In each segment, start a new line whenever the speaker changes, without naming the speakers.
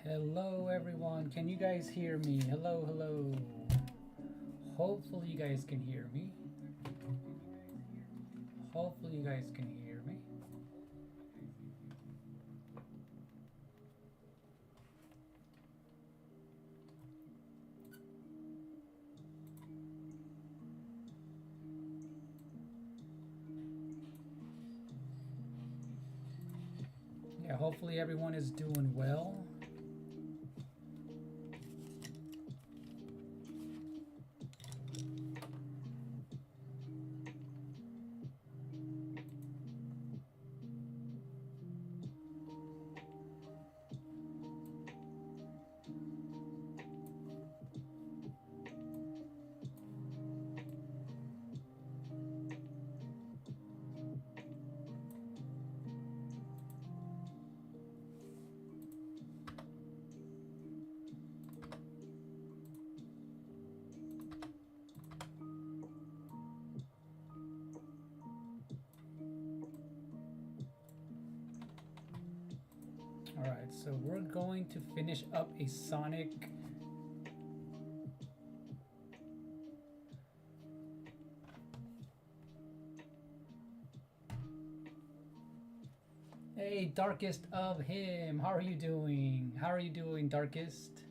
Hello everyone, can you guys hear me? Hello, hello. Hopefully you guys can hear me. Hopefully you guys can hear me. Yeah, hopefully everyone is doing well. Alright, so we're going to finish up a Sonic. Hey, Darkest of Him, how are you doing? How are you doing, Darkest?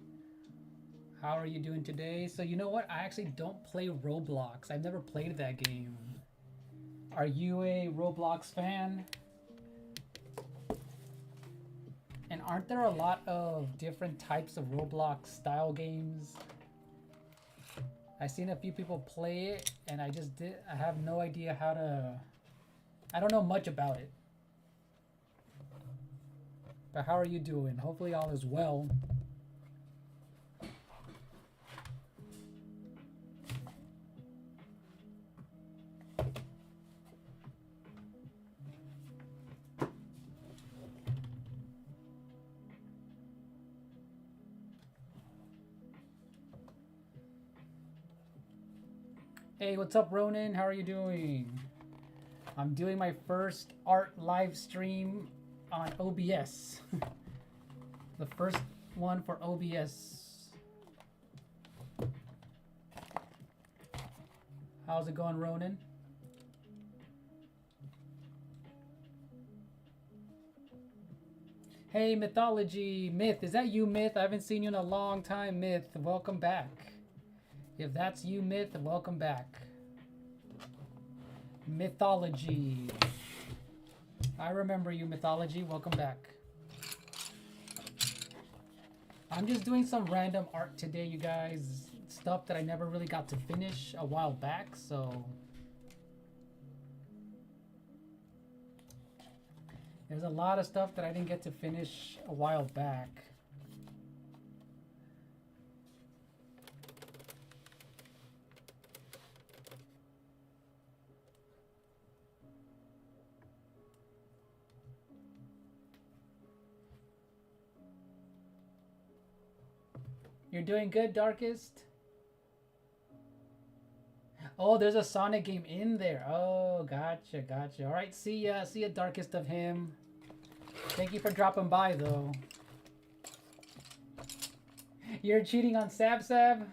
How are you doing today? So you know what? I actually don't play Roblox. I've never played that game. Are you a Roblox fan? And aren't there a lot of different types of Roblox style games? I've seen a few people play it and I have no idea how to, I don't know much about it. But how are you doing? Hopefully all is well. Hey, what's up, Ronan? How are you doing? I'm doing my first art live stream on OBS. The first one for OBS. How's it going, Ronan? Hey, Mythology. Myth, is that you, Myth? I haven't seen you in a long time, Myth. Welcome back. If that's you, Myth, welcome back. Mythology. I remember you, Mythology. Welcome back. I'm just doing some random art today, you guys. Stuff that I never really got to finish a while back, so... There's a lot of stuff that I didn't get to finish a while back. You're doing good, Darkest? Oh, there's a Sonic game in there. Oh, gotcha, gotcha. All right, see ya, Darkest of Him. Thank you for dropping by, though. You're cheating on Sab Sab?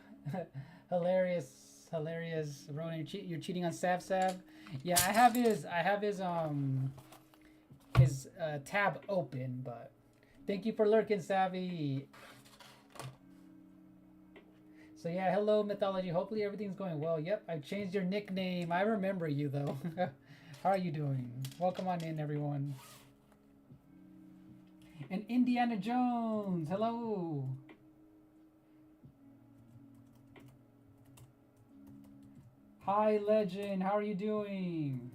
Hilarious, hilarious. Ronan, you're cheating on Sab Sab? Yeah, I have his tab open, but thank you for lurking, Savvy. So yeah, hello Mythology. Hopefully everything's going well. Yep, I changed your nickname. I remember you though. How are you doing? Welcome on in, everyone. And Indiana Jones. Hello. Hi, Legend. How are you doing?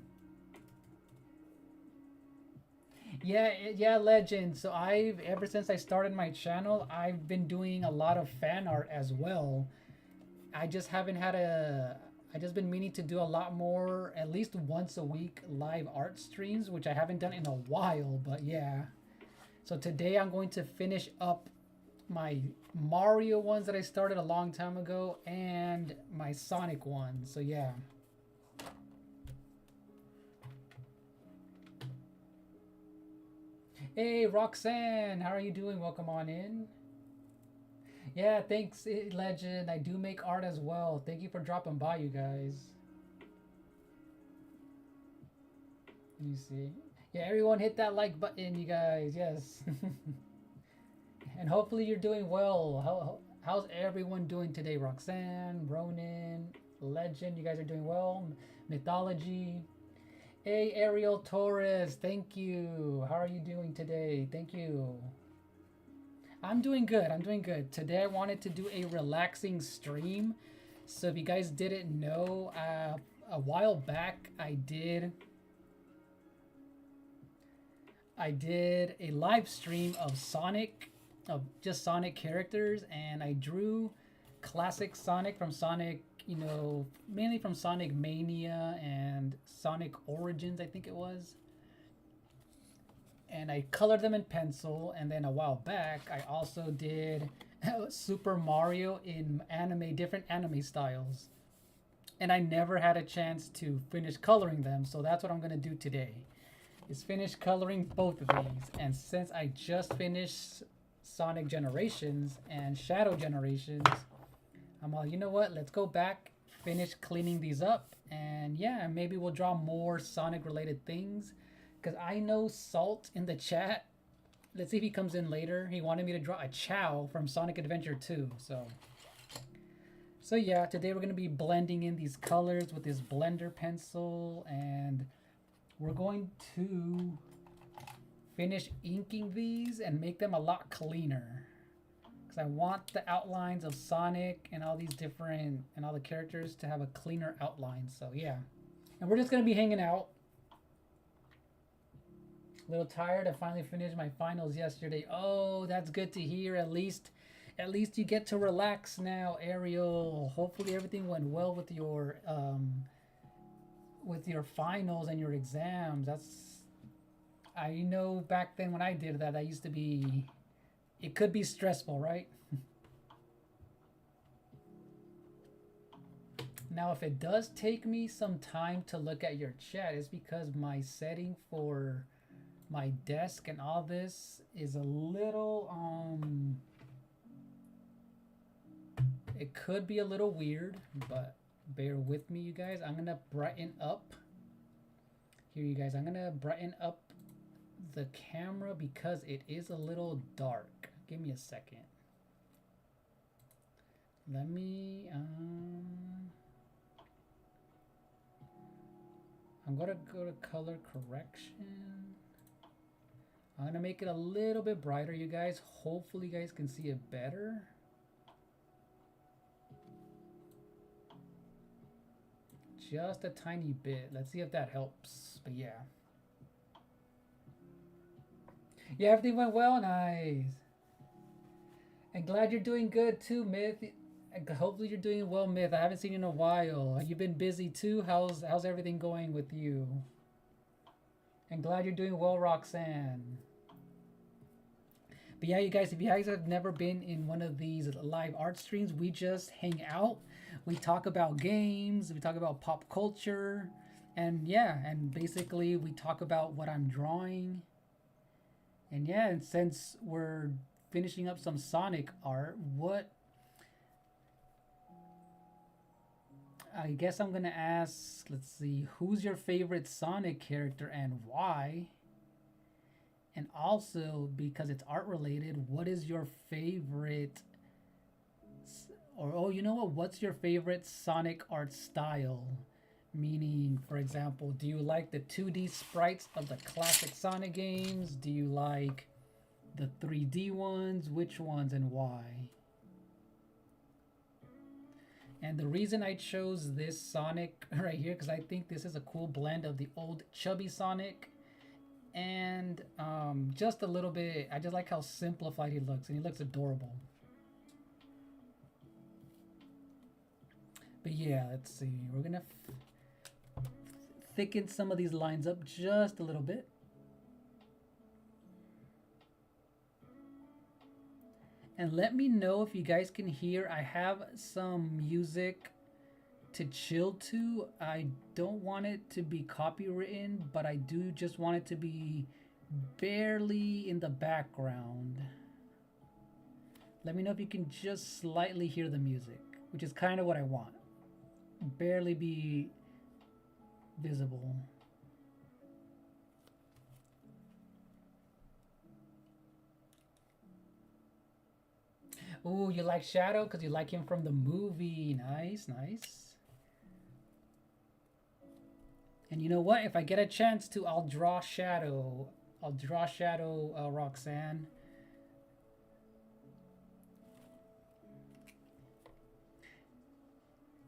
Yeah, yeah, Legend. So I've ever since I started my channel, I've been doing a lot of fan art as well. I just haven't had a. I just been meaning to do a lot more, at least once a week, live art streams, which I haven't done in a while. But yeah, so today I'm going to finish up my Mario ones that I started a long time ago and my Sonic ones. So yeah. Hey Roxanne, how are you doing? Welcome on in. Yeah, thanks, Legend. I do make art as well. Thank you for dropping by, you guys. You see. Yeah, everyone hit that like button, you guys. Yes. And hopefully you're doing well. How's everyone doing today? Roxanne, Ronan, Legend, you guys are doing well. Mythology. Hey, Ariel Torres, thank you. How are you doing today? Thank you. I'm doing good. I'm doing good. Today I wanted to do a relaxing stream. So if you guys didn't know, a while back I did a live stream of Sonic, of just Sonic characters, and I drew classic Sonic from Sonic, mainly from Sonic Mania and Sonic Origins, I think it was. And I colored them in pencil. And then a while back, I also did Super Mario in different anime styles. And I never had a chance to finish coloring them, so that's what I'm gonna do today. Is finish coloring both of these. And since I just finished Sonic Generations and Shadow Generations, I'm all, you know what? Let's go back, finish cleaning these up, and yeah, maybe we'll draw more Sonic related things. Because I know Salt in the chat. Let's see if he comes in later. He wanted me to draw a Chow from Sonic Adventure 2. So yeah, today we're going to be blending in these colors with this blender pencil. And we're going to finish inking these and make them a lot cleaner. Because I want the outlines of Sonic and all these different, and all the characters to have a cleaner outline. So yeah. And we're just going to be hanging out. A little tired. I finally finished my finals yesterday. Oh, that's good to hear. At least you get to relax now, Ariel. Hopefully everything went well with your finals and your exams. I know back then when I did that, it could be stressful, right? Now, if it does take me some time to look at your chat, it's because my setting for my desk and all this is a little it could be a little weird, but bear with me, you guys. I'm gonna brighten up here, you guys. I'm gonna brighten up the camera because it is a little dark. Give me a second. Let me I'm gonna go to color correction. I'm gonna make it a little bit brighter, you guys. Hopefully you guys can see it better. Just a tiny bit. Let's see if that helps. But yeah. Yeah, everything went well. Nice. And glad you're doing good too, Myth. Hopefully you're doing well, Myth. I haven't seen you in a while. You've been busy too. How's everything going with you? And glad you're doing well, Roxanne. But yeah, you guys, if you guys have never been in one of these live art streams, we just hang out. We talk about games, we talk about pop culture, and yeah, and basically we talk about what I'm drawing. And yeah, and since we're finishing up some Sonic art, I guess I'm gonna ask, let's see, who's your favorite Sonic character and why? And also, because it's art related, what is your favorite Or, oh, you know what? What's your favorite Sonic art style? Meaning, for example, do you like the 2D sprites of the classic Sonic games? Do you like the 3D ones? Which ones and why? And the reason I chose this Sonic right here, because I think this is a cool blend of the old chubby Sonic and just a little bit, I just like how simplified he looks, and he looks adorable. But yeah, let's see. We're gonna thicken some of these lines up just a little bit. And let me know if you guys can hear. I have some music to chill to. I don't want it to be copywritten, but I do just want it to be barely in the background. Let me know if you can just slightly hear the music, which is kind of what I want. Barely be visible. Ooh, you like Shadow because you like him from the movie. Nice, nice. And you know what? If I get a chance to, I'll draw Shadow. I'll draw Shadow, Roxanne.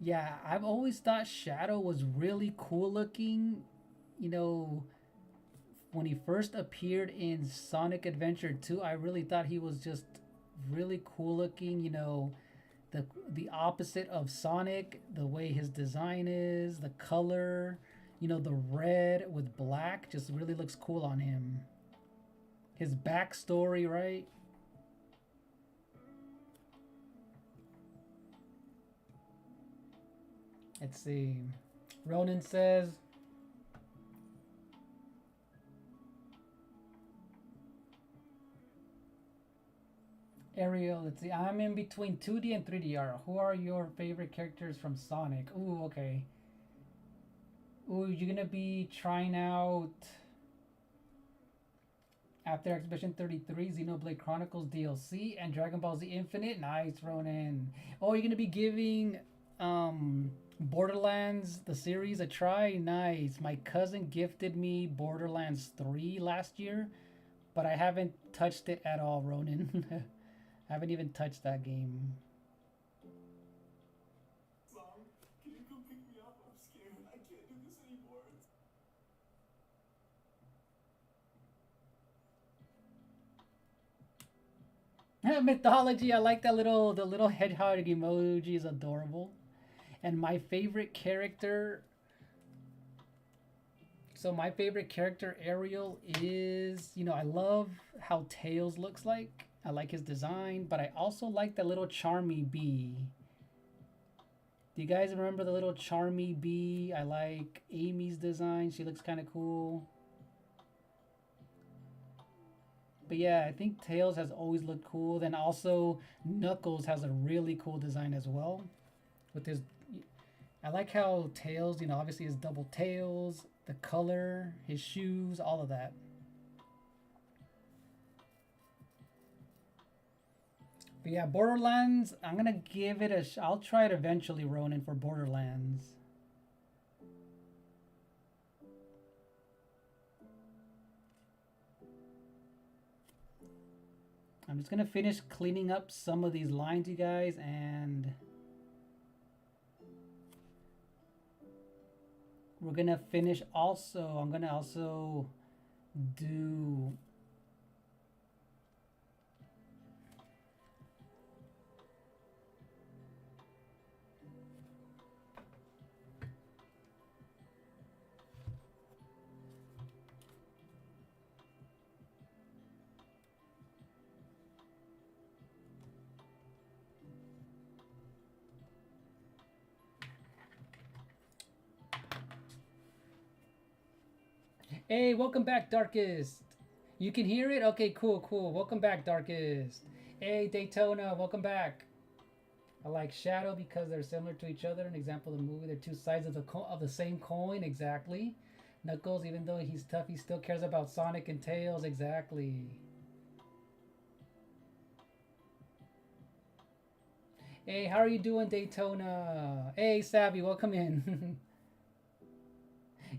Yeah, I've always thought Shadow was really cool looking. You know, when he first appeared in Sonic Adventure 2, I really thought he was just really cool looking. You know, the opposite of Sonic, the way his design is, the color, you know, the red with black just really looks cool on him. His backstory, right? Let's see. Ronan says, Ariel, let's see. I'm in between 2D and 3DR. Who are your favorite characters from Sonic? Ooh, okay. Ooh, you're gonna be trying out after Exhibition 33, Xenoblade Chronicles DLC and Dragon Ball Z Infinite. Nice, Ronan. Oh, you're gonna be giving Borderlands the series a try. Nice. My cousin gifted me Borderlands 3 last year, but I haven't touched it at all, Ronan. I haven't even touched that game.
Mom, can you come pick me up? I'm scared. I can't do this anymore.
Mythology, I like that the little hedgehog emoji is adorable. And my favorite character, so my favorite character Ariel is, you know, I love how Tails looks like. I like his design, but I also like the little Charmy bee. Do you guys remember the little Charmy bee? I like Amy's design. She looks kind of cool. But yeah, I think Tails has always looked cool. Then also Knuckles has a really cool design as well. With his, I like how Tails, you know, obviously his double tails, the color, his shoes, all of that. But yeah, Borderlands, I'm gonna give it a. I'll try it eventually, Ronan, for Borderlands. I'm just gonna finish cleaning up some of these lines, you guys, and we're gonna finish also. I'm gonna also do. Hey, welcome back, Darkest. You can hear it? Okay, cool, cool. Welcome back, Darkest. Hey, Daytona, welcome back. I like Shadow because they're similar to each other. An example of the movie, they're two sides of the same coin. Exactly. Knuckles, even though he's tough, he still cares about Sonic and Tails. Exactly. Hey, how are you doing, Daytona? Hey, Savvy, welcome in.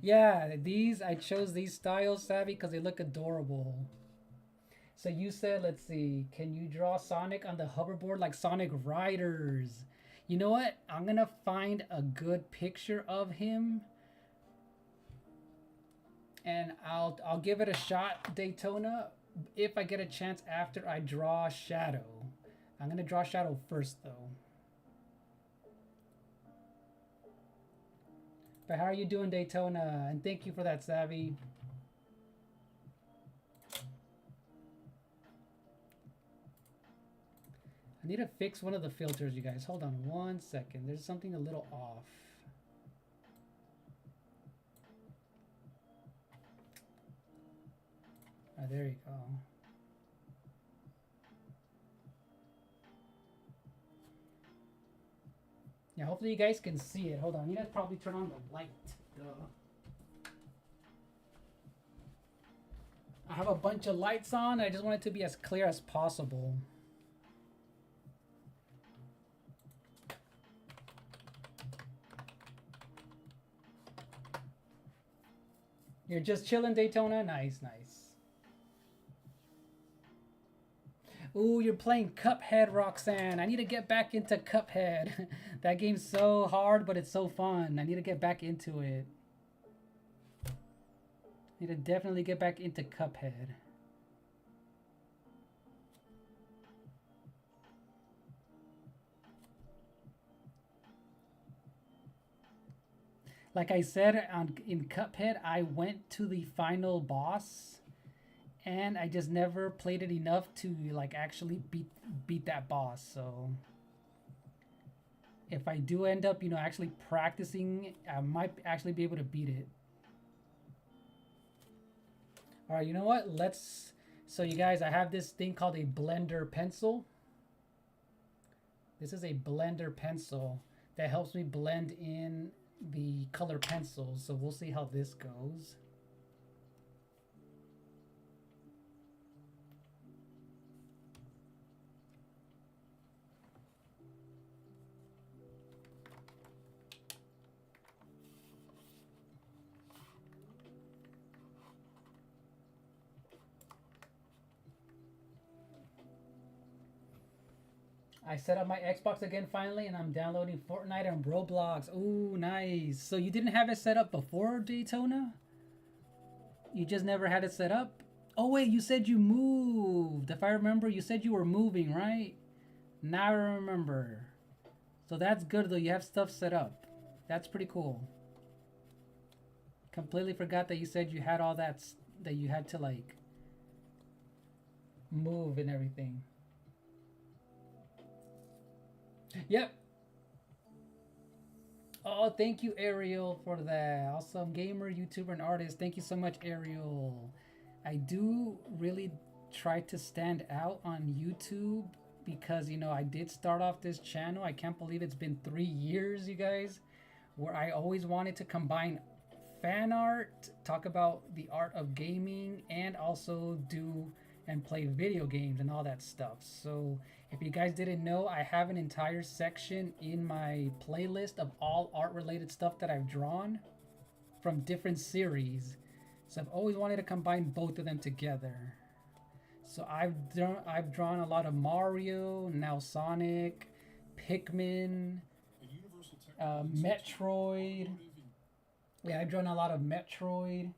Yeah, I chose these styles, Savvy, because they look adorable. So you said, let's see, can you draw Sonic on the hoverboard like Sonic Riders? You know what? I'm gonna find a good picture of him, and I'll give it a shot, Daytona, if I get a chance after I draw Shadow. I'm gonna draw Shadow first, though. But how are you doing, Daytona? And thank you for that, Savvy. I need to fix one of the filters, you guys. Hold on 1 second. There's something a little off. Oh, there you go. Yeah, hopefully you guys can see it. Hold on. You guys probably turn on the light. Duh. I have a bunch of lights on. I just want it to be as clear as possible. You're just chilling, Daytona? Nice, nice. Ooh, you're playing Cuphead, Roxanne. I need to get back into Cuphead. That game's so hard, but it's so fun. I need to get back into it. Need to definitely get back into Cuphead. Like I said, in Cuphead, I went to the final boss, and I just never played it enough to like actually beat that boss. So if I do end up, actually practicing, I might actually be able to beat it. All right, you know what? So you guys, I have this thing called a blender pencil. This is a blender pencil that helps me blend in the color pencils. So we'll see how this goes. I set up my Xbox again finally, and I'm downloading Fortnite and Roblox. Ooh, nice. So you didn't have it set up before, Daytona? You just never had it set up? Oh wait, you said you moved. If I remember, you said you were moving, right? Now I remember. So that's good though. You have stuff set up. That's pretty cool. Completely forgot that you said you had all that you had to like move and everything. Yep. Oh, thank you, Ariel, for that. Awesome gamer, YouTuber, and artist. Thank you so much, Ariel. I do really try to stand out on YouTube because, I did start off this channel. I can't believe it's been 3 years, you guys, where I always wanted to combine fan art, talk about the art of gaming, and also do and play video games and all that stuff. So if you guys didn't know, I have an entire section in my playlist of all art related stuff that I've drawn from different series. So I've always wanted to combine both of them together. So I've drawn a lot of Mario, now Sonic, Pikmin, Metroid. Yeah, I've drawn a lot of Metroid.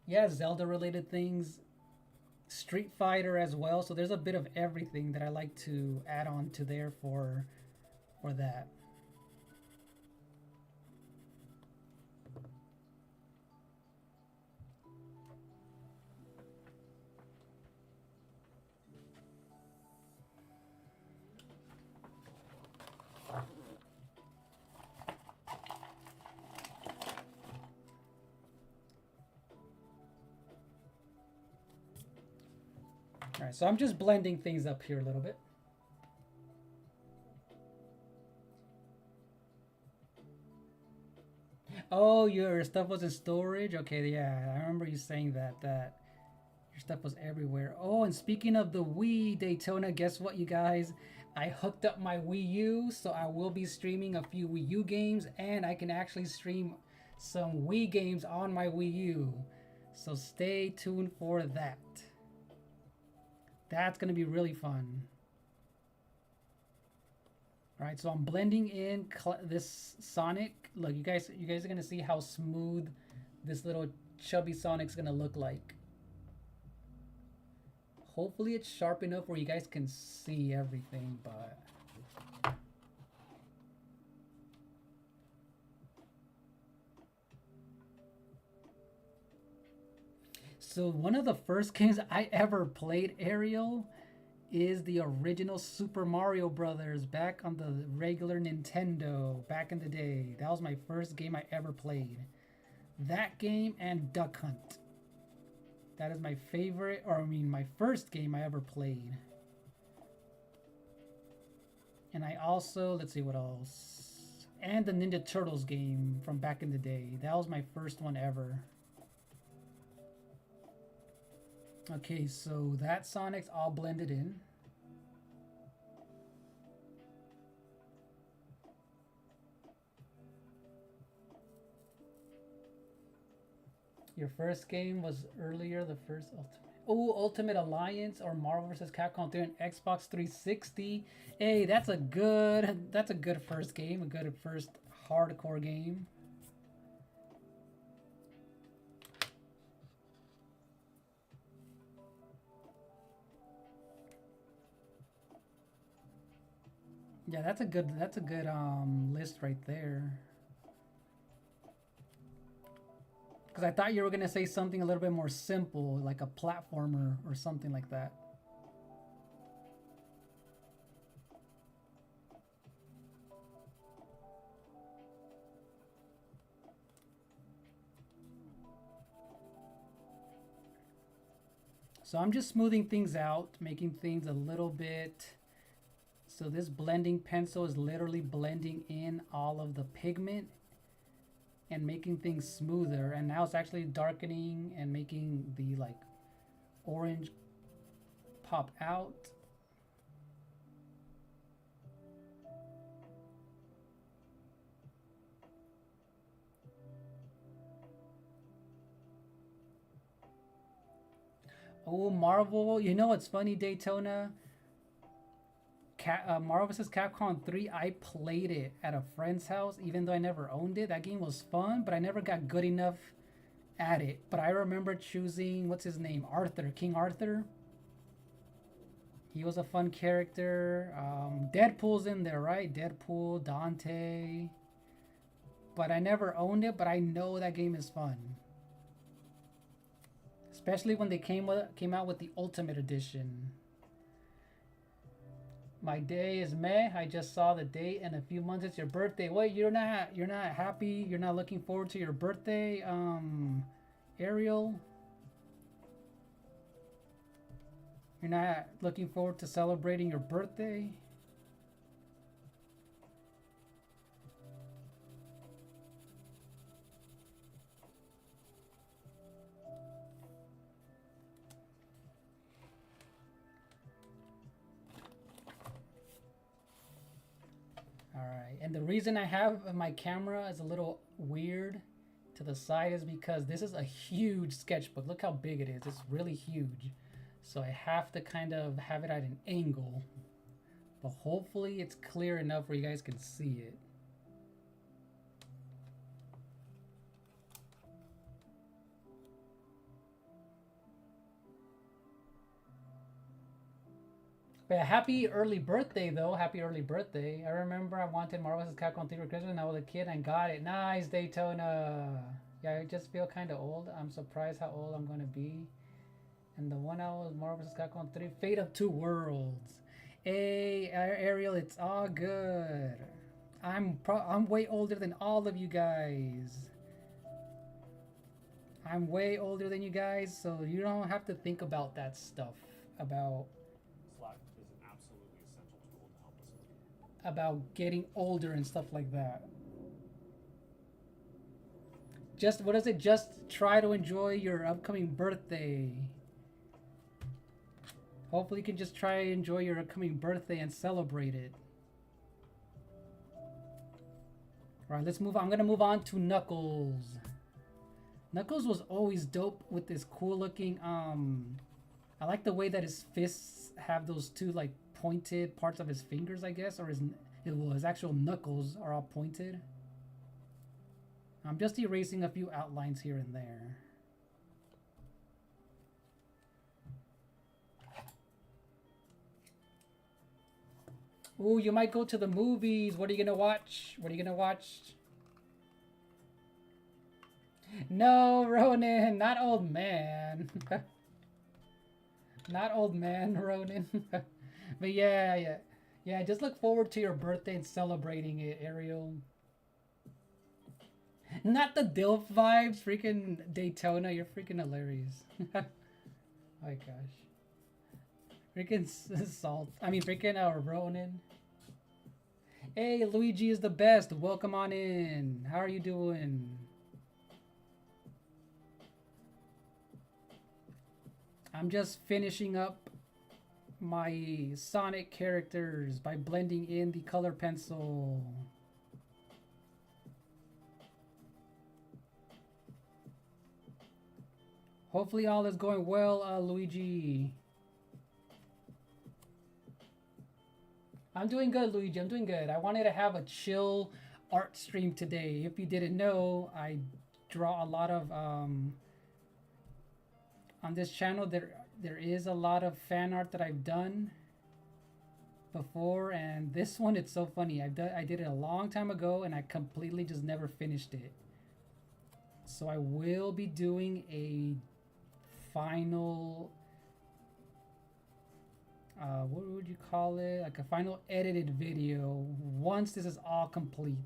Yeah, Zelda related things. Street Fighter as well. So there's a bit of everything that I like to add on to there for that. All right, so I'm just blending things up here a little bit. Oh, your stuff was in storage? Okay, yeah, I remember you saying that your stuff was everywhere. Oh, and speaking of the Wii, Daytona, guess what, you guys? I hooked up my Wii U, so I will be streaming a few Wii U games, and I can actually stream some Wii games on my Wii U. So stay tuned for that. That's gonna be really fun. All right, so I'm blending in this Sonic. Look, you guys are gonna see how smooth this little chubby Sonic's gonna look like. Hopefully it's sharp enough where you guys can see everything, but so one of the first games I ever played, Ariel, is the original Super Mario Brothers back on the regular Nintendo back in the day. That was my first game I ever played. That game and Duck Hunt. That is my favorite, or I mean my first game I ever played. And I also, let's see what else. And the Ninja Turtles game from back in the day. That was my first one ever. Okay, so that Sonic's all blended in. Your first game was earlier, the first Ultimate. Oh, Ultimate Alliance or Marvel vs. Capcom 3 on Xbox 360. Hey, that's a good first game, a good first hardcore game. Yeah, that's a good list right there. Because I thought you were gonna say something a little bit more simple, like a platformer or something like that. So I'm just smoothing things out, making things a little bit. So this blending pencil is literally blending in all of the pigment and making things smoother. And now it's actually darkening and making the like orange pop out. Oh, Marvel. You know what's funny, Daytona? Marvel vs. Capcom 3, I played it at a friend's house, even though I never owned it. That game was fun, but I never got good enough at it. But I remember choosing, what's his name? Arthur, King Arthur. He was a fun character. Deadpool's in there, right? Deadpool, Dante. But I never owned it, but I know that game is fun. Especially when they came out with the Ultimate Edition. My day is May. I just saw the date. In a few months, it's your birthday. Wait, you're not happy? You're not looking forward to your birthday, Ariel? You're not looking forward to celebrating your birthday? Alright, and the reason I have my camera is a little weird to the side is because this is a huge sketchbook. Look how big it is. It's really huge. So I have to kind of have it at an angle. But hopefully it's clear enough where you guys can see it. But happy early birthday, though. Happy early birthday. I remember I wanted Marvel vs. Capcom 3 for Christmas when I was a kid and got it. Nice, Daytona. Yeah, I just feel kind of old. I'm surprised how old I'm going to be. And the one I was Marvel vs. Capcom 3, Fate of Two Worlds. Hey, Ariel, it's all good. I'm way older than all of you guys. I'm way older than you guys, so you don't have to think about that stuff. About getting older and stuff like that. Just, what is it? Just try to enjoy your upcoming birthday. Hopefully you can just try and enjoy your upcoming birthday and celebrate it. Alright, let's move on. I'm gonna move on to Knuckles. Knuckles was always dope with this cool looking, I like the way that his fists have those two like pointed parts of his fingers, I guess, or his actual knuckles are all pointed. I'm just erasing a few outlines here and there. Ooh, you might go to the movies. What are you gonna watch? What are you gonna watch? No, Ronan, not old man. Not old man, Ronan. But yeah, just look forward to your birthday and celebrating it, Ariel. Not the DILF vibes, freaking Daytona, you're freaking hilarious. Oh my gosh. Freaking Salt, I mean freaking Ronan. Hey, Luigi is the best, welcome on in. How are you doing? I'm just finishing up my Sonic characters by blending in the color pencil. Hopefully all is going well, Luigi. I'm doing good, Luigi. I'm doing good. I wanted to have a chill art stream today. If you didn't know, I draw a lot of on this channel. There is a lot of fan art that I've done before, and this one, it's so funny. I did it a long time ago, and I completely just never finished it. So I will be doing a final what would you call it, like a final edited video once this is all complete.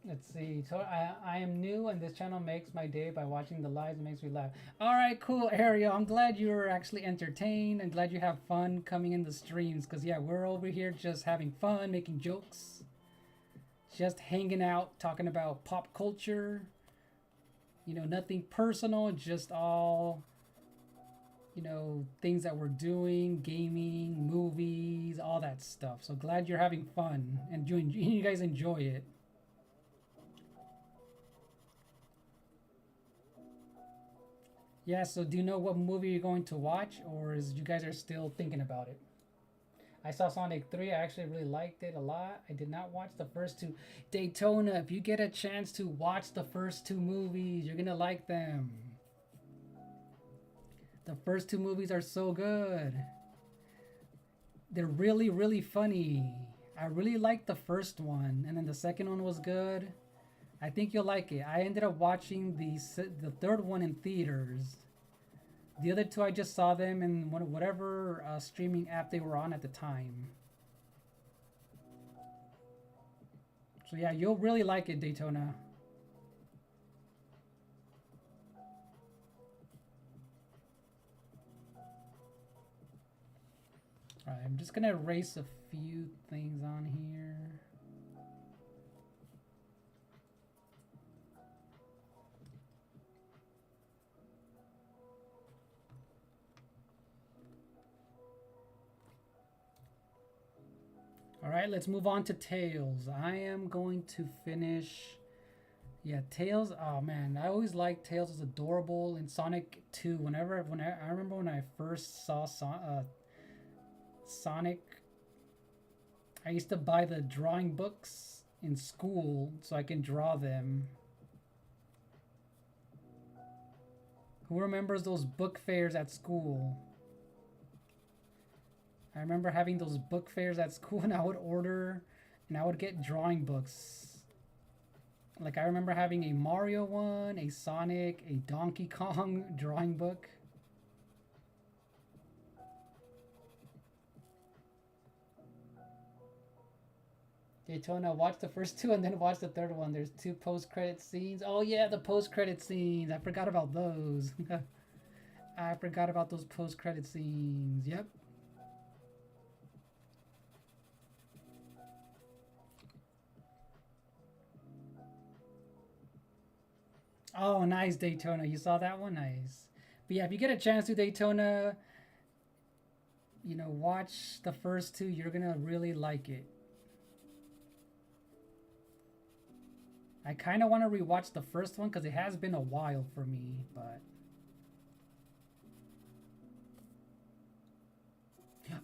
Let's see. So I am new, and this channel makes my day by watching the lives. It makes me laugh. All right, cool, Ariel. I'm glad you're actually entertained. I'm glad you have fun coming in the streams. Because, yeah, we're over here just having fun, making jokes. Just hanging out, talking about pop culture. You know, nothing personal. Just all, you know, things that we're doing. Gaming, movies, all that stuff. So glad you're having fun. And you guys enjoy it. Yeah, so do you know what movie you're going to watch, or is you guys are still thinking about it? I saw Sonic 3. I actually really liked it a lot. I did not watch the first two. Daytona, if you get a chance to watch the first two movies, you're going to like them. The first two movies are so good. They're really, really funny. I really liked the first one, and then the second one was good. I think you'll like it. I ended up watching the third one in theaters. The other two, I just saw them in whatever streaming app they were on at the time. So yeah, you'll really like it, Daytona. Alright, I'm just gonna erase a few things on here. Alright, let's move on to Tails. I am going to finish... Yeah, Tails, oh man, I always liked Tails. As adorable in Sonic 2. I remember when I first saw Sonic, I used to buy the drawing books in school so I can draw them. Who remembers those book fairs at school? I remember having those book fairs at school, and I would order and I would get drawing books. Like, I remember having a Mario one, a Sonic, a Donkey Kong drawing book. Daytona, watch the first two and then watch the third one. There's two post-credit scenes. Oh yeah, the post-credit scenes. I forgot about those. I forgot about those post-credit scenes. Yep. Oh, nice, Daytona. You saw that one? Nice. But yeah, if you get a chance to Daytona, you know, watch the first two. You're going to really like it. I kind of want to rewatch the first one because it has been a while for me, but...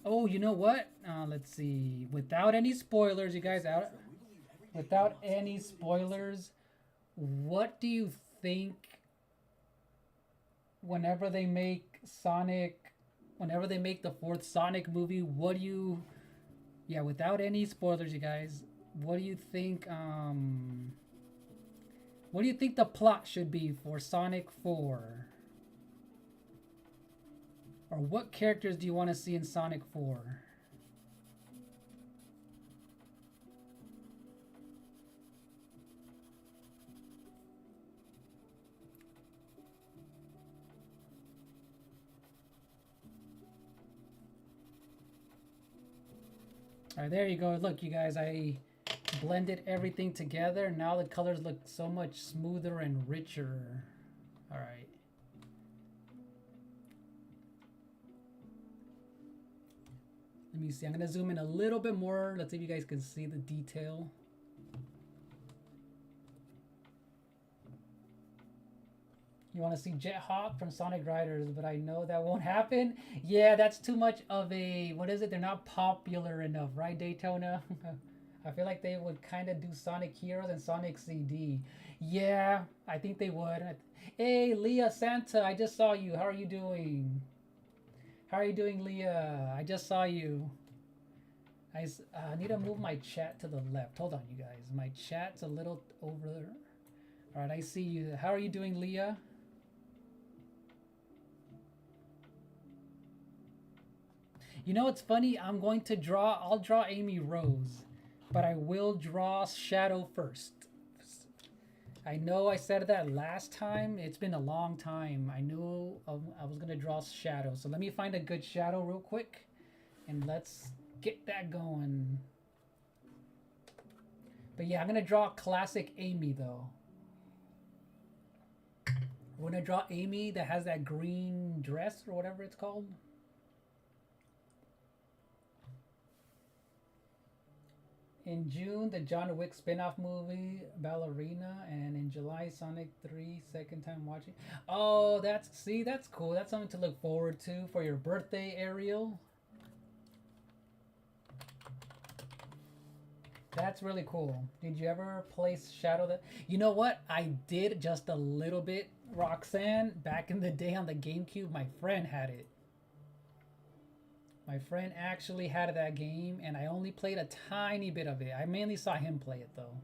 Oh, you know what? Let's see. Without any spoilers, you guys out. Without any spoilers, what do you think whenever they make the fourth Sonic movie? What do you? Yeah, without any spoilers, you guys. What do you think? What do you think the plot should be for Sonic 4? Or what characters do you want to see in Sonic 4? Alright, there you go. Look, you guys, I blended everything together. Now the colors look so much smoother and richer. Alright. Let me see. I'm going to zoom in a little bit more. Let's see if you guys can see the detail. You want to see Hedgehog from Sonic Riders, but I know that won't happen. Yeah, that's too much of a... What is it? They're not popular enough, right, Daytona? I feel like they would kind of do Sonic Heroes and Sonic CD. Yeah, I think they would. Hey, Leah Santa, I just saw you. How are you doing? How are you doing, Leah? I just saw you. I need to move my chat to the left. Hold on, you guys. My chat's a little over there. All right, I see you. How are you doing, Leah? You know what's funny? I'll draw Amy Rose, but I will draw Shadow first. I know I said that last time. It's been a long time. I knew I was going to draw Shadow. So let me find a good Shadow real quick. And let's get that going. But yeah, I'm going to draw classic Amy though. We're going to draw Amy that has that green dress or whatever it's called. In June, the John Wick spin-off movie, Ballerina, and in July, Sonic 3, second time watching. Oh, that's cool. That's something to look forward to for your birthday, Ariel. That's really cool. Did you ever play Shadow? You know what? I did just a little bit, Roxanne. Back in the day on the GameCube, my friend had it. My friend actually had that game, and I only played a tiny bit of it. I mainly saw him play it, though.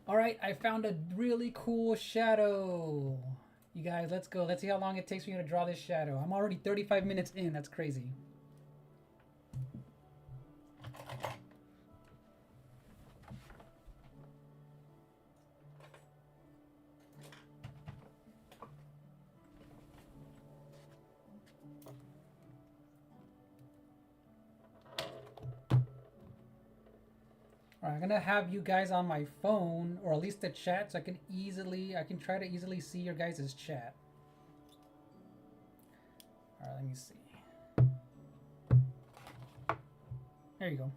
Alright, I found a really cool Shadow. You guys, let's go. Let's see how long it takes me to draw this Shadow. I'm already 35 minutes in. That's crazy. I'm gonna have you guys on my phone, or at least the chat, so I can try to easily see your guys' chat. All right, let me see. There you go.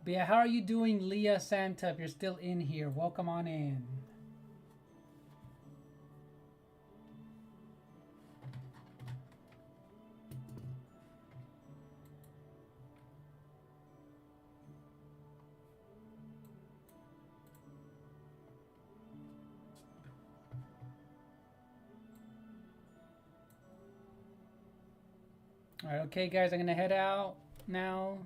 But yeah, how are you doing, Leah Santa? If you're still in here, welcome on in. Alright, okay guys, I'm gonna head out now.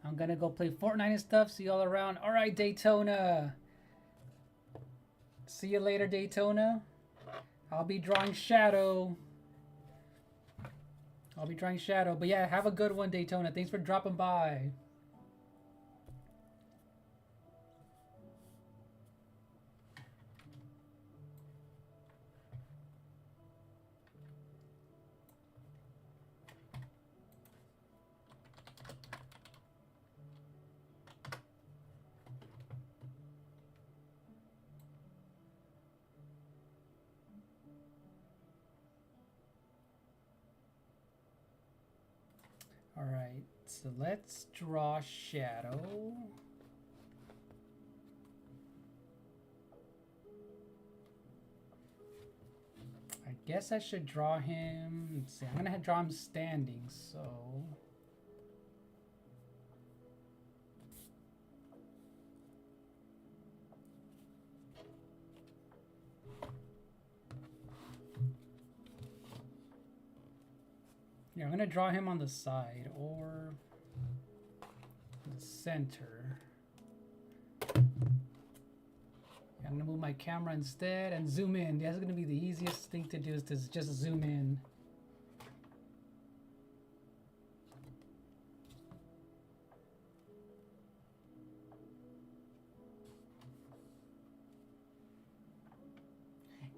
I'm gonna go play Fortnite and stuff. See y'all around. Alright, Daytona. See you later, Daytona. I'll be drawing Shadow. But yeah, have a good one, Daytona. Thanks for dropping by. All right, so let's draw shadow. I guess I should draw him. Let's see, I'm gonna draw him standing, so. Yeah, I'm gonna draw him on the side or the center. I'm gonna move my camera instead and zoom in. That's gonna be the easiest thing to do, is to just zoom in.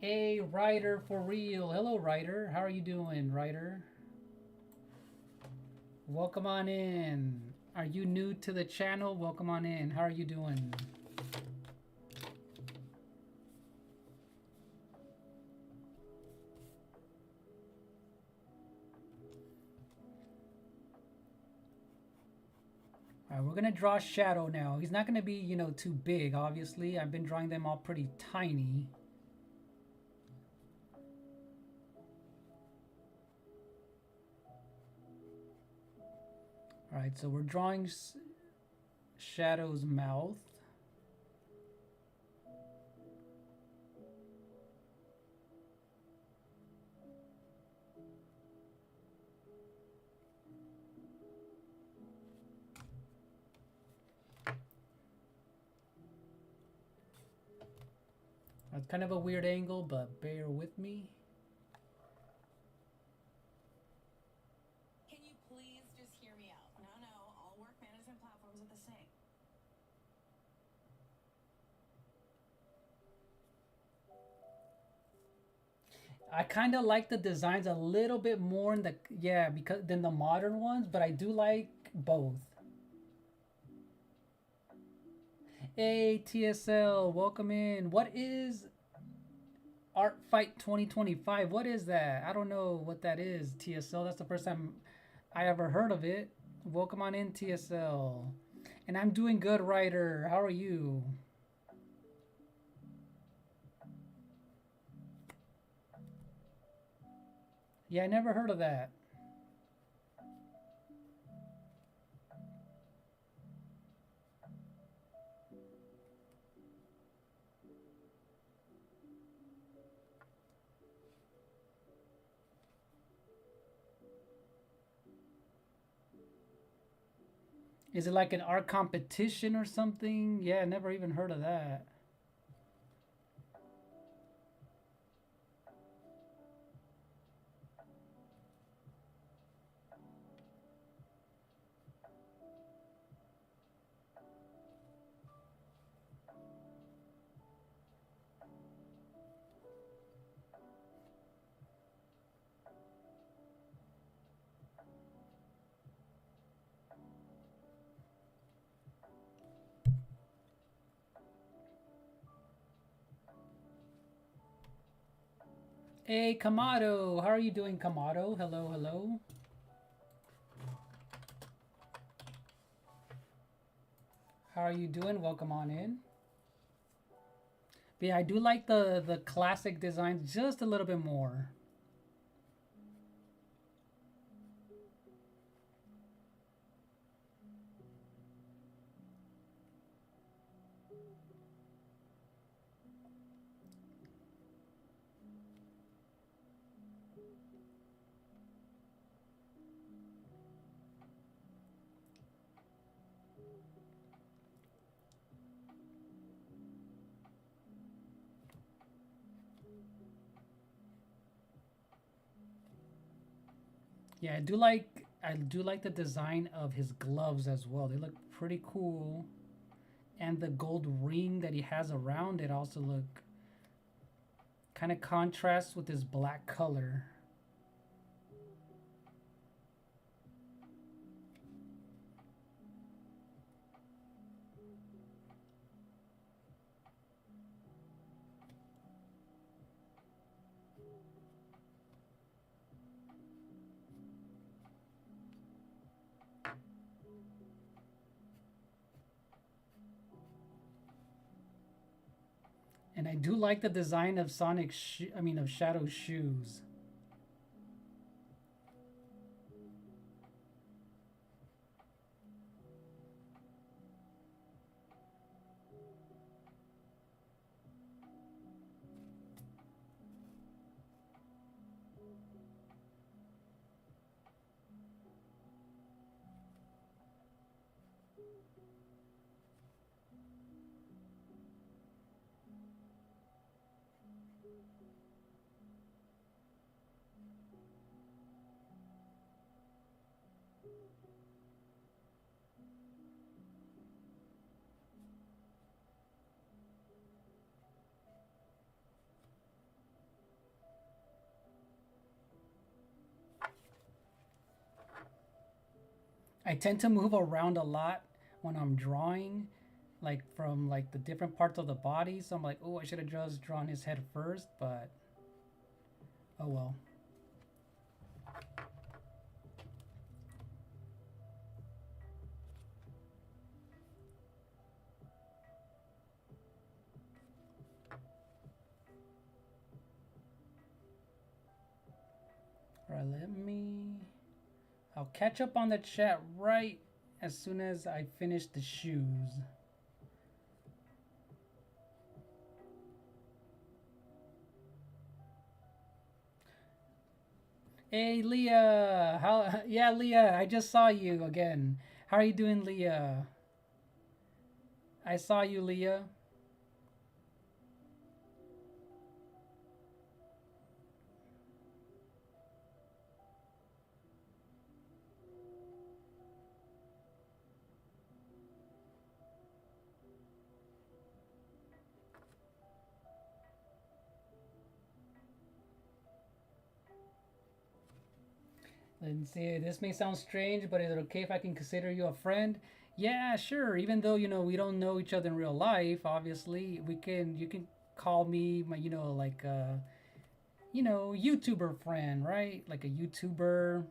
Hey, Ryder, for real. Hello, Ryder. How are you doing, Ryder? Welcome on in. Are you new to the channel? Welcome on in. How are you doing? All right, we're gonna draw Shadow now. He's not gonna be, you know, too big, obviously. I've been drawing them all pretty tiny. All right, so we're drawing Shadow's mouth. That's kind of a weird angle, but bear with me.
Can you please just hear me out? No, all work management platforms are the same.
I kind of like the designs a little bit more in the, yeah, because than the modern ones, but I do like both. Hey, TSL, welcome in. What is Art Fight 2025? What is that? I don't know what that is, TSL. That's the first time I ever heard of it. Welcome on in, TSL. And I'm doing good, Ryder. How are you? Yeah, I never heard of that. Is it like an art competition or something? Yeah, I never even heard of that. Hey, Kamado. How are you doing, Kamado? Hello, hello. How are you doing? Welcome on in. But yeah, I do like the classic designs just a little bit more. Yeah, I do like the design of his gloves as well. They look pretty cool. And the gold ring that he has around it also look kind of contrasts with his black color. And I do like the design of of Shadow's shoes. I tend to move around a lot when I'm drawing, like from like the different parts of the body. So I'm like, oh, I should have just drawn his head first, but oh well. All right, I'll catch up on the chat right as soon as I finish the shoes. Hey, Leah. How? Yeah, Leah. I just saw you again. How are you doing, Leah? I saw you, Leah. Let's see. This may sound strange, but is it okay if I can consider you a friend? Yeah, sure. Even though we don't know each other in real life, obviously we can. You can call me my like YouTuber friend, right? Like a YouTuber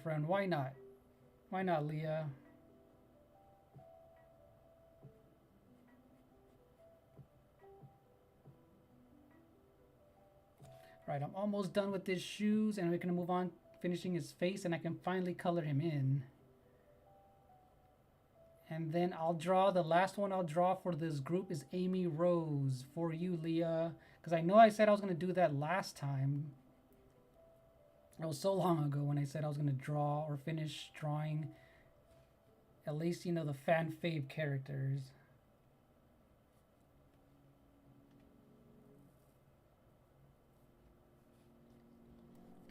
friend. Why not? Why not, Leah? Right, I'm almost done with his shoes, and we're gonna move on, finishing his face, and I can finally color him in. And then I'll draw, the last one I'll draw for this group is Amy Rose, for you, Leah. Because I know I said I was gonna do that last time. It was so long ago when I said I was gonna draw or finish drawing at least, the fan fave characters.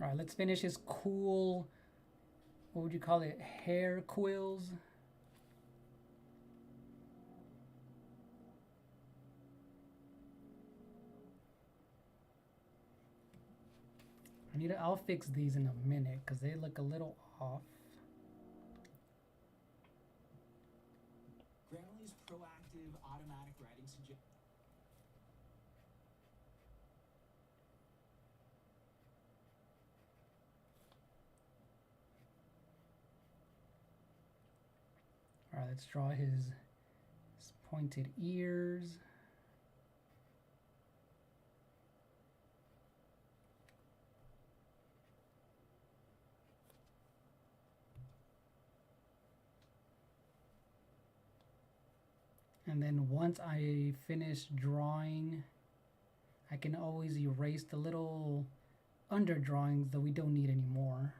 All right, let's finish his cool, what would you call it, hair quills. I'll fix these in a minute because they look a little off.
Grammarly's proactive automatic writing suggestions.
All right, let's draw his pointed ears. And then once I finish drawing, I can always erase the little under drawings that we don't need anymore.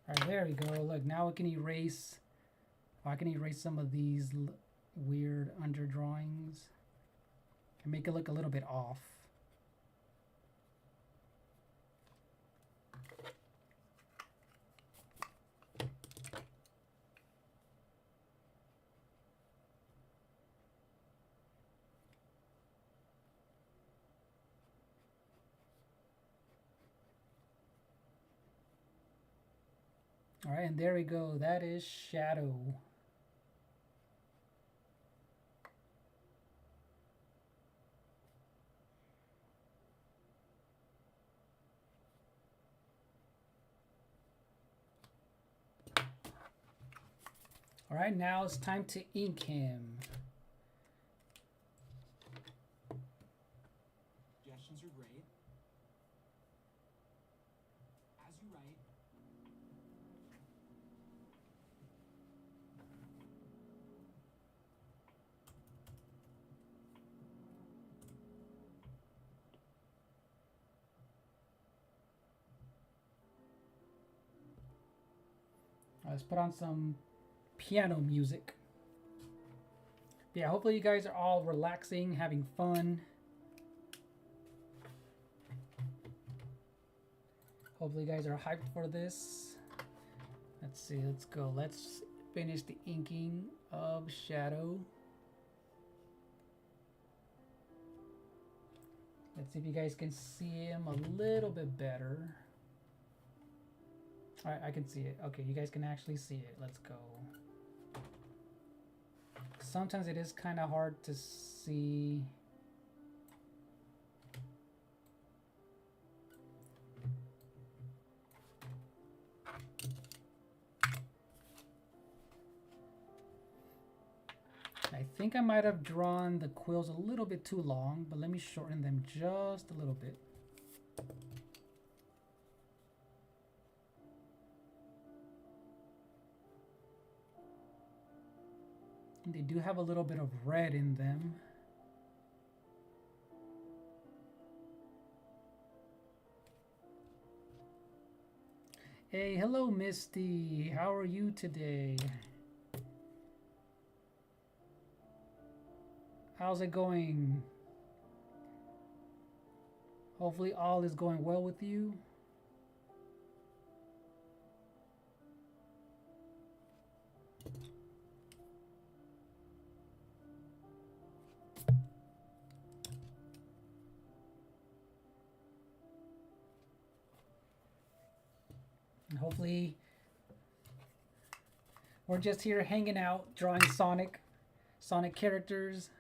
All right, there we go. Look, now I can erase some of these weird under drawings and make it look a little bit off. All right, and there we go. That is Shadow. All right, now it's time to ink him.
Suggestions are great. As you write.
Let's put on some piano music. Yeah, hopefully you guys are all relaxing, having fun. Hopefully you guys are hyped for this. Let's see, let's go. Let's finish the inking of Shadow. Let's see if you guys can see him a little bit better. All right, I can see it. Okay, you guys can actually see it. Let's go. Sometimes it is kind of hard to see. I think I might have drawn the quills a little bit too long, but let me shorten them just a little bit. They do have a little bit of red in them. Hey, hello Misty. How are you today? How's it going? Hopefully all is going well with you. And hopefully we're just here hanging out, drawing Sonic characters.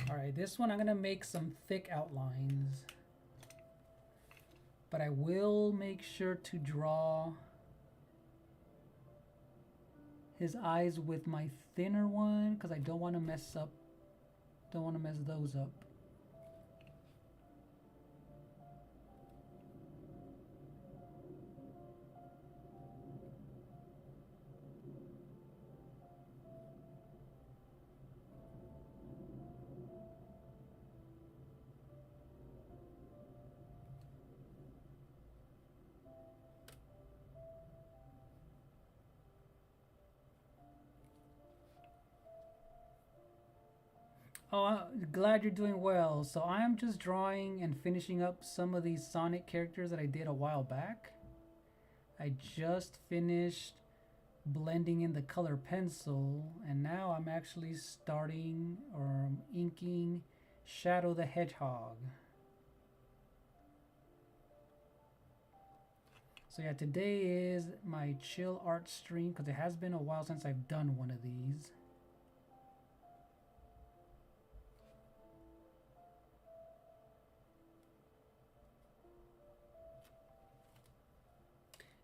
Alright, this one I'm going to make some thick outlines. But I will make sure to draw his eyes with my thinner one because I don't want to mess those up. Oh, I'm glad you're doing well. So I'm just drawing and finishing up some of these Sonic characters that I did a while back. I just finished blending in the color pencil, and now I'm actually starting or inking Shadow the Hedgehog. So yeah, today is my chill art stream because it has been a while since I've done one of these.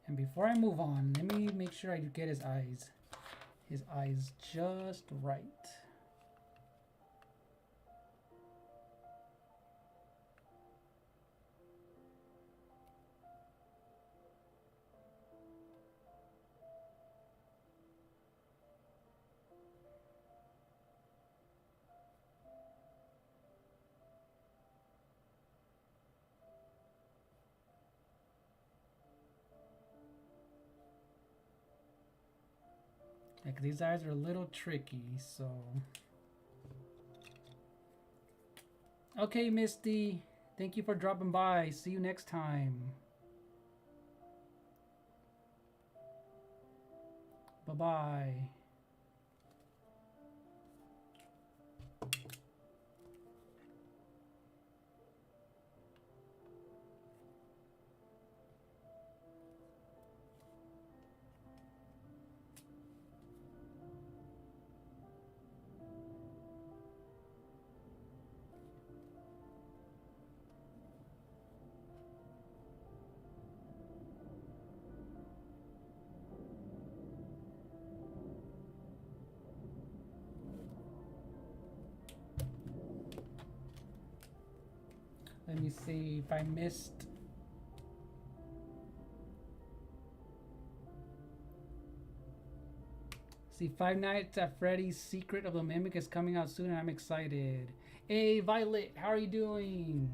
And before I move on, let me make sure I get his eyes just right. Like these eyes are a little tricky, so. Okay, Misty. Thank you for dropping by. See you next time. Bye-bye. Let me see if I missed. See, Five Nights at Freddy's Secret of the Mimic is coming out soon and I'm excited. Hey, Violet, how are you doing?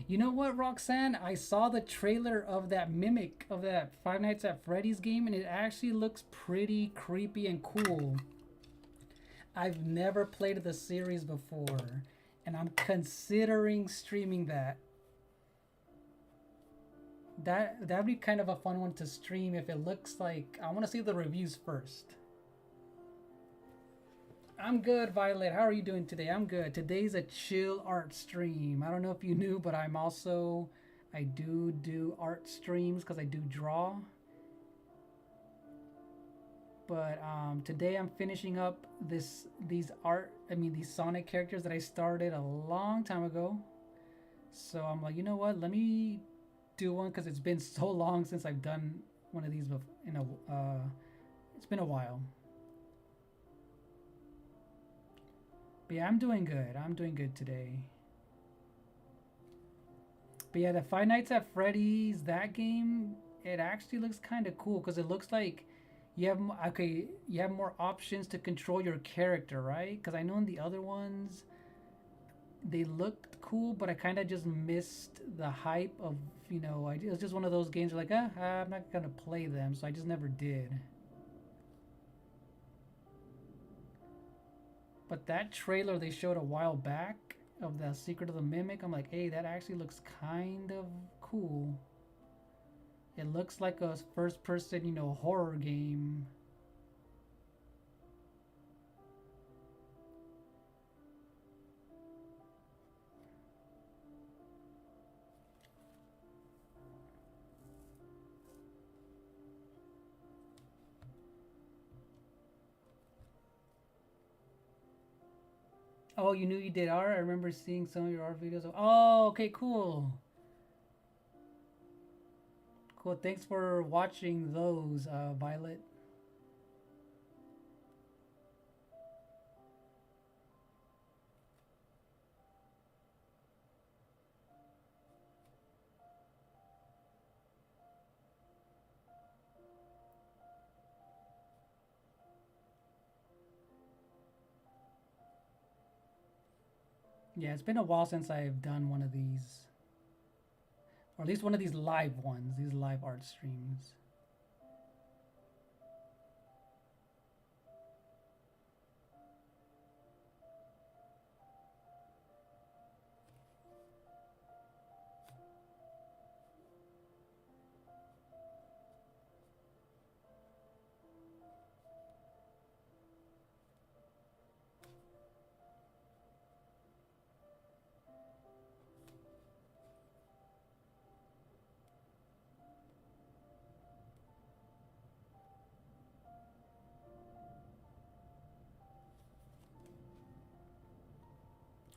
You know what, Roxanne? I saw the trailer of that Mimic, of that Five Nights at Freddy's game, and it actually looks pretty creepy and cool. I've never played the series before, and I'm considering streaming that. That'd be kind of a fun one to stream if it looks like... I want to see the reviews first. I'm good, Violet. How are you doing today? I'm good. Today's a chill art stream. I don't know if you knew, but I'm also... I do art streams because I do draw. But today I'm finishing up these Sonic characters that I started a long time ago. So I'm like, you know what? Let me do one because it's been so long since I've done one of these before. It's been a while. But yeah, I'm doing good. I'm doing good today. But yeah, the Five Nights at Freddy's, that game, it actually looks kind of cool because it looks like you have more options to control your character, right? Because I know in the other ones, they looked cool, but I kind of just missed the hype of, you know, it was just one of those games where like, I'm not going to play them, so I just never did. But that trailer they showed a while back of the Secret of the Mimic, I'm like, hey, that actually looks kind of cool. It looks like a first-person, you know, horror game. Oh, you knew you did art? I remember seeing some of your art videos. Oh, okay, cool. Cool, thanks for watching those, Violet. Yeah, it's been a while since I've done one of these. Or at least one of these live ones, these live art streams.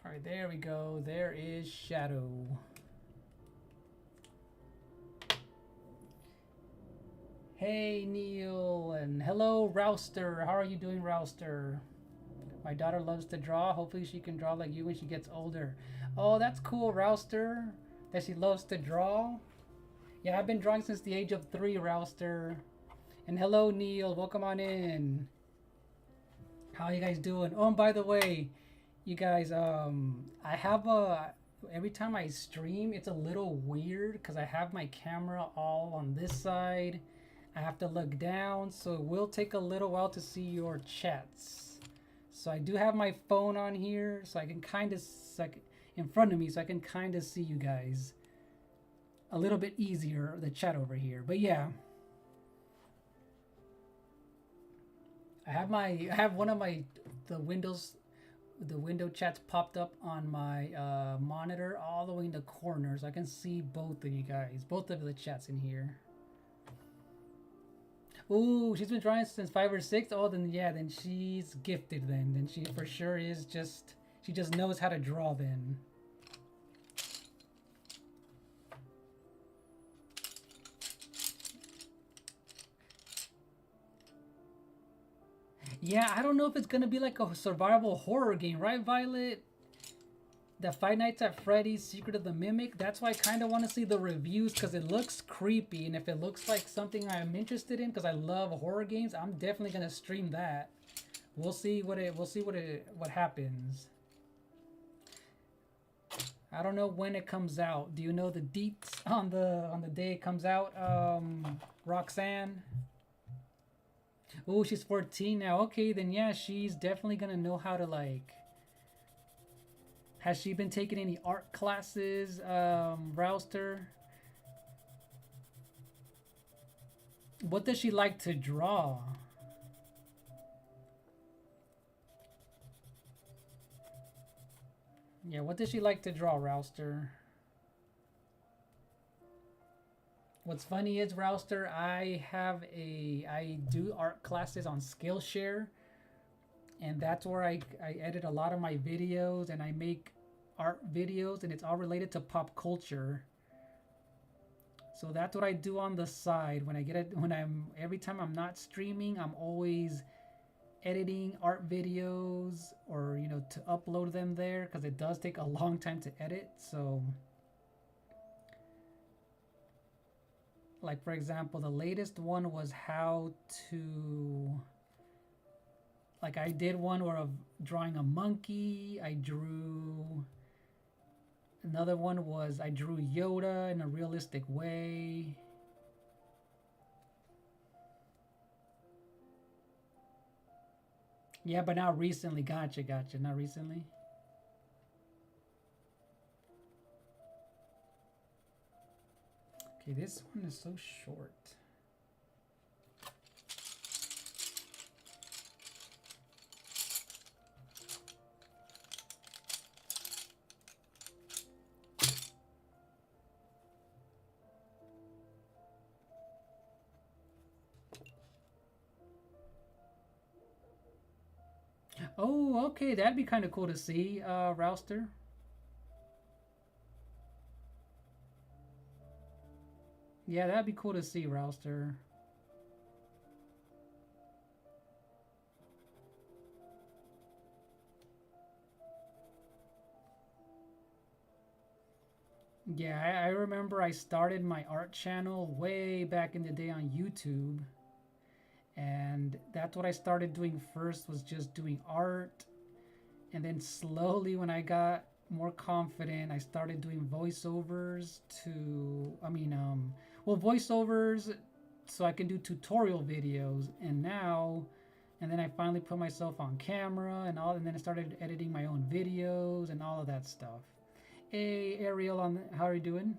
All right, there we go. There is Shadow. Hey, Neil, and hello, Rouster. How are you doing, Rouster? My daughter loves to draw. Hopefully she can draw like you when she gets older. Oh, that's cool, Rouster, that she loves to draw. Yeah, I've been drawing since the age of 3, Rouster. And hello, Neil. Welcome on in. How are you guys doing? Oh, and by the way, you guys, I have every time I stream, it's a little weird because I have my camera all on this side. I have to look down, so it will take a little while to see your chats. So I do have my phone on here, so I can kind of, in front of me, so I can kind of see you guys a little bit easier, the chat over here. But yeah, I have one of the window chats popped up on my monitor all the way in the corner, so I can see both of you guys, both of the chats in here. Ooh, she's been drawing since 5 or 6. Oh, then yeah, then she's gifted. Then she for sure is just, she just knows how to draw. Then. Yeah, I don't know if it's gonna be like a survival horror game, right, Violet? The Five Nights at Freddy's Secret of the Mimic. That's why I kind of want to see the reviews because it looks creepy, and if it looks like something I'm interested in, because I love horror games, I'm definitely gonna stream that. We'll see what happens. I don't know when it comes out. Do you know the deets on the day it comes out? Roxanne. Oh, she's 14 now. Okay, then yeah, she's definitely gonna know how to like. Has she been taking any art classes, Rouster? What does she like to draw? Yeah, what does she like to draw, Rouster? What's funny is, Rouster, I do art classes on Skillshare, and that's where I edit a lot of my videos, and I make art videos, and it's all related to pop culture. So that's what I do on the side when I get it. Every time I'm not streaming, I'm always editing art videos, or to upload them there, because it does take a long time to edit. So like, for example, the latest one was how to, like, I did one where of drawing a monkey. I drew another one was I drew Yoda in a realistic way. Yeah, but not recently. Gotcha. Not recently. Okay, this one is so short. Oh, okay, that'd be kind of cool to see, Rouster. Yeah, that'd be cool to see, Rouster. Yeah, I remember I started my art channel way back in the day on YouTube. And that's what I started doing first, was just doing art. And then slowly, when I got more confident, I started doing voiceovers voiceovers so I can do tutorial videos. And then I finally put myself on camera and then I started editing my own videos and all of that stuff. Hey, Ariel, how are you doing?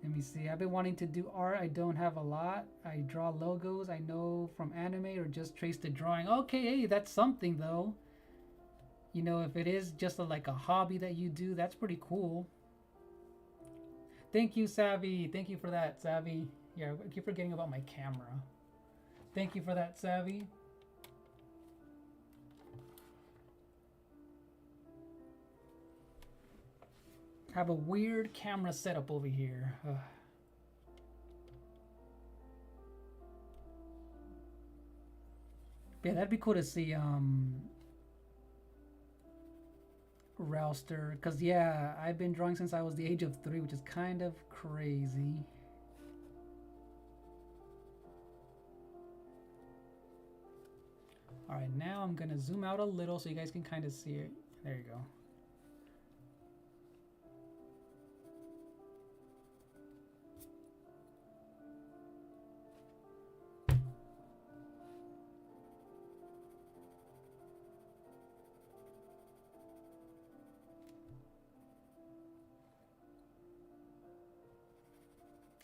Let me see. I've been wanting to do art. I don't have a lot. I draw logos I know from anime or just trace the drawing. Okay, hey, that's something though. If it is just like a hobby that you do, that's pretty cool. Thank you, Savvy. Thank you for that, Savvy. Yeah, I keep forgetting about my camera. Thank you for that, Savvy. Have a weird camera setup over here. Ugh. Yeah, that'd be cool to see, Rouster, because yeah, I've been drawing since I was the age of 3, which is kind of crazy. All right, now I'm gonna zoom out a little so you guys can kind of see it. There you go.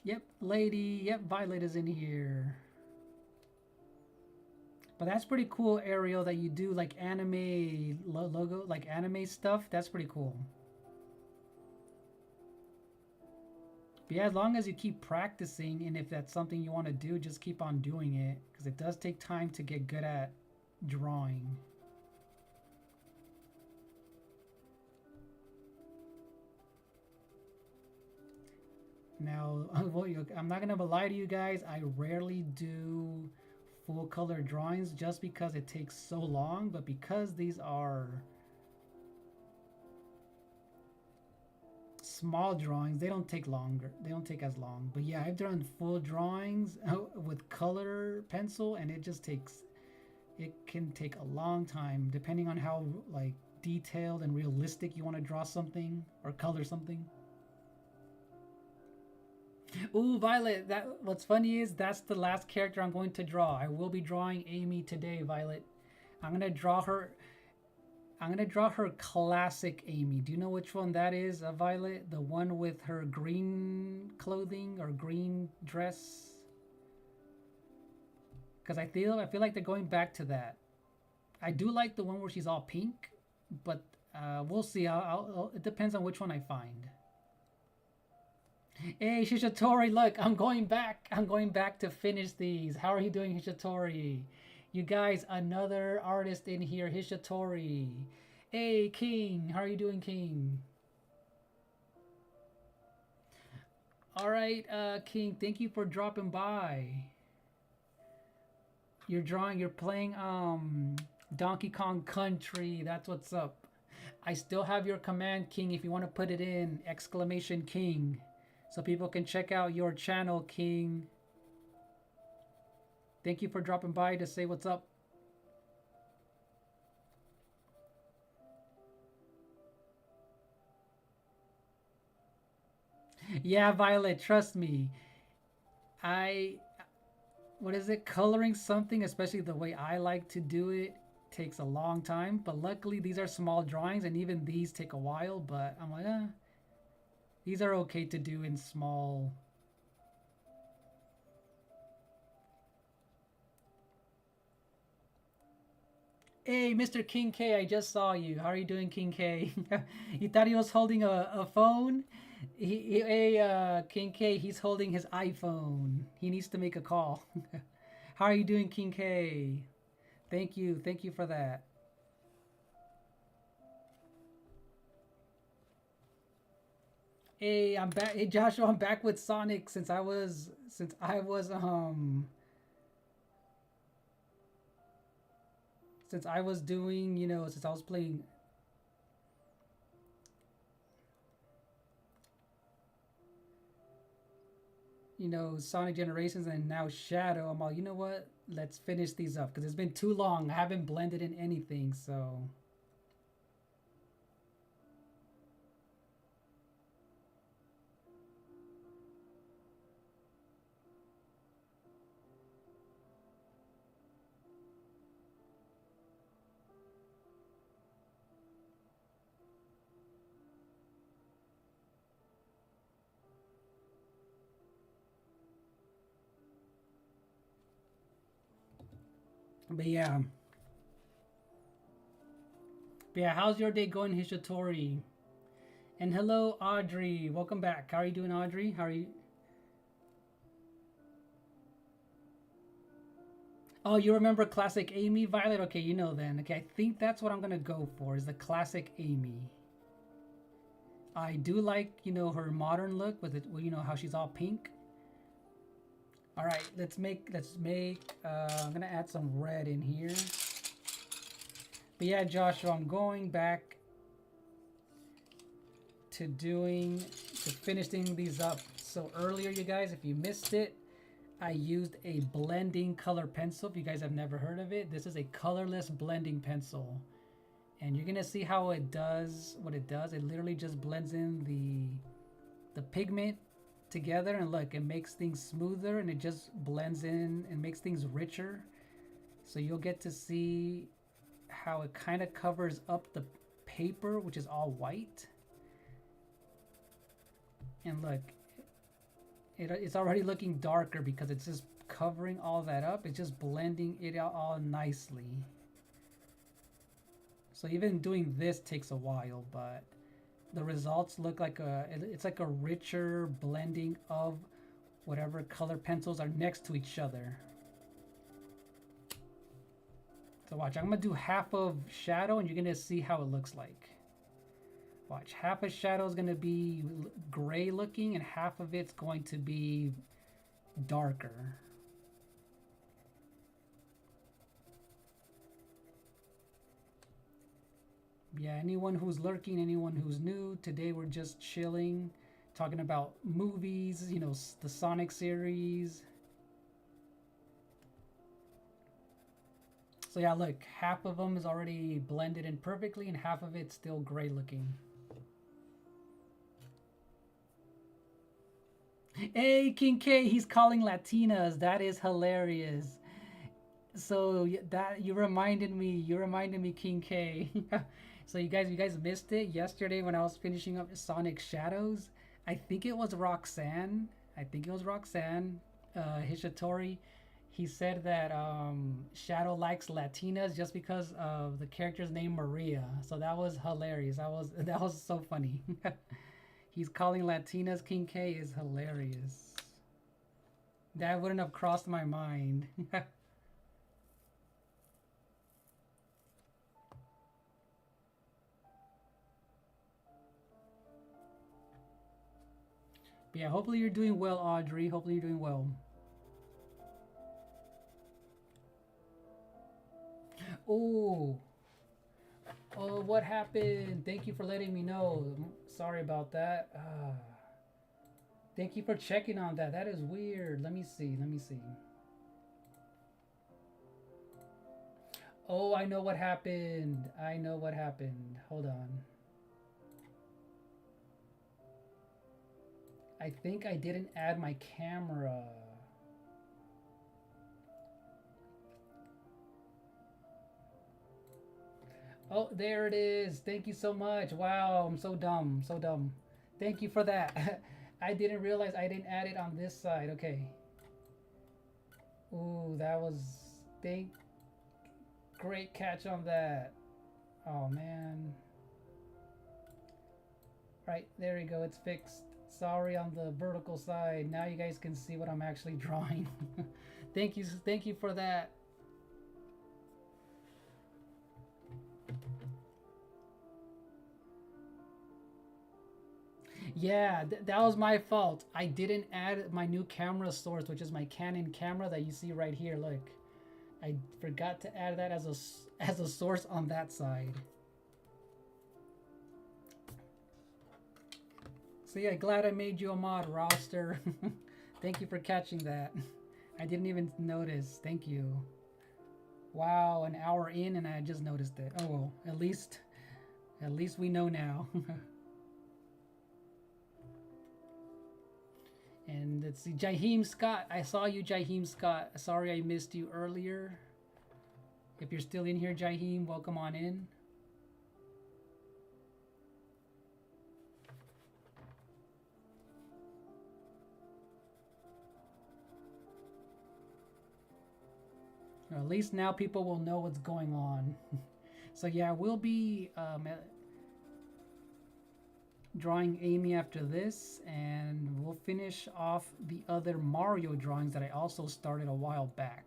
Yep, lady. Yep, Violet is in here. But that's pretty cool, Ariel, that you do like anime logo, like anime stuff. That's pretty cool. But yeah, as long as you keep practicing, and if that's something you want to do, just keep on doing it, because it does take time to get good at drawing. Now, I'm not gonna lie to you guys, I rarely do full color drawings just because it takes so long, but because these are small drawings, they don't take longer. They don't take as long. But yeah, I've done full drawings with color pencil, and it just takes. It can take a long time, depending on how like detailed and realistic you want to draw something or color something. Ooh, Violet. That what's funny is that's the last character I'm going to draw. I will be drawing Amy today, Violet. I'm gonna draw her. I'm gonna draw her classic Amy. Do you know which one that is, Violet? The one with her green clothing or green dress? Because I feel like they're going back to that. I do like the one where she's all pink, but we'll see. It depends on which one I find. Hey, Shishitori, look, I'm going back. I'm going back to finish these. How are you doing, Hishitori? You guys, another artist in here, Hishitori. Hey, King, how are you doing, King? All right, King, thank you for dropping by. You're playing Donkey Kong Country. That's what's up. I still have your command, King, if you want to put it in, exclamation King. So people can check out your channel, King. Thank you for dropping by to say what's up. Yeah, Violet, trust me. What is it? Coloring something, especially the way I like to do it, takes a long time. But luckily, these are small drawings, and even these take a while. But I'm like, these are okay to do in small. Hey, Mr. King K, I just saw you. How are you doing, King K? You thought he was holding a phone? Hey, King K, he's holding his iPhone. He needs to make a call. How are you doing, King K? Thank you for that. Hey, I'm back. Hey, Joshua, I'm back with Sonic since I was since I was doing, since I was playing. Sonic Generations and now Shadow. I'm all, you know what? Let's finish these up because it's been too long. I haven't blended in anything, so. But yeah. How's your day going, Hishitori? And hello, Audrey. Welcome back. How are you doing, Audrey? How are you? Oh, you remember classic Amy, Violet? Okay, then. Okay, I think that's what I'm gonna go for, is the classic Amy. I do like, her modern look with it, how she's all pink. All right, let's make, I'm gonna add some red in here. But yeah, Joshua, I'm going back to finishing these up. So earlier, you guys, if you missed it, I used a blending color pencil. If you guys have never heard of it, this is a colorless blending pencil. And you're gonna see how it does what it does. It literally just blends in the pigment together, and look, it makes things smoother, and it just blends in and makes things richer. So you'll get to see how it kind of covers up the paper, which is all white. And look, it's already looking darker because it's just covering all that up. It's just blending it out all nicely. So even doing this takes a while, but the results look like it's like a richer blending of whatever color pencils are next to each other. So watch, I'm gonna do half of shadow and you're gonna see how it looks like. Watch, half of shadow is gonna be gray looking and half of it's going to be darker. Yeah, anyone who's lurking, anyone who's new, today we're just chilling, talking about movies, you know, the Sonic series. So yeah, look, half of them is already blended in perfectly and half of it's still gray looking. Hey, King K, he's calling Latinas. That is hilarious. So that you reminded me. You reminded me, King K. So you guys missed it yesterday when I was finishing up Sonic Shadows. I think it was Roxanne. I think it was Roxanne. Hishitori. He said that Shadow likes Latinas just because of the character's name Maria. So that was hilarious. That was so funny. He's calling Latinas King K is hilarious. That wouldn't have crossed my mind. But yeah, hopefully you're doing well, Audrey. Hopefully you're doing well. Oh, oh, what happened? Thank you for letting me know. Sorry about that. Thank you for checking on that. That is weird. Let me see. Let me see. Oh, I know what happened. I know what happened. Hold on. I think I didn't add my camera. Oh, there it is. Thank you so much. Wow, I'm so dumb. So dumb. Thank you for that. I didn't realize I didn't add it on this side. Okay. Ooh, that was thank great catch on that. Oh man. Right, there we go. It's fixed. Sorry on the vertical side. Now you guys can see what I'm actually drawing. Thank you for that. Yeah, that was my fault. I didn't add my new camera source, which is my Canon camera that you see right here. Look, I forgot to add that as a source on that side. So yeah, glad I made you a mod, roster. Thank you for catching that. I didn't even notice. Thank you. Wow, an hour in and I just noticed it. Oh well, at least we know now. And let's see, Jaheim Scott. I saw you, Jaheim Scott. Sorry I missed you earlier. If you're still in here, Jaheim, welcome on in. Or at least now people will know what's going on. So yeah, we'll be drawing Amy after this, and we'll finish off the other Mario drawings that I also started a while back.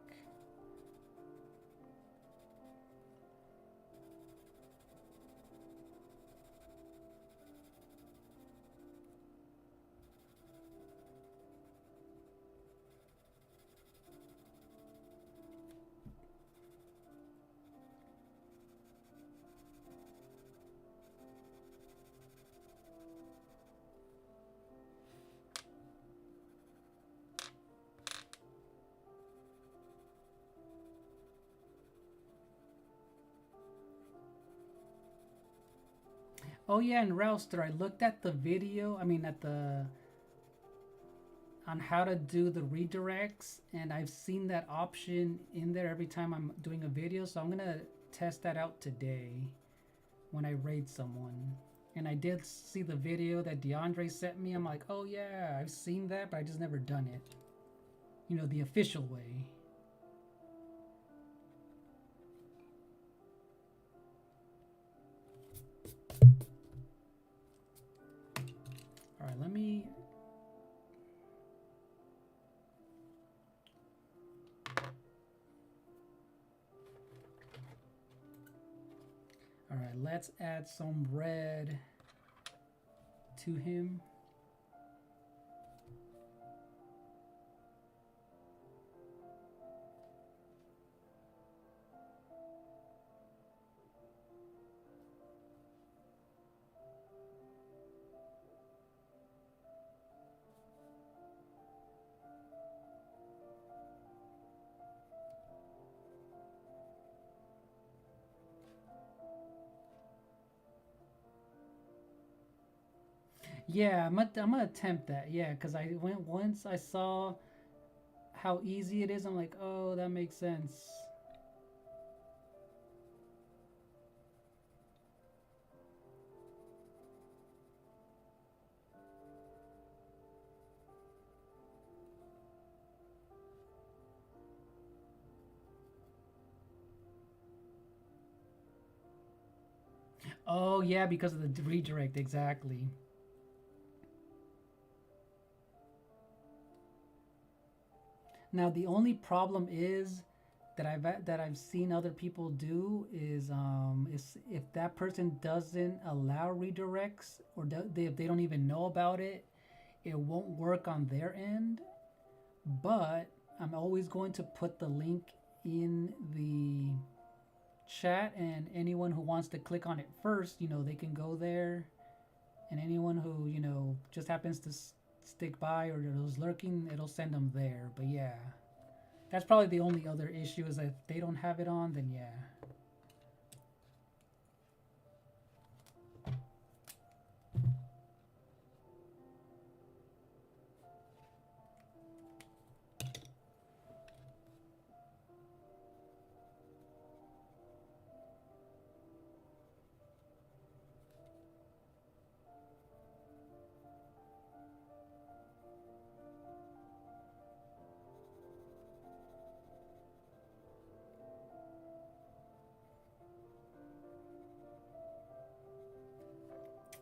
Oh yeah, and Rouster, I looked at the video, I mean at the on how to do the redirects, and I've seen that option in there every time I'm doing a video, so I'm gonna test that out today when I raid someone. And I did see the video that DeAndre sent me. I'm like, oh yeah, I've seen that, but I just never done it. You know, the official way. All right, let me... All right, let's add some red to him. Yeah, I'm gonna attempt that. Yeah, because I went once. I saw how easy it is. I'm like, oh, that makes sense. Oh yeah, because of the redirect, exactly. Now the only problem is that I've seen other people do is if that person doesn't allow redirects or if they don't even know about it, it won't work on their end. But I'm always going to put the link in the chat, and anyone who wants to click on it first, they can go there, and anyone who just happens to stick by or is lurking, it'll send them there. But yeah, that's probably the only other issue is that if they don't have it on, then yeah.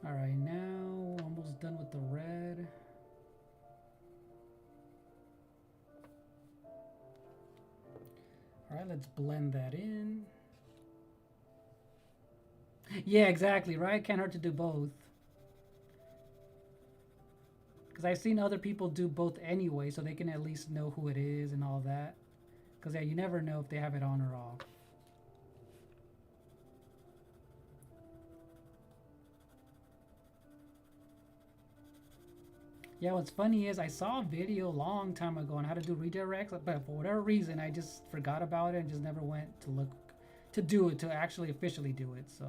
All right, now almost done with the red. All right, let's blend that in. Yeah, exactly, right? Can't hurt to do both. Because I've seen other people do both anyway, so they can at least know who it is and all that. Because, yeah, you never know if they have it on or off. Yeah, what's funny is I saw a video a long time ago on how to do redirects, but for whatever reason, I just forgot about it and just never went to look to do it, to actually officially do it, so...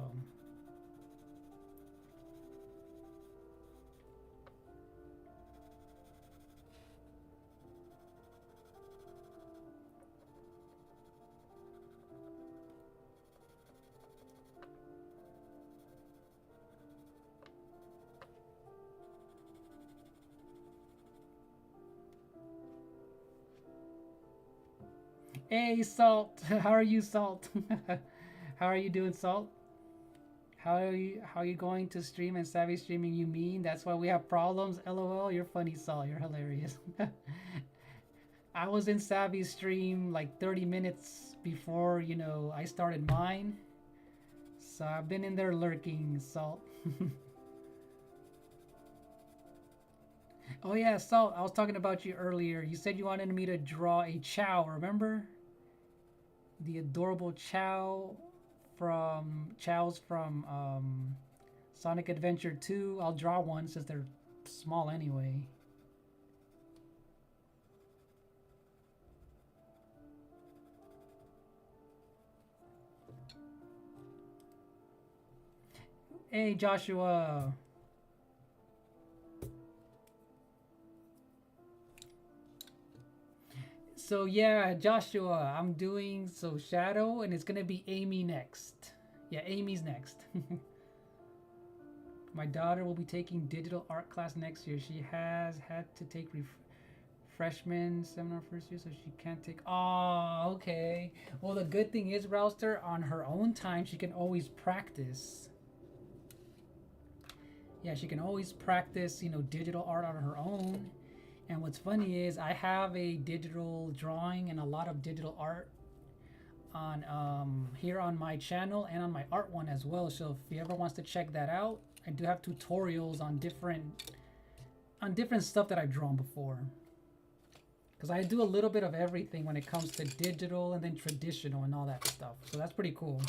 Hey, Salt! How are you, Salt? How are you doing, Salt? How are you going to stream and savvy streaming? You mean that's why we have problems? LOL. You're funny, Salt. You're hilarious. I was in savvy stream like 30 minutes before I started mine, so I've been in there lurking, Salt. Oh yeah, Salt. I was talking about you earlier. You said you wanted me to draw a Chow. Remember the adorable Chows from Sonic Adventure 2. I'll draw one since they're small anyway. Hey, Joshua. So yeah, Joshua, I'm doing Shadow, and it's gonna be Amy next. Yeah, Amy's next. My daughter will be taking digital art class next year. She has had to take freshman seminar first year, so she can't take. Oh, okay. Well, the good thing is, Rouster, on her own time, she can always practice. Yeah, she can always practice, digital art on her own. And what's funny is I have a digital drawing and a lot of digital art on here on my channel and on my art one as well. So if he ever wants to check that out, I do have tutorials on different stuff that I've drawn before. Because I do a little bit of everything when it comes to digital and then traditional and all that stuff. So that's pretty cool.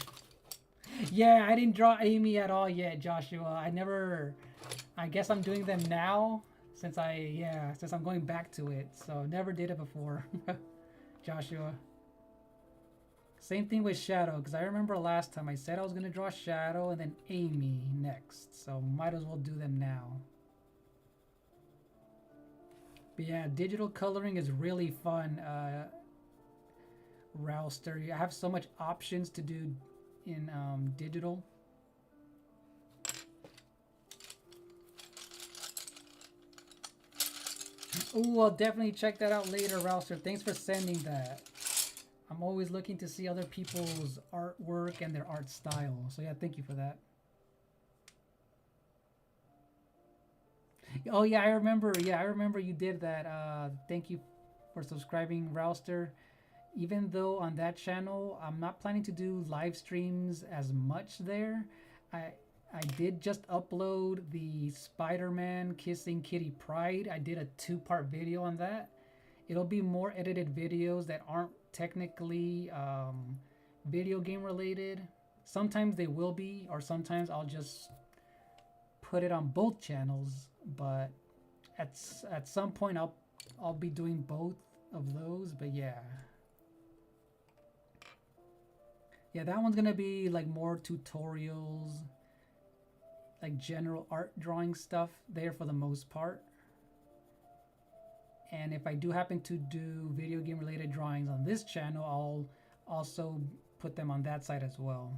Yeah, I didn't draw Amy at all yet, Joshua. I guess I'm doing them now since I'm going back to it. So never did it before. Joshua. Same thing with Shadow, because I remember last time I said I was going to draw Shadow and then Amy next. So might as well do them now. But yeah, digital coloring is really fun. Rouster, you have so much options to do in digital. Ooh, I'll definitely check that out later, Rouster. Thanks for sending that. I'm always looking to see other people's artwork and their art style. So yeah, thank you for that. Oh yeah, I remember. Yeah, I remember you did that. Thank you for subscribing, Rouster. Even though on that channel, I'm not planning to do live streams as much there. I I did just upload the Spider-Man Kissing Kitty Pryde. I did a 2-part video on that. It'll be more edited videos that aren't technically video game related. Sometimes they will be, or sometimes I'll just put it on both channels. But at some point I'll be doing both of those. But yeah. Yeah, that one's gonna be like more tutorials, like general art drawing stuff there for the most part. And if I do happen to do video game related drawings on this channel, I'll also put them on that side as well.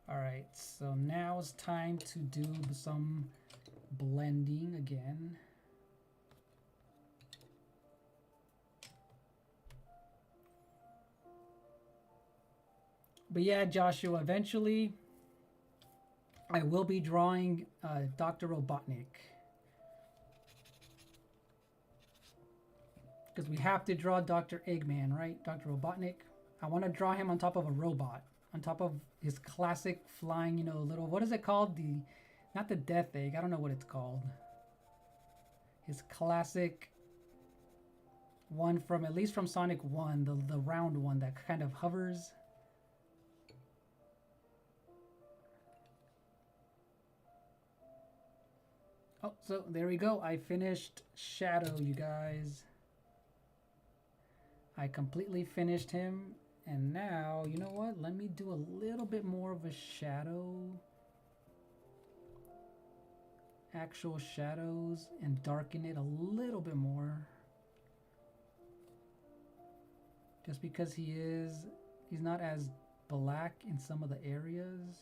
Alright, so now it's time to do some blending again. But yeah, Joshua, eventually I will be drawing Dr. Robotnik. Because we have to draw Dr. Eggman, right? Dr. Robotnik. I want to draw him on top of a robot. On top of his classic flying, you know, little... What is it called? Not the Death Egg. I don't know what it's called. His classic one from... At least from Sonic 1. The round one that kind of hovers... Oh, so there we go. I finished Shadow, you guys. I completely finished him. And now, you know what? Let me do a little bit more of a shadow. Actual shadows. And darken it a little bit more. Just because he's not as black in some of the areas.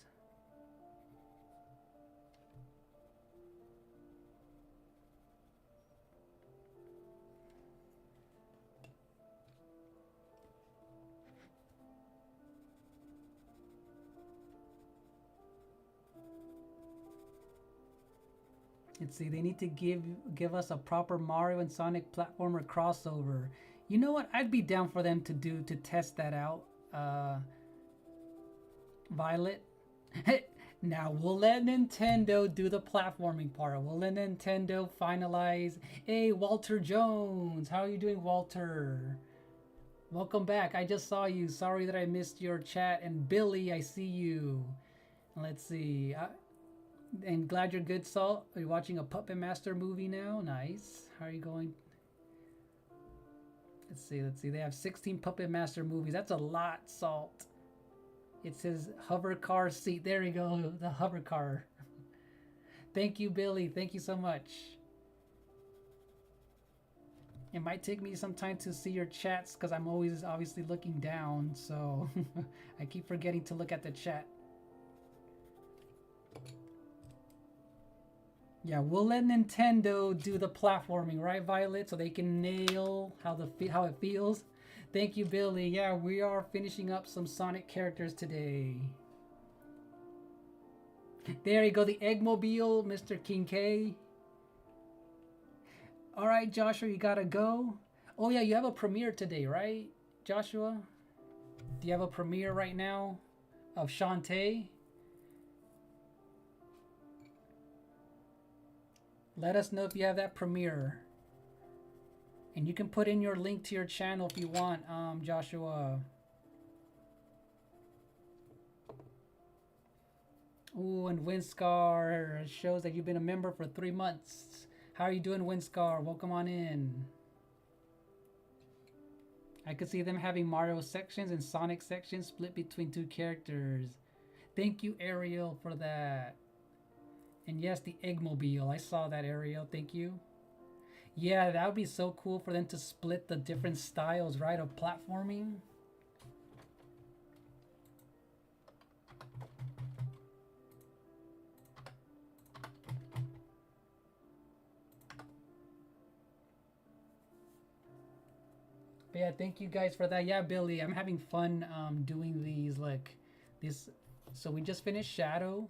Let's see, they need to give us a proper Mario and Sonic platformer crossover. You know what? I'd be down for them to test that out. Violet. Now we'll let Nintendo do the platforming part. We'll let Nintendo finalize. Hey, Walter Jones. How are you doing, Walter? Welcome back. I just saw you. Sorry that I missed your chat. And Billy, I see you. Let's see. And glad you're good, Salt. Are you watching a Puppet Master movie now? Nice. How are you going? Let's see. They have 16 Puppet Master movies. That's a lot, Salt. It says hover car seat. There we go. The hover car. Thank you, Billy. Thank you so much. It might take me some time to see your chats because I'm always obviously looking down. So I keep forgetting to look at the chat. Yeah, we'll let Nintendo do the platforming, right, Violet? So they can nail how it feels. Thank you, Billy. Yeah, we are finishing up some Sonic characters today. There you go, the Eggmobile, Mr. King K. All right, Joshua, you gotta go. Oh yeah, you have a premiere today, right, Joshua? Do you have a premiere right now of Shantae? Let us know if you have that premiere. And you can put in your link to your channel if you want, Joshua. Ooh, and Windscar shows that you've been a member for 3 months. How are you doing, Windscar? Welcome on in. I could see them having Mario sections and Sonic sections split between 2 characters. Thank you, Ariel, for that. And yes, the Eggmobile. I saw that, Ariel. Thank you. Yeah, that would be so cool for them to split the different styles, right, of platforming. But yeah, thank you guys for that. Yeah, Billy, I'm having fun doing these, like, this. So we just finished Shadow.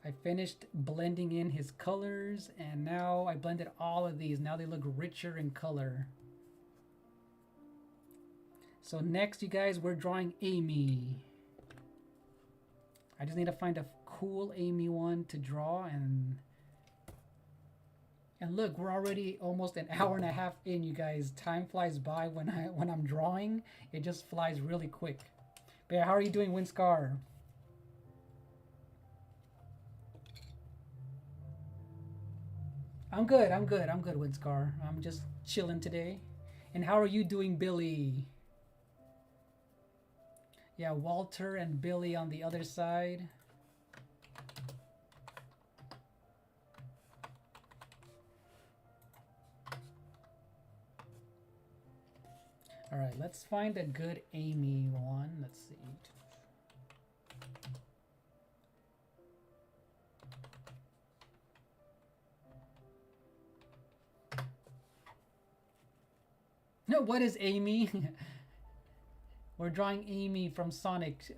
I finished blending in his colors, and now I blended all of these. Now they look richer in color. So next, you guys, we're drawing Amy. I just need to find a cool Amy one to draw, and look, we're already almost an hour and a half in, you guys. Time flies by when I'm drawing. It just flies really quick. But yeah, how are you doing, Winscar? I'm good, Winscar. I'm just chilling today. And how are you doing, Billy? Yeah, Walter and Billy on the other side. All right, let's find a good Amy one. Let's see. No, what is Amy? We're drawing Amy from Sonic.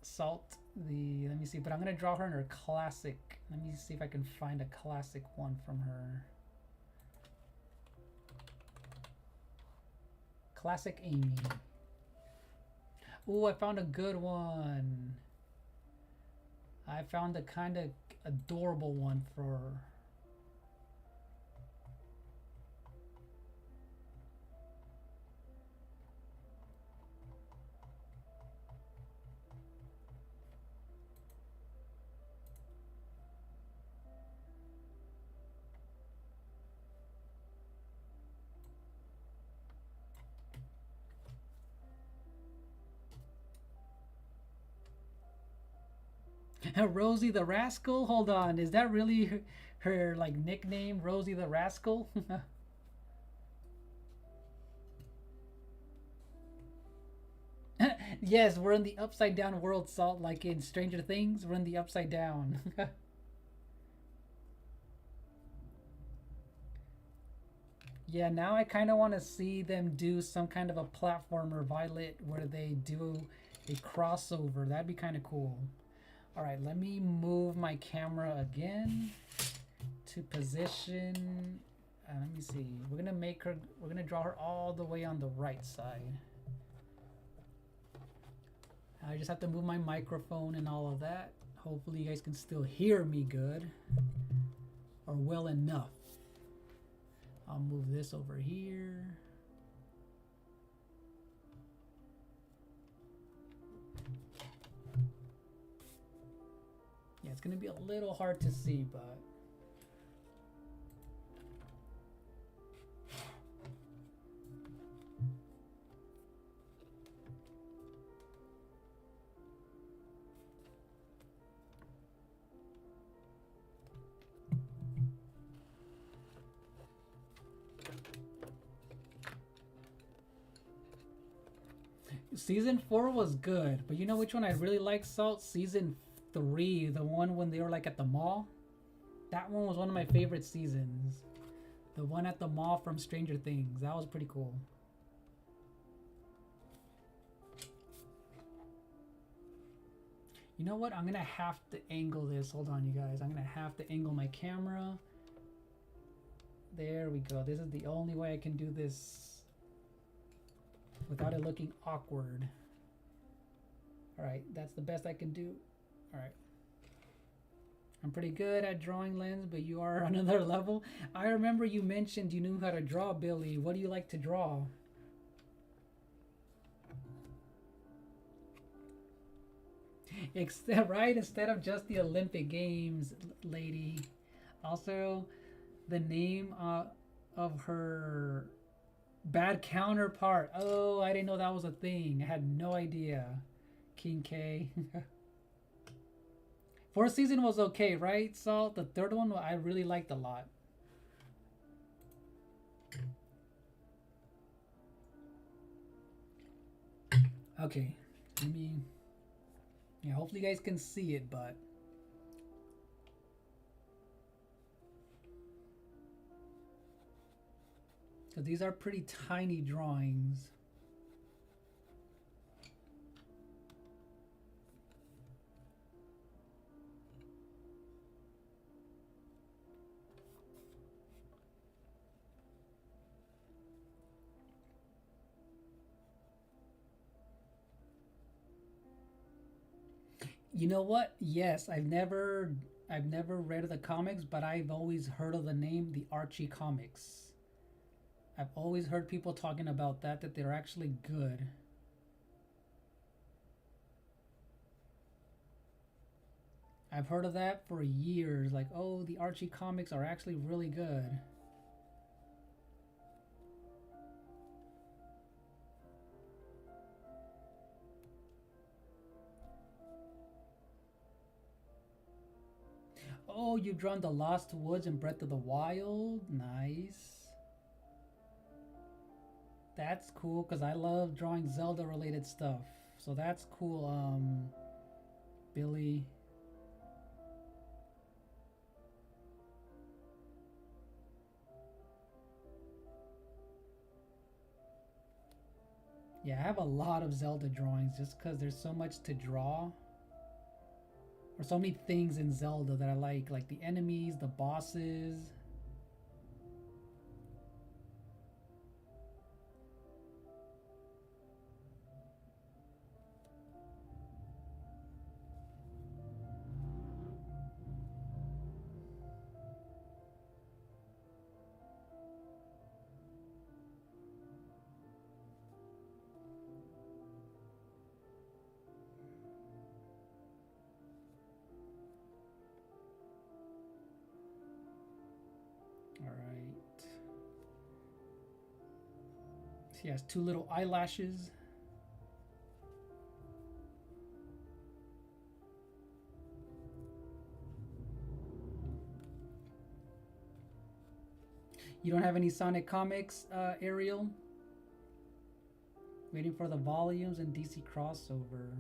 Salt. Let me see, but I'm gonna draw her in her classic. Let me see if I can find a classic one from her. Classic Amy. Ooh, I found a good one. I found a kind of adorable one for her. Rosie the Rascal? Hold on, is that really her like nickname, Rosie the Rascal? Yes, we're in the upside down world, Salt, like in Stranger Things. We're in the upside down. Yeah, now I kind of want to see them do some kind of a platformer, Violet, where they do a crossover. That'd be kind of cool. All right, let me move my camera again to position. Let me see. We're gonna draw her all the way on the right side. I just have to move my microphone and all of that. Hopefully you guys can still hear me good or well enough. I'll move this over here. Yeah, it's gonna be a little hard to see, but Season 4 was good, but you know which one I really like, Salt? Season 3, the one when they were like at the mall. That one was one of my favorite seasons. The one at the mall from Stranger Things. That was pretty cool. You know what? I'm gonna have to angle this. Hold on, you guys. I'm gonna have to angle my camera. There we go. This is the only way I can do this without it looking awkward. Alright, that's the best I can do. Alright. I'm pretty good at drawing, Lens, but you are on another level. I remember you mentioned you knew how to draw, Billy. What do you like to draw? Right? Instead of just the Olympic Games, lady. Also, the name of her bad counterpart. Oh, I didn't know that was a thing. I had no idea. King K. Fourth season was okay, right? So the third one I really liked a lot. Okay, let me. Yeah, hopefully you guys can see it, but. So these are pretty tiny drawings. You know what? Yes, I've never read the comics, but I've always heard of the name, the Archie comics. I've always heard people talking about that they're actually good. I've heard of that for years. Like, oh, the Archie comics are actually really good. Oh, you've drawn the Lost Woods and Breath of the Wild. Nice. That's cool because I love drawing Zelda related stuff. So that's cool, Billy. Yeah, I have a lot of Zelda drawings just because there's so much to draw. Or so many things in Zelda that I like the enemies, the bosses. All right. She has two little eyelashes. You don't have any Sonic comics, Ariel? Waiting for the volumes and DC crossover.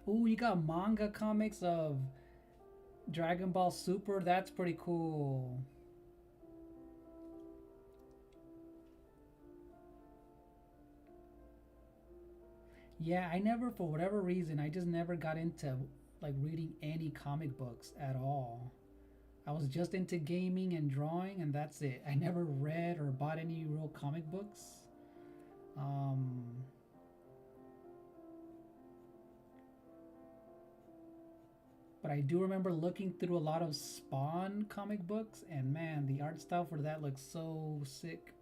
Ooh, you got manga comics of Dragon Ball Super? That's pretty cool. Yeah, I never, for whatever reason, I just never got into like reading any comic books at all. I was just into gaming and drawing, and that's it. I never read or bought any real comic books. Um, but I do remember looking through a lot of Spawn comic books, and man, the art style for that looks so sick.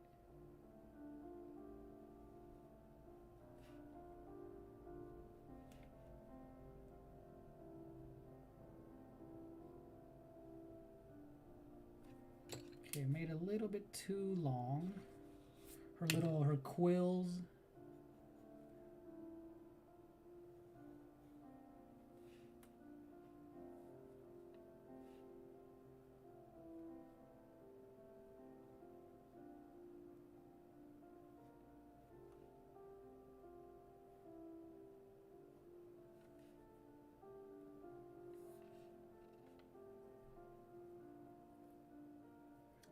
Okay, made a little bit too long. Her quills.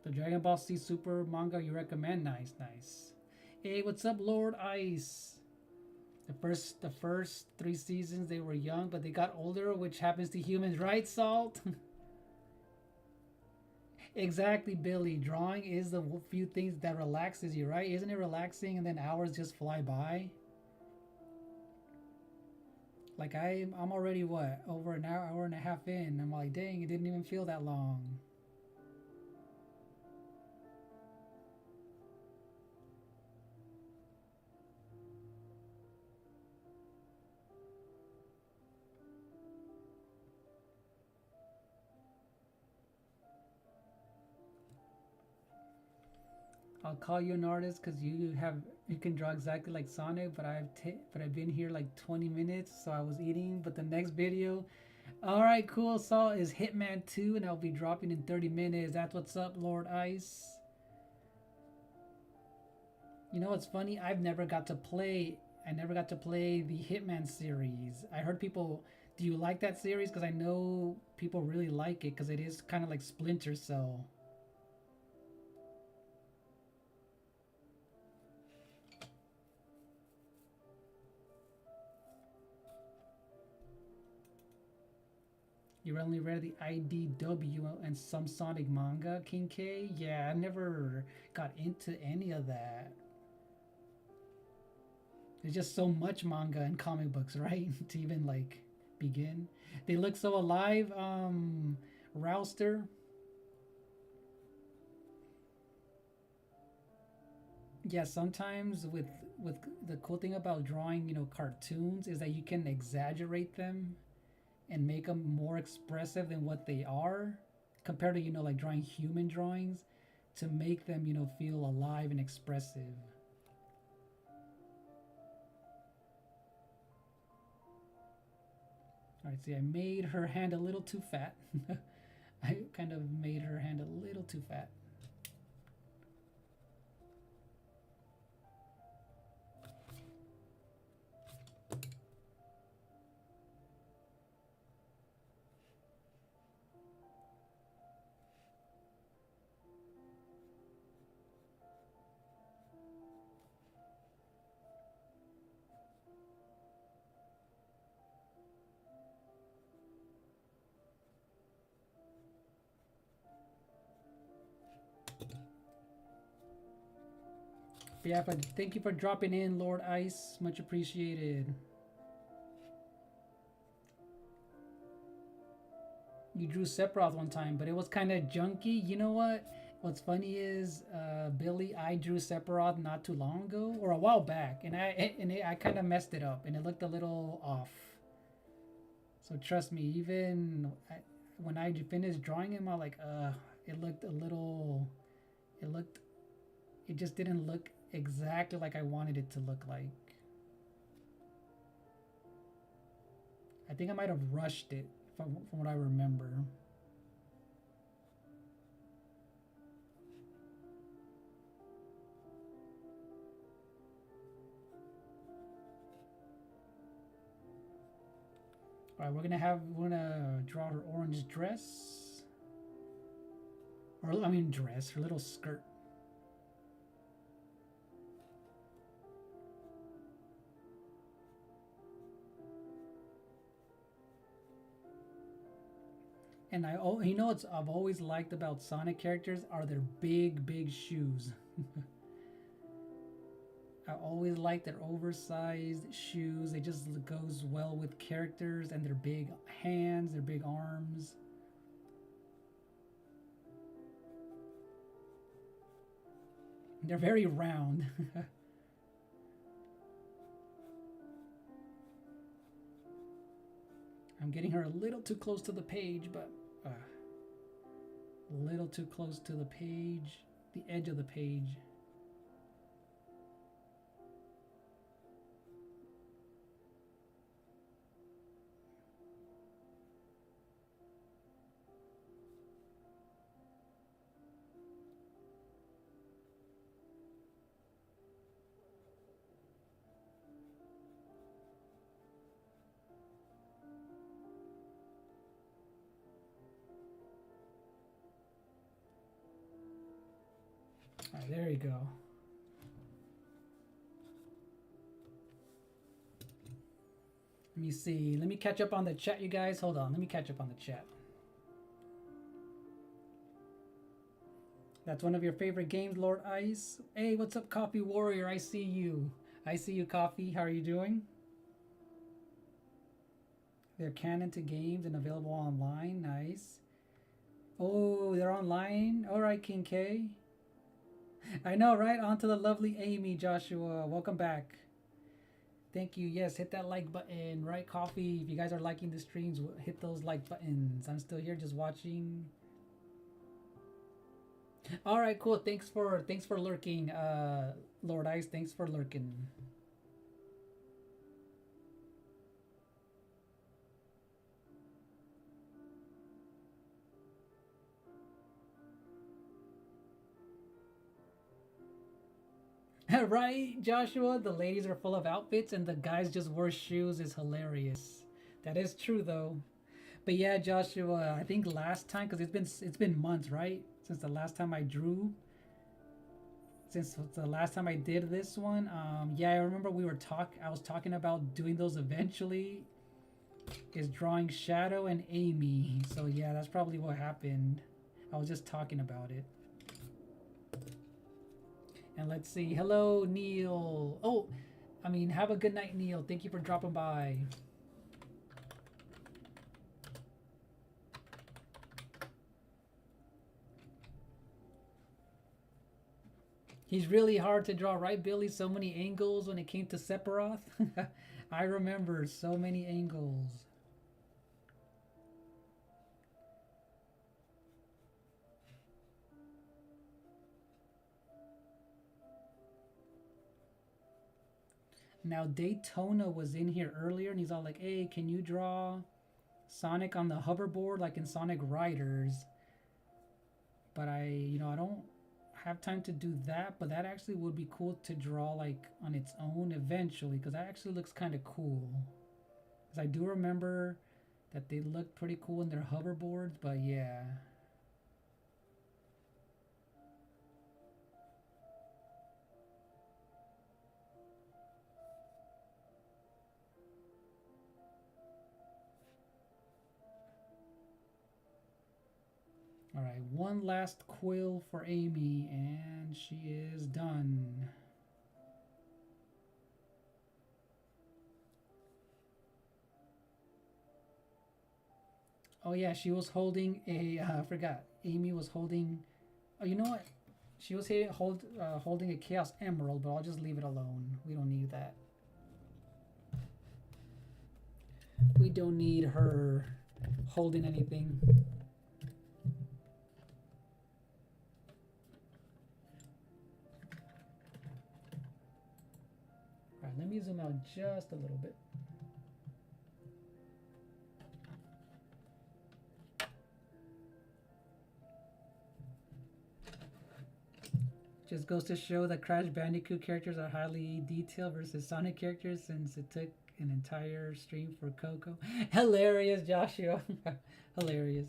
The Dragon Ball Z Super manga you recommend? Nice, nice. Hey, what's up, Lord Ice? The first 3 seasons they were young, but they got older, which happens to humans, right, Salt? Exactly, Billy. Drawing is the few things that relaxes you, right? Isn't it relaxing and then hours just fly by? Like I'm already what, over an hour and a half in. I'm like, dang, it didn't even feel that long. I'll call you an artist because you can draw exactly like Sonic, but I've been here like 20 minutes, so I was eating. But the next video, all right, cool. Saul is Hitman 2, and I'll be dropping in 30 minutes. That's what's up, Lord Ice. You know what's funny? I never got to play the Hitman series. I heard people. Do you like that series? Because I know people really like it because it is kind of like Splinter Cell. You only read the IDW and some Sonic manga, King K? Yeah, I never got into any of that. There's just so much manga and comic books, right? To even like begin. They look so alive, Rouster. Yeah, sometimes with the cool thing about drawing, cartoons is that you can exaggerate them and make them more expressive than what they are compared to like drawing human drawings to make them feel alive and expressive. All right, see, I made her hand a little too fat. I kind of made her hand a little too fat. But yeah, but thank you for dropping in, Lord Ice. Much appreciated. You drew Sephiroth one time, but it was kind of junky. You know what? What's funny is, Billy, I drew Sephiroth not too long ago, or a while back, and I kind of messed it up, and it looked a little off. So trust me, even when I finished drawing him, I like, it looked a little, it just didn't look exactly like I wanted it to look like. I think I might have rushed it from what I remember. All right, we're gonna draw her orange dress, or I mean dress, her little skirt. And what I've always liked about Sonic characters are their big shoes. I always like their oversized shoes. It just goes well with characters and their big hands, their big arms. They're very round. I'm getting her a little too close to the page, but a little too close to the page, the edge of the page. All right, there you go. Let me see. Let me catch up on the chat, you guys. Hold on. Let me catch up on the chat. That's one of your favorite games, Lord Ice. Hey, what's up, Coffee Warrior? I see you. I see you, Coffee. How are you doing? They're canon to games and available online. Nice. Oh, they're online? All right, King K. I know, right? On to the lovely Amy, Joshua. Welcome back. Thank you. Yes, hit that like button, right? Coffee. If you guys are liking the streams, hit those like buttons. I'm still here just watching. All right, cool. Thanks for lurking, Lord Ice. Thanks for lurking. Right, Joshua? The ladies are full of outfits and the guys just wear shoes is hilarious. That is true though. But yeah, Joshua, I think last time cuz it's been months, right? Since the last time I drew, since the last time I did this one. Yeah, I remember I was talking about doing those eventually is drawing Shadow and Amy. So yeah, that's probably what happened. I was just talking about it. And let's see. Hello, Neil. Oh, I mean, have a good night, Neil. Thank you for dropping by. He's really hard to draw, right, Billy? So many angles when it came to Sephiroth. I remember so many angles. Now, Daytona was in here earlier, and he's all like, hey, can you draw Sonic on the hoverboard like in Sonic Riders? But I don't have time to do that, but that actually would be cool to draw like on its own eventually, because that actually looks kind of cool. Because I do remember that they looked pretty cool in their hoverboards, but yeah. All right, one last quill for Amy, and she is done. Oh yeah, she was holding a. I forgot. Amy was holding. Oh, you know what? She was holding a Chaos Emerald, but I'll just leave it alone. We don't need that. We don't need her holding anything. Alright, let me zoom out just a little bit. Just goes to show that Crash Bandicoot characters are highly detailed versus Sonic characters, since it took an entire stream for Coco. Hilarious, Joshua. Hilarious.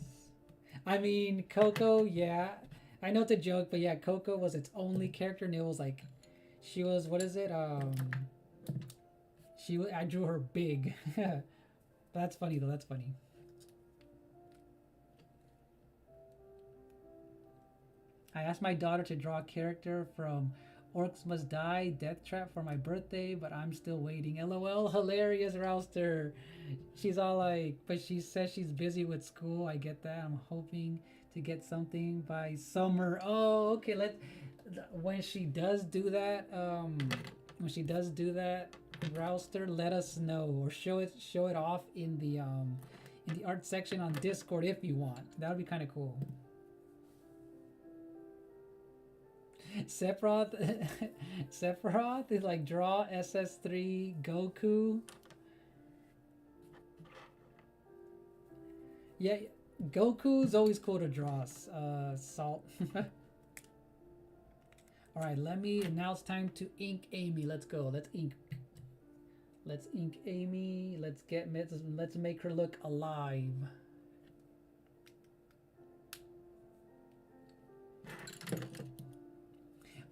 I mean, Coco, yeah. I know it's a joke, but yeah, Coco was its only character, and it was like, she was, what is it? I drew her big. That's funny though. That's funny. I asked my daughter to draw a character from Orcs Must Die, Death Trap for my birthday, but I'm still waiting. LOL, hilarious, Rouster. She's all like, but she says she's busy with school. I get that. I'm hoping to get something by summer. Oh, okay. When she does do that, Rouster, let us know, or show it off in the art section on Discord if you want. That would be kind of cool. Sephiroth is like draw SS3 Goku. Yeah, Goku's always cool to draw. Salt. All right, now it's time to ink Amy. Let's go. Let's ink Amy. Let's make her look alive.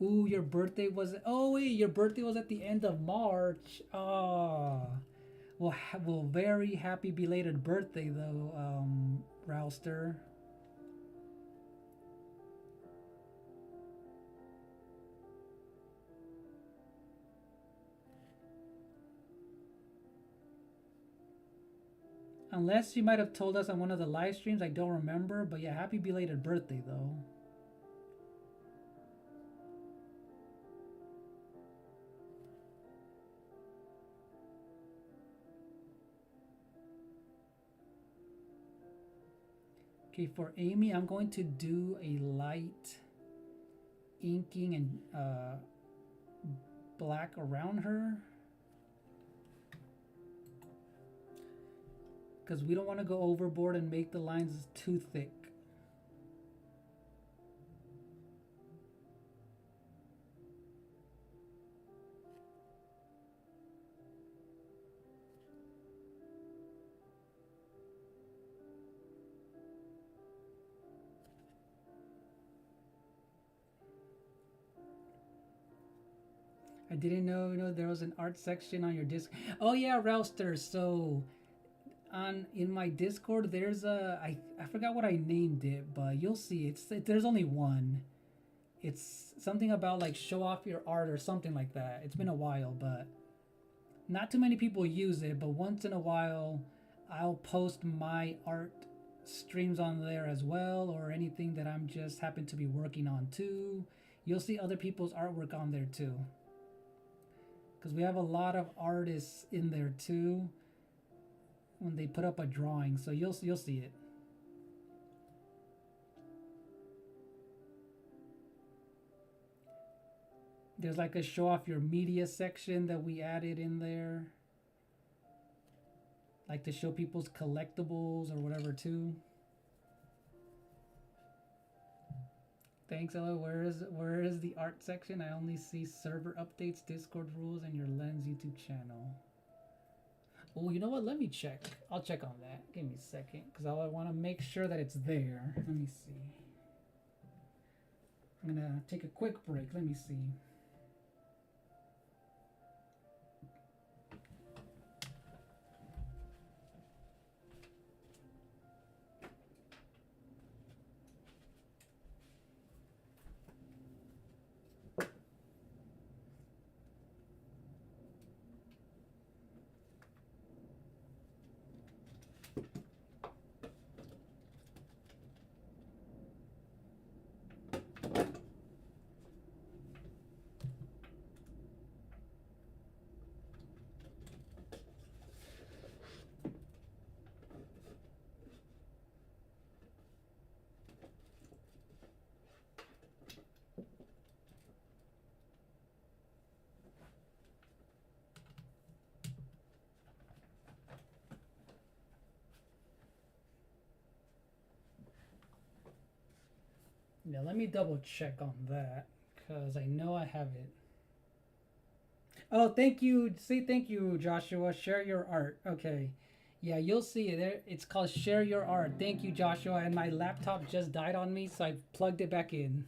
Ooh, your birthday was. Oh wait, your birthday was at the end of March. Oh, well, very happy belated birthday though, Rouster. Unless you might have told us on one of the live streams, I don't remember. But yeah, happy belated birthday though. Okay, for Amy, I'm going to do a light inking and black around her. Because we don't want to go overboard and make the lines too thick. I didn't know there was an art section on your disc. Oh yeah, Rouster. So in my Discord there's I forgot what I named it, but you'll see there's only one. It's something about like show off your art or something like that. It's been a while, but not too many people use it, but once in a while I'll post my art streams on there as well, or anything that I'm just happen to be working on too. You'll see other people's artwork on there too, because we have a lot of artists in there too when they put up a drawing, so you'll see it. There's like a show off your media section that we added in there, like to show people's collectibles or whatever too. Thanks, Ella. Where is the art section? I only see server updates, Discord rules, and your Lens YouTube channel. Oh, you know what? Let me check. I'll check on that. Give me a second, because I want to make sure that it's there. Let me see. I'm gonna take a quick break. Let me see. Yeah, let me double check on that, because I know I have it. Oh, thank you. Say thank you, Joshua. Share your art. Okay. Yeah, you'll see it there. It's called Share Your Art. Thank you, Joshua. And my laptop just died on me, so I plugged it back in.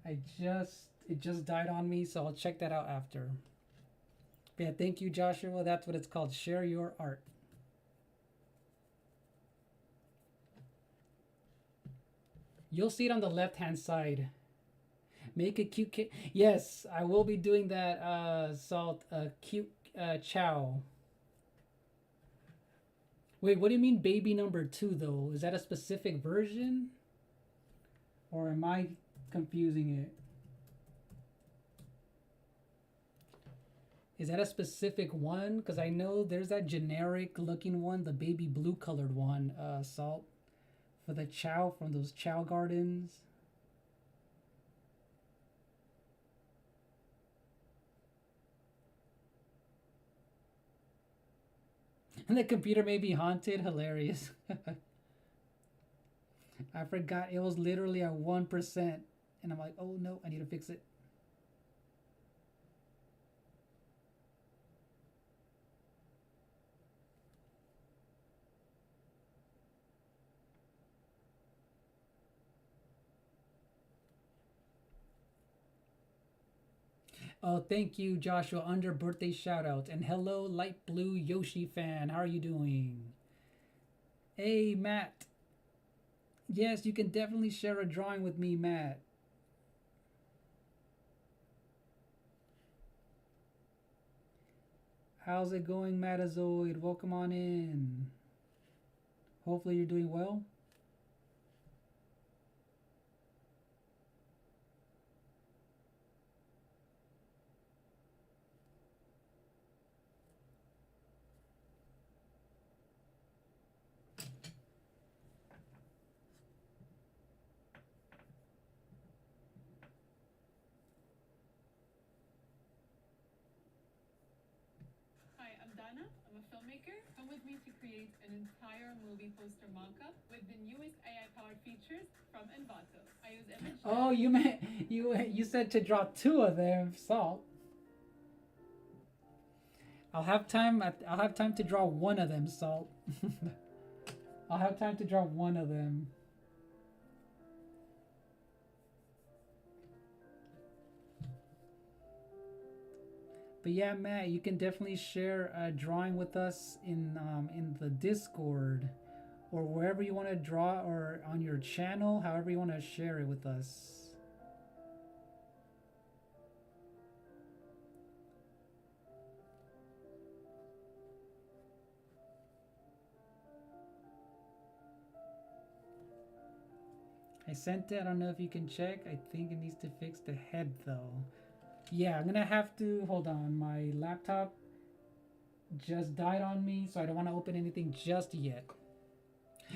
It just died on me, so I'll check that out after. But yeah, thank you, Joshua. That's what it's called. Share Your Art. You'll see it on the left-hand side. Make a cute kid. Yes, I will be doing that. Salt. Cute chow. Wait, what do you mean baby number 2 though? Is that a specific version? Or am I confusing it? Is that a specific one? Because I know there's that generic looking one, the baby blue colored one, Salt. For the chow from those chow gardens. And the computer may be haunted. Hilarious. I forgot it was literally at 1%. And I'm like, oh no, I need to fix it. Oh, thank you, Joshua, under birthday shoutouts. And hello, Light Blue Yoshi fan. How are you doing? Hey, Matt. Yes, you can definitely share a drawing with me, Matt. How's it going, Matazoid? Welcome on in. Hopefully you're doing well.
Diana. I'm a filmmaker. Come with me to create an entire movie poster mock-up with the newest AI-powered features from Envato. I use image.
Oh, you meant you said to draw 2 of them, Salt. I'll have time. I'll have time to draw 1 of them, Salt. I'll have time to draw 1 of them. But yeah, Matt, you can definitely share a drawing with us in the Discord or wherever you want to draw, or on your channel, however you want to share it with us. I sent it. I don't know if you can check. I think it needs to fix the head though. Yeah, I'm gonna have to, hold on, my laptop just died on me, so I don't want to open anything just yet.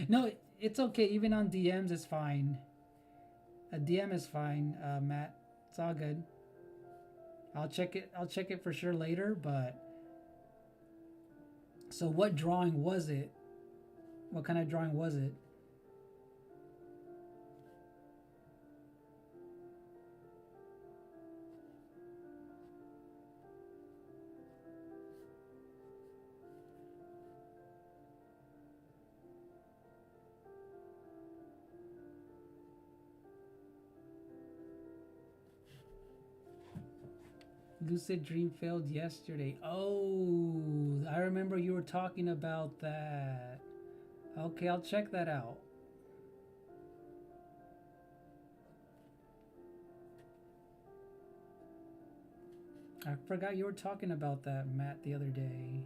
No, it's okay. Even on DMs is fine. A DM is fine, Matt. It's all good. I'll check it for sure later, but... So what drawing was it? What kind of drawing was it? Lucid dream failed yesterday. Oh, I remember you were talking about that. Okay, I'll check that out. I forgot you were talking about that, Matt, the other day.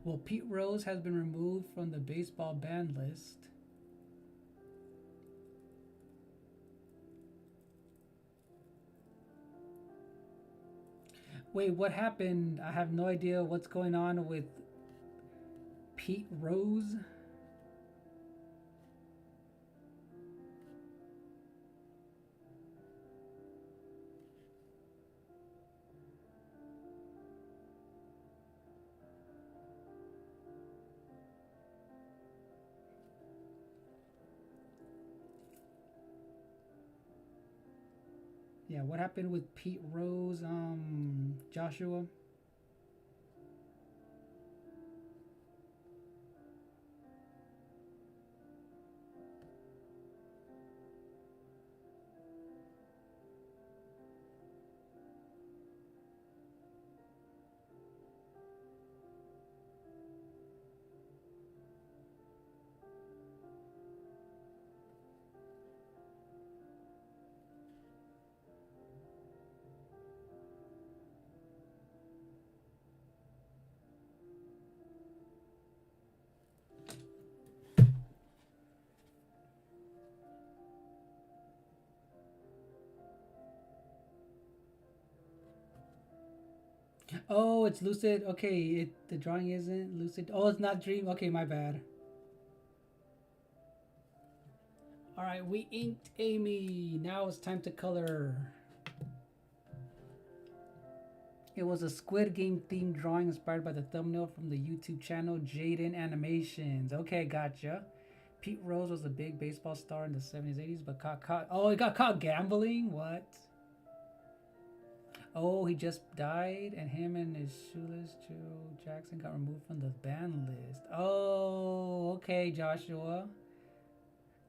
Well, Pete Rose has been removed from the baseball ban list. Wait, what happened? I have no idea what's going on with Pete Rose. Yeah, what happened with Pete Rose, Joshua? Oh, it's Lucid. Okay, the drawing isn't Lucid. Oh, it's not Dream. Okay, my bad. All right, we inked Amy. Now it's time to color. It was a Squid Game themed drawing inspired by the thumbnail from the YouTube channel Jaden Animations. Okay, gotcha. Pete Rose was a big baseball star in the 70s, 80s, but got caught. Oh, he got caught gambling? What? Oh, he just died, and him and his shoeless Joe Jackson got removed from the ban list. Oh, okay, Joshua.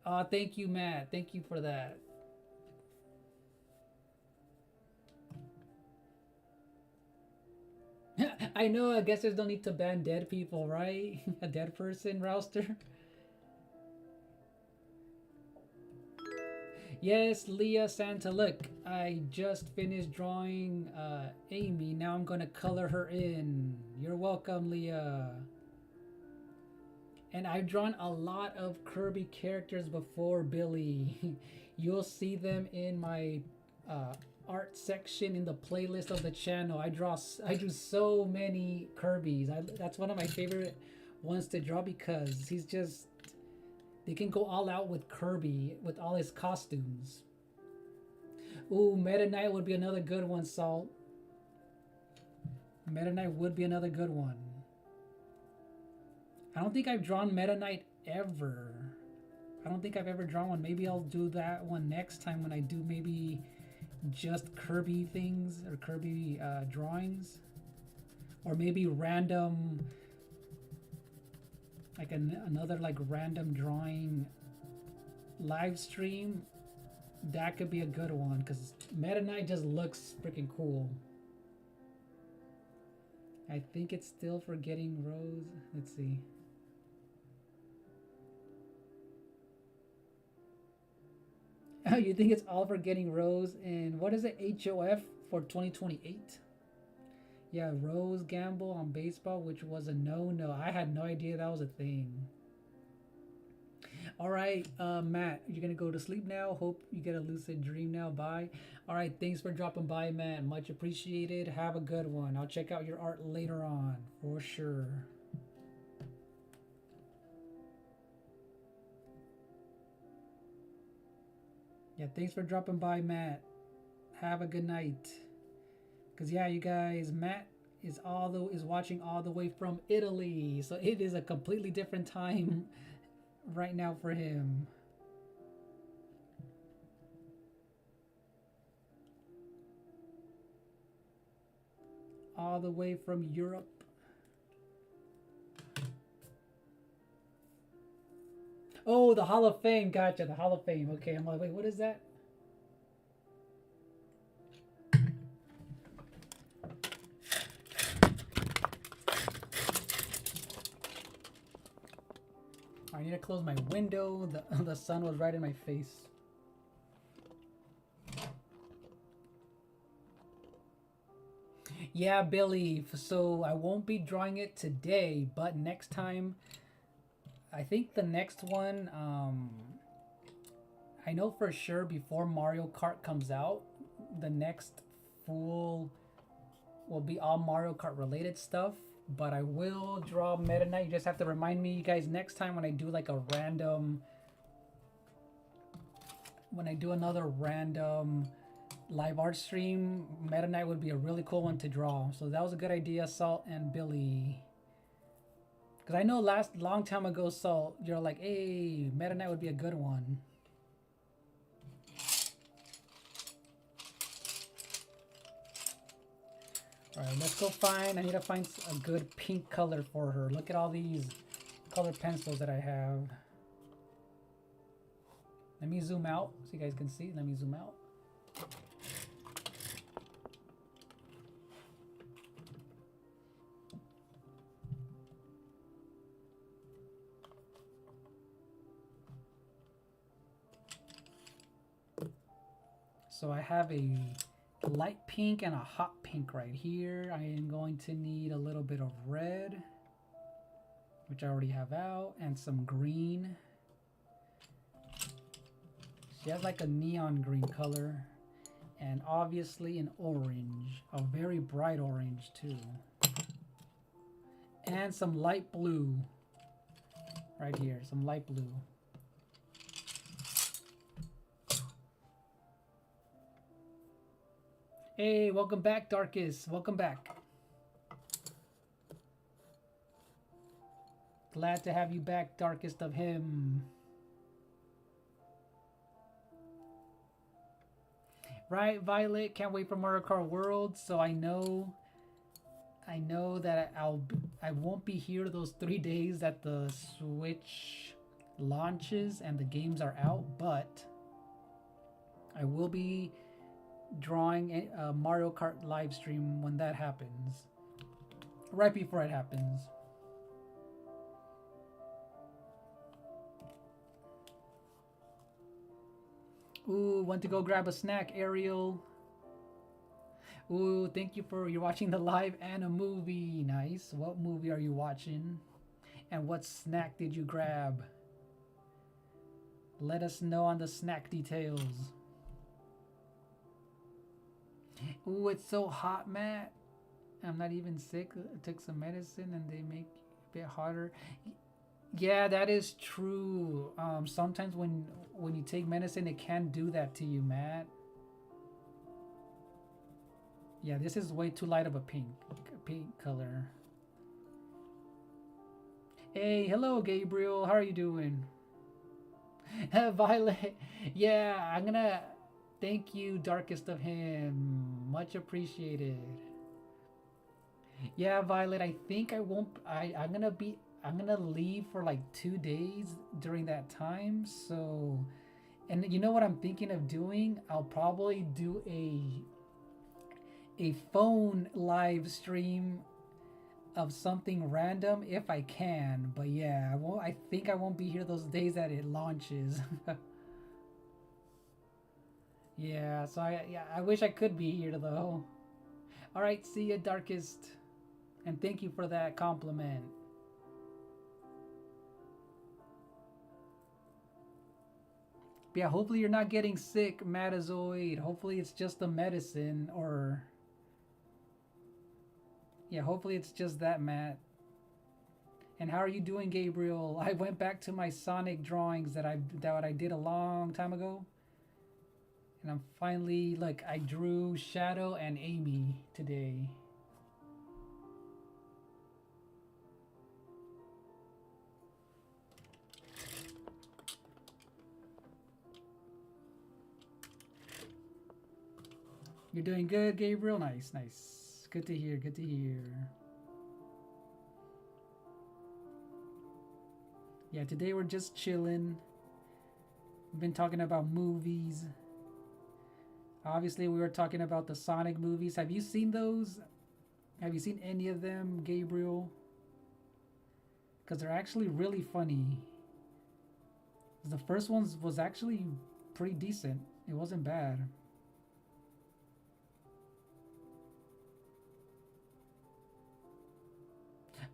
Oh, thank you, Matt. Thank you for that. I know, I guess there's no need to ban dead people, right? A dead person, Rouster. Yes, Leah Santa, look, I just finished drawing Amy. Now I'm gonna color her in. You're welcome, Leah. And I've drawn a lot of Kirby characters before, Billy. You'll see them in my art section in the playlist of the channel. I do so many Kirby's. That's one of my favorite ones to draw because he's just... They can go all out with Kirby with all his costumes. Ooh, Meta Knight would be another good one, Salt. Meta Knight would be another good one. I don't think I've drawn Meta Knight ever. I don't think I've ever drawn one. Maybe I'll do that one next time when I do maybe just Kirby things or Kirby drawings. Or maybe random, like another like random drawing live stream. That could be a good one because Meta Knight just looks freaking cool. I think it's still Forgetting Rose. Let's see. Oh, you think it's all Forgetting Rose? And what is it? HOF for 2028? Yeah, Rose Gamble on baseball, which was a no-no. I had no idea that was a thing. All right, Matt, you're going to go to sleep now. Hope you get a lucid dream now. Bye. All right, thanks for dropping by, Matt. Much appreciated. Have a good one. I'll check out your art later on for sure. Yeah, thanks for dropping by, Matt. Have a good night. Cause yeah, you guys, Matt is watching all the way from Italy, so it is a completely different time right now for him. All the way from Europe. Oh, the Hall of Fame. Gotcha, the Hall of Fame. Okay, I'm like, wait, what is that? I need to close my window. The sun was right in my face. Yeah, Billy. So I won't be drawing it today, but next time, I think the next one, I know for sure before Mario Kart comes out, the next full will be all Mario Kart related stuff. But I will draw Meta Knight. You just have to remind me, you guys, next time when I do like a random, when I do another random live art stream, Meta Knight would be a really cool one to draw. So that was a good idea, Salt and Billy. Because I know long time ago, Salt, you're like, hey, Meta Knight would be a good one. Alright, let's go find, I need to find a good pink color for her. Look at all these color pencils that I have. Let me zoom out so you guys can see. Let me zoom out. So I have a light pink and a hot pink right here. I am going to need a little bit of red, which I already have out, and some green. She has like a neon green color, and obviously an orange, a very bright orange too, and some light blue right here, some light blue. Hey, welcome back, Darkest. Welcome back. Glad to have you back, Darkest of Him. Right, Violet. Can't wait for Mario Kart World. So I know that I won't be here those 3 days that the Switch launches and the games are out, but I will be drawing a Mario Kart live stream when that happens. Right before it happens. Ooh, want to go grab a snack, Ariel? Ooh, thank you for you're watching the live and a movie. Nice. What movie are you watching? And what snack did you grab? Let us know on the snack details. Ooh, it's so hot, Matt. I'm not even sick. I took some medicine and they make it a bit hotter. Yeah, that is true. Sometimes when you take medicine, it can do that to you, Matt. Yeah, this is way too light of a pink color. Hey, hello, Gabriel. How are you doing? Violet. Yeah, I'm gonna thank you, Darkest of Him. Much appreciated. Yeah, Violet. I think I won't. I'm gonna leave for like 2 days during that time. So, and you know what I'm thinking of doing? I'll probably do a phone live stream of something random if I can. But yeah, I won't. I think I won't be here those days that it launches. Yeah, so I wish I could be here though. All right, see you, Darkest, and thank you for that compliment. But yeah, hopefully you're not getting sick, Matazoid. Hopefully it's just the medicine, or yeah, hopefully it's just that, Matt. And how are you doing, Gabriel? I went back to my Sonic drawings that I did a long time ago. And I'm finally, like, I drew Shadow and Amy today. You're doing good, Gabriel? Nice, nice. Good to hear, good to hear. Yeah, today we're just chilling. We've been talking about movies. Obviously, we were talking about the Sonic movies. Have you seen those? Have you seen any of them, Gabriel? Because they're actually really funny. The first one was actually pretty decent. It wasn't bad.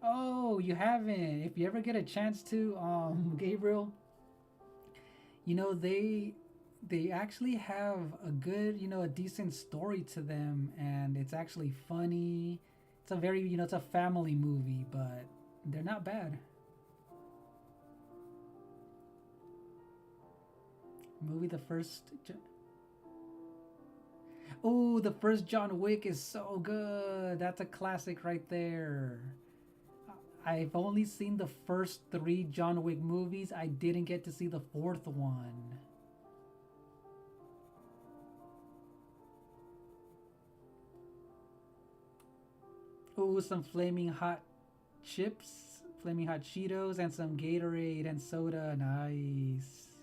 Oh, you haven't. If you ever get a chance to, Gabriel, you know they actually have a good, a decent story to them, and it's actually funny. It's a very, it's a family movie, but they're not bad. Movie the first. Oh, the first John Wick is so good. That's a classic right there. I've only seen the first 3 John Wick movies. I didn't get to see the 4th one. Ooh, some flaming hot chips, flaming hot Cheetos, and some Gatorade and soda. Nice.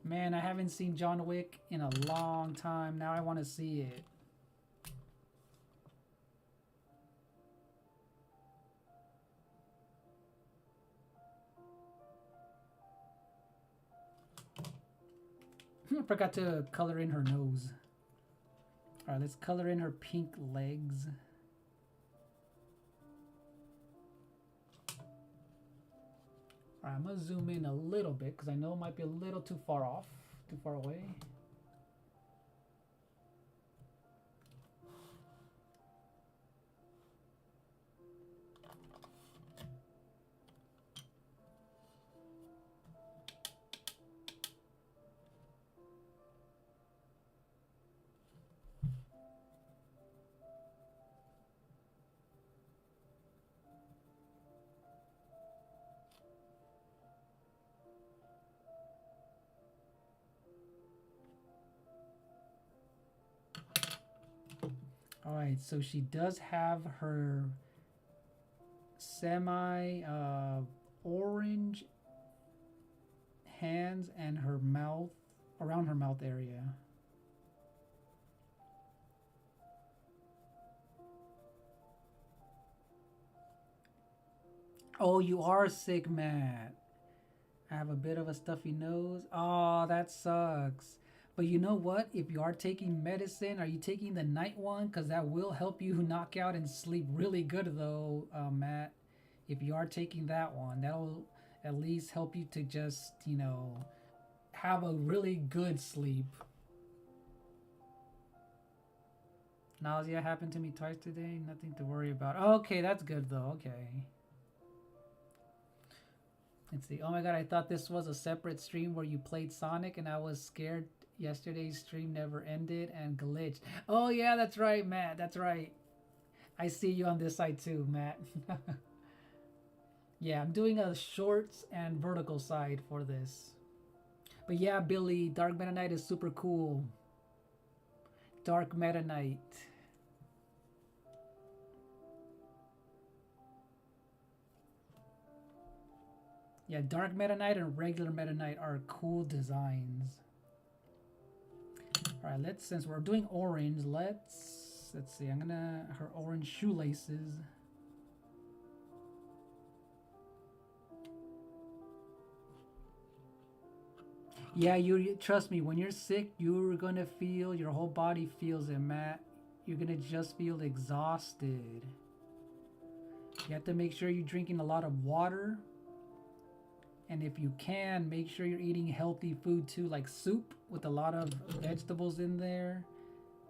Man, I haven't seen John Wick in a long time. Now I want to see it. I forgot to color in her nose. Alright, let's color in her pink legs. Alright, I'm gonna zoom in a little bit because I know it might be a little too far off, too far away. Alright, so she does have her semi orange hands and her mouth, around her mouth area. Oh, you are sick, Matt. I have a bit of a stuffy nose. Oh, that sucks. But you know what? If you are taking medicine, are you taking the night one? Because that will help you knock out and sleep really good, though, Matt. If you are taking that one, that'll at least help you to just, have a really good sleep. Nausea happened to me twice today. Nothing to worry about. Okay, that's good, though. Okay. Let's see. Oh my god, I thought this was a separate stream where you played Sonic and I was scared yesterday's stream never ended and glitched. Oh yeah, that's right, Matt. That's right. I see you on this side too, Matt. Yeah, I'm doing a shorts and vertical side for this. But yeah, Billy, Dark Meta Knight is super cool. Dark Meta Knight. Yeah, Dark Meta Knight and regular Meta Knight are cool designs. All right, since we're doing orange, let's see. I'm gonna her orange shoelaces. Yeah, you trust me. When you're sick, you're gonna feel your whole body feels it, Matt. You're gonna just feel exhausted. You have to make sure you're drinking a lot of water. And if you can, make sure you're eating healthy food too, like soup with a lot of vegetables in there,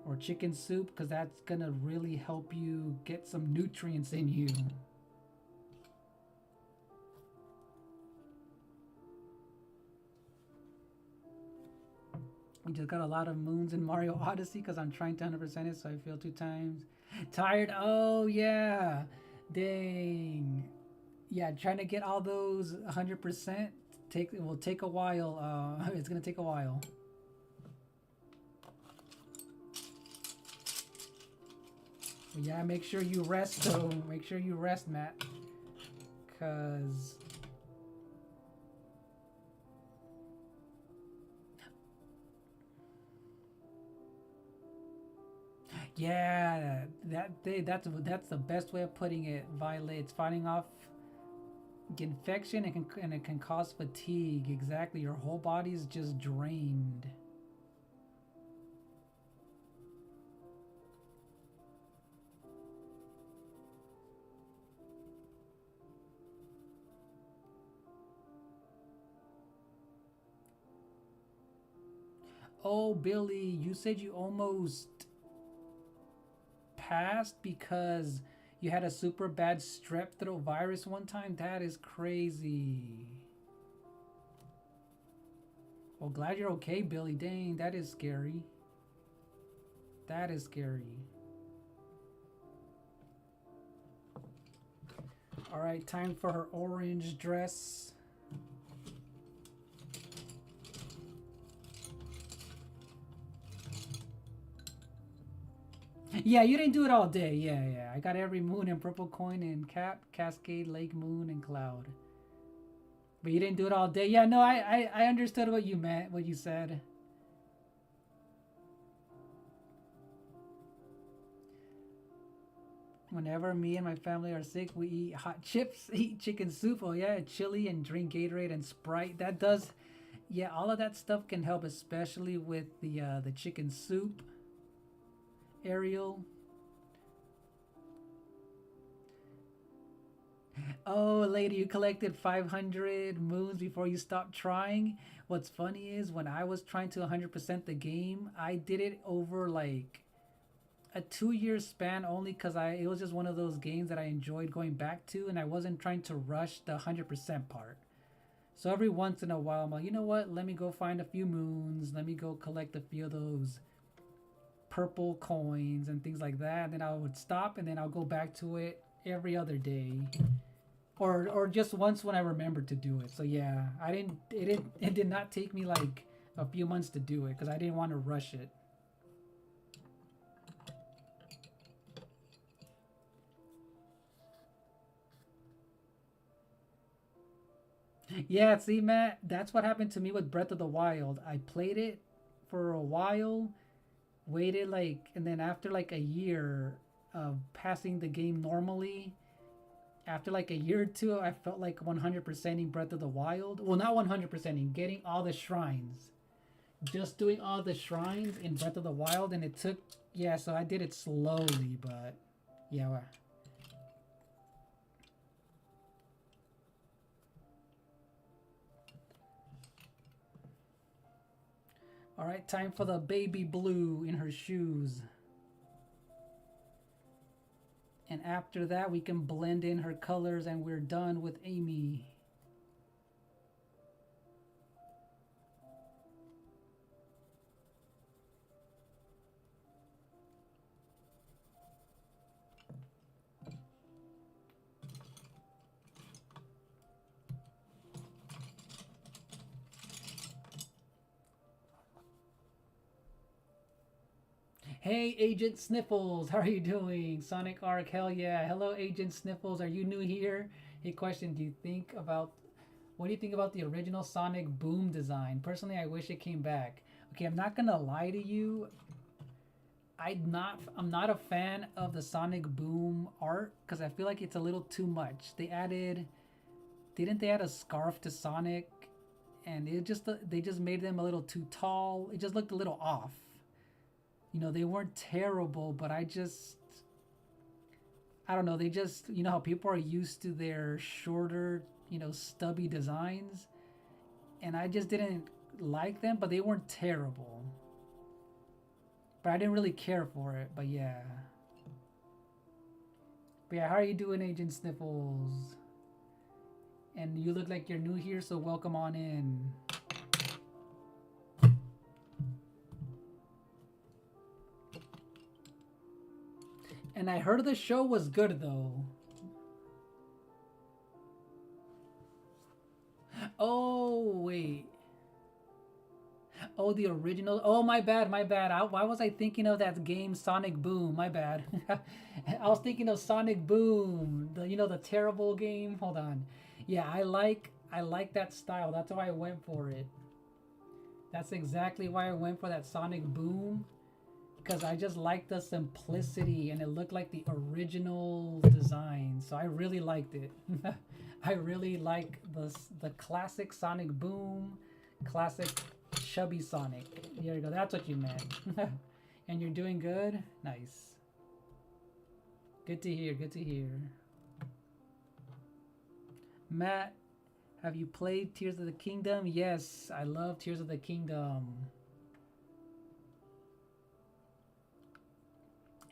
or chicken soup, because that's gonna really help you get some nutrients in you. We just got a lot of moons in Mario Odyssey because I'm trying to 100% it, so I feel 2 times tired. Oh yeah, dang. Yeah, trying to get all those 100% it will take a while. It's gonna take a while. But yeah, make sure you rest though. Make sure you rest, Matt, cause yeah, that's the best way of putting it, Violet. It's fighting off infection and it can cause fatigue. Exactly, your whole body is just drained. Oh, Billy, you said you almost passed because you had a super bad strep throat virus one time? That is crazy. Well, glad you're okay, Billy. Dang, that is scary. That is scary. All right, time for her orange dress. Yeah, you didn't do it all day. Yeah. I got every moon and purple coin and cap, cascade, lake, moon, and cloud. But you didn't do it all day. Yeah, no, I understood what you meant, what you said. Whenever me and my family are sick, we eat hot chips, eat chicken soup. Oh yeah, chili, and drink Gatorade and Sprite. That does, yeah, all of that stuff can help, especially with the chicken soup. Ariel. Oh, lady, you collected 500 moons before you stopped trying. What's funny is when I was trying to 100% the game, I did it over like a 2-year span, only because it was just one of those games that I enjoyed going back to, and I wasn't trying to rush the 100% part. So every once in a while, I'm like, you know what? Let me go find a few moons. Let me go collect a few of those purple coins and things like that. And then I would stop, and then I'll go back to it every other day, or just once when I remembered to do it. So yeah, it did not take me like a few months to do it because I didn't want to rush it. Yeah, see, Matt, that's what happened to me with Breath of the Wild. I played it for a while, waited like, and then after like a year of passing the game normally, after like a year or two, I felt like 100%ing Breath of the Wild. Well, not 100%ing, getting all the shrines. Just doing all the shrines in Breath of the Wild, and it took, yeah, so I did it slowly, but yeah. All right, time for the baby blue in her shoes. And after that, we can blend in her colors and we're done with Amy. Hey, Agent Sniffles, how are you doing? Sonic Arc, hell yeah. Hello, Agent Sniffles, are you new here? Hey, question, what do you think about the original Sonic Boom design? Personally, I wish it came back. Okay, I'm not gonna lie to you. I'm not a fan of the Sonic Boom art because I feel like it's a little too much. Didn't they add a scarf to Sonic, and they just made them a little too tall. It just looked a little off. You know, they weren't terrible, but I don't know. They just, you know how people are used to their shorter, you know, stubby designs, and I just didn't like them, but they weren't terrible. But I didn't really care for it, but yeah. But yeah, how are you doing, Agent Sniffles? And you look like you're new here, so welcome on in. And I heard the show was good though. Oh, wait. Oh, the original. Oh, my bad, my bad. Why was I thinking of that game Sonic Boom? My bad. I was thinking of Sonic Boom, the terrible game. Hold on. Yeah, I like that style. That's why I went for it. That's exactly why I went for that Sonic Boom, because I just like the simplicity and it looked like the original design. So I really liked it. I really like the classic Sonic Boom, classic chubby Sonic. There you go. That's what you meant. And you're doing good? Nice. Good to hear. Good to hear. Matt, have you played Tears of the Kingdom? Yes, I love Tears of the Kingdom.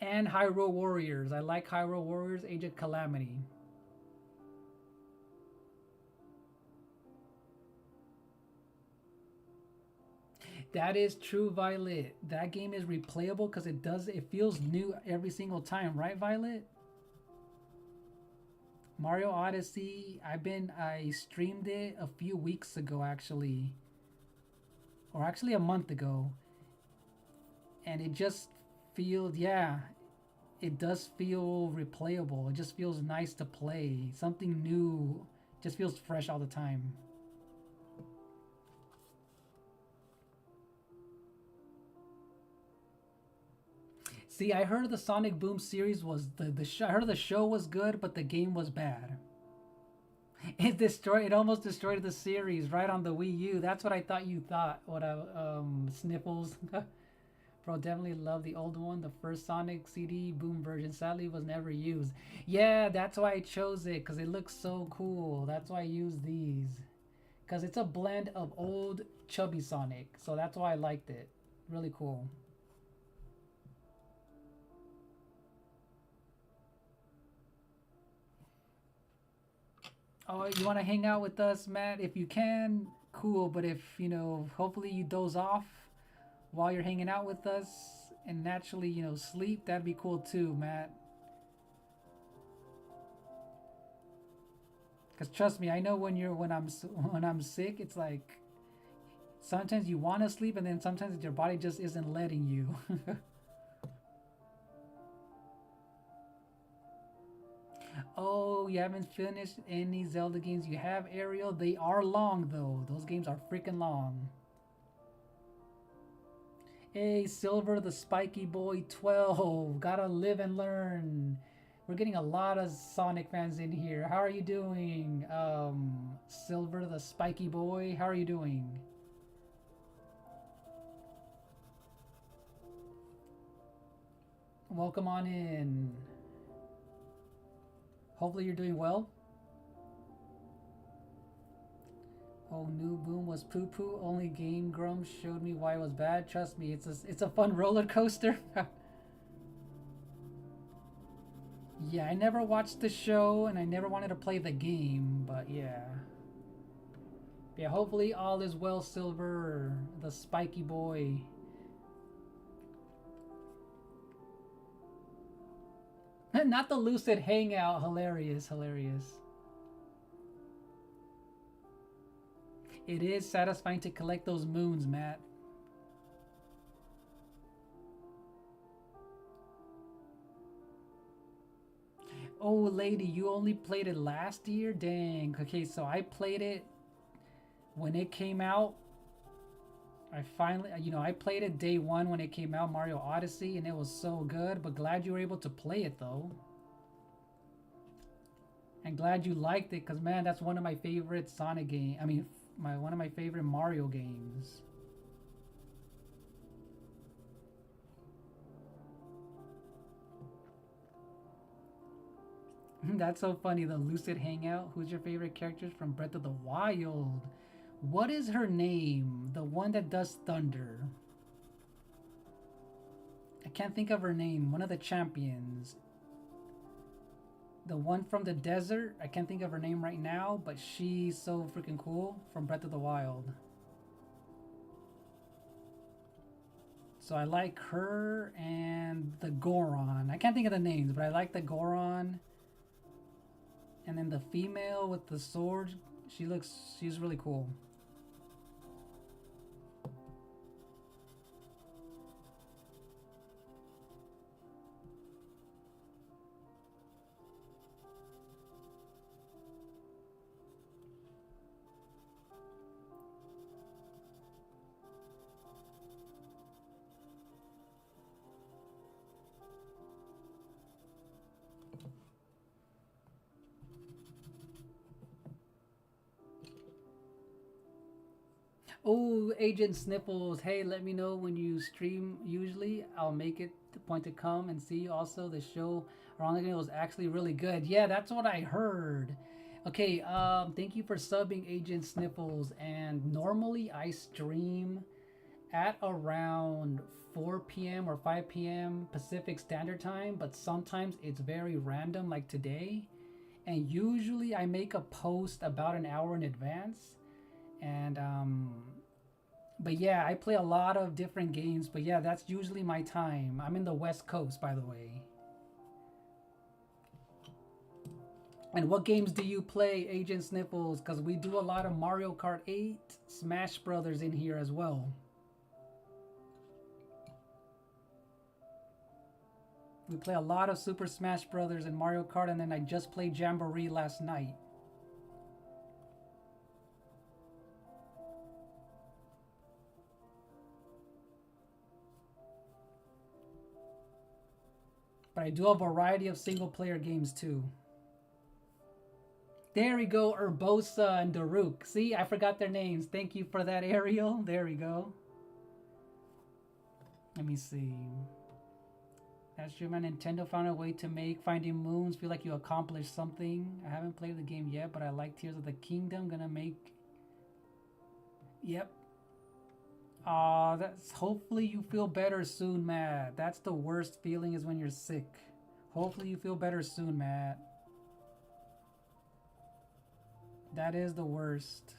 And Hyrule Warriors. I like Hyrule Warriors, Age of Calamity. That is true, Violet. That game is replayable because it feels new every single time, right, Violet? Mario Odyssey, I streamed it a few weeks ago actually. Or actually a month ago. And it just feels, yeah, it does feel replayable. It just feels nice to play. Something new just feels fresh all the time. See, I heard the Sonic Boom series was I heard the show was good, but the game was bad. It almost destroyed the series right on the Wii U. That's what I thought you thought. Sniffles. Bro, definitely love the old one. The first Sonic CD Boom version sadly was never used. Yeah, that's why I chose it, because it looks so cool. That's why I use these. Because it's a blend of old chubby Sonic. So that's why I liked it. Really cool. Oh, you want to hang out with us, Matt? If you can, cool. But if, hopefully you doze off while you're hanging out with us and naturally, sleep, that'd be cool too, Matt. Because trust me, I know when I'm sick, it's like sometimes you want to sleep and then sometimes your body just isn't letting you. Oh, you haven't finished any Zelda games you have, Ariel? They are long, though. Those games are freaking long. Hey, Silver the Spiky Boy 12. Gotta live and learn. We're getting a lot of Sonic fans in here. How are you doing? Silver the Spiky Boy, how are you doing? Welcome on in. Hopefully you're doing well. Oh, New Boom was poo-poo. Only Game Grumps showed me why it was bad. Trust me, it's a fun roller coaster. Yeah, I never watched the show and I never wanted to play the game, but yeah. Yeah, hopefully all is well, Silver, the Spiky Boy. Not the Lucid Hangout. Hilarious, hilarious. It is satisfying to collect those moons, Matt. Oh, lady, you only played it last year? Dang. Okay, so I played it when it came out. I finally, I played it day one when it came out, Mario Odyssey, and it was so good. But glad you were able to play it, though. And glad you liked it, because, man, that's one of my favorite Sonic games. I mean, one of my favorite Mario games. That's so funny, the Lucid Hangout. Who's your favorite characters from Breath of the Wild? What is her name? The one that does thunder. I can't think of her name. One of the champions. The one from the desert. I can't think of her name right now, but she's so freaking cool from Breath of the Wild. So I like her and the Goron. I can't think of the names, but I like the Goron. And then the female with the sword, she's really cool. Oh, Agent Sniffles. Hey, let me know when you stream. Usually, I'll make it the point to come and see. Also, the show around the was actually really good. Yeah, that's what I heard. Okay, thank you for subbing, Agent Sniffles. And normally, I stream at around 4 p.m. or 5 p.m. Pacific Standard Time, but sometimes it's very random, like today. And usually, I make a post about an hour in advance. And but yeah, I play a lot of different games, but yeah, that's usually my time. I'm in the West Coast, by the way. And what games do you play, Agent Sniffles? Because we do a lot of Mario Kart 8, Smash Brothers in here as well. We play a lot of Super Smash Brothers and Mario Kart, and then I just played Jamboree last night. But I do a variety of single-player games too. There we go, Urbosa and Daruk. See, I forgot their names. Thank you for that, Ariel. There we go. Let me see. That's true, man. Nintendo found a way to make Finding Moons feel like you accomplished something. I haven't played the game yet, but I like Tears of the Kingdom. Gonna make... Yep. That's hopefully you feel better soon, Matt. That's the worst feeling is when you're sick. Hopefully you feel better soon, Matt. That is the worst.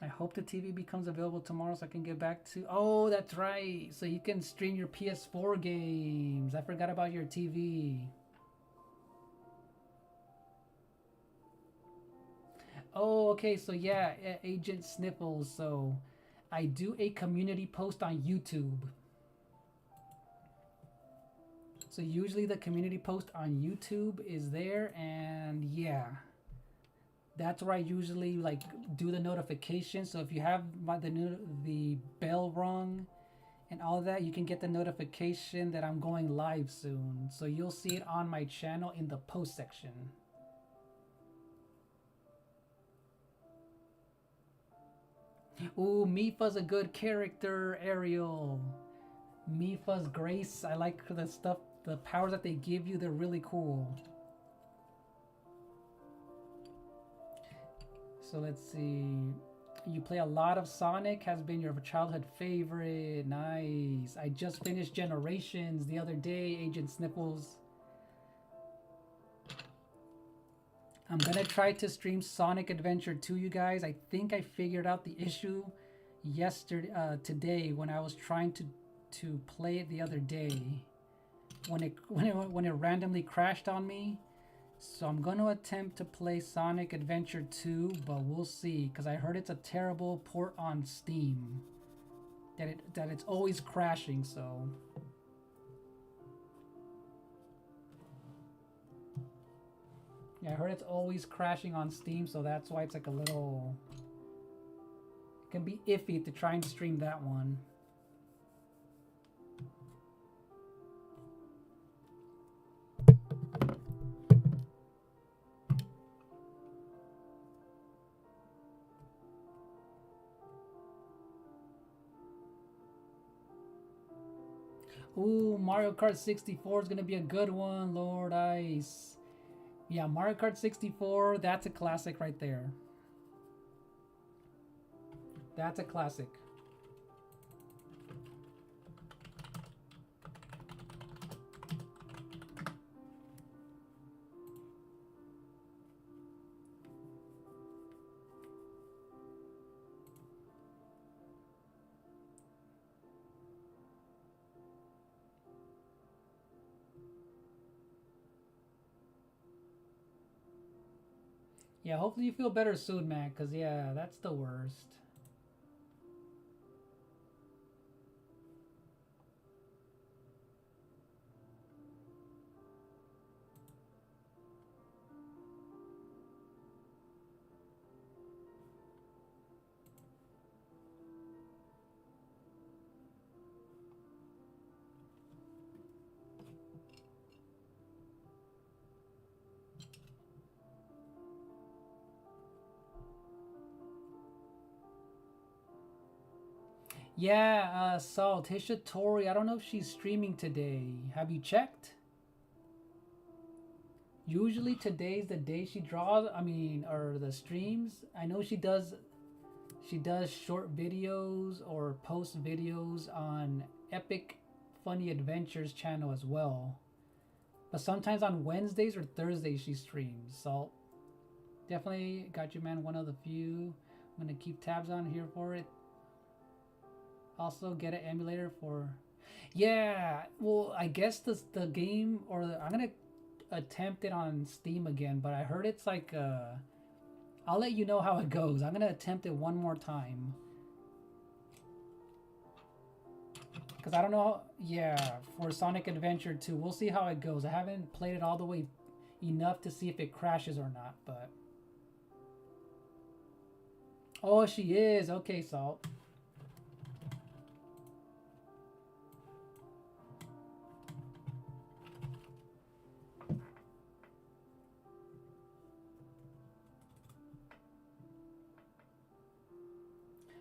I hope the TV becomes available tomorrow so I can get back to... Oh, that's right. So you can stream your PS4 games. I forgot about your TV. Oh, okay. So yeah, Agent Sniffles. So I do a community post on YouTube. So usually the community post on YouTube is there, and yeah, that's where I usually like do the notification. So if you have the bell rung and all that, you can get the notification that I'm going live soon. So you'll see it on my channel in the post section. Ooh, Mifa's a good character, Ariel. Mifa's Grace, I like the stuff, the powers that they give you, they're really cool. So let's see. You play a lot of Sonic, has been your childhood favorite. Nice. I just finished Generations the other day, Agent Sniffles. I'm gonna try to stream Sonic Adventure 2, you guys. I think I figured out the issue today when I was trying to play it the other day. When it randomly crashed on me. So I'm going to attempt to play Sonic Adventure 2, but we'll see, because I heard it's a terrible port on Steam. That it's always crashing, so Yeah, I heard it's always crashing on Steam, so that's why it's like a little... It can be iffy to try and stream that one. Ooh, Mario Kart 64 is gonna be a good one, Lord Ice. Yeah, Mario Kart 64, that's a classic right there. That's a classic. Yeah, hopefully you feel better soon, man, because, yeah, that's the worst. Yeah, Salt, Hishitori, I don't know if she's streaming today. Have you checked? Usually today's the day she draws, or the streams. I know she does short videos or post videos on Epic Funny Adventures channel as well. But sometimes on Wednesdays or Thursdays she streams. So definitely got you, man, one of the few. I'm gonna keep tabs on here for it. Also get an emulator for... Yeah, well, I guess the game, or I'm gonna attempt it on Steam again, but I heard it's like I'll let you know how it goes. I'm gonna attempt it one more time. Because I don't know, yeah, for Sonic Adventure 2. We'll see how it goes. I haven't played it all the way enough to see if it crashes or not, but... Oh, she is. Okay, Salt.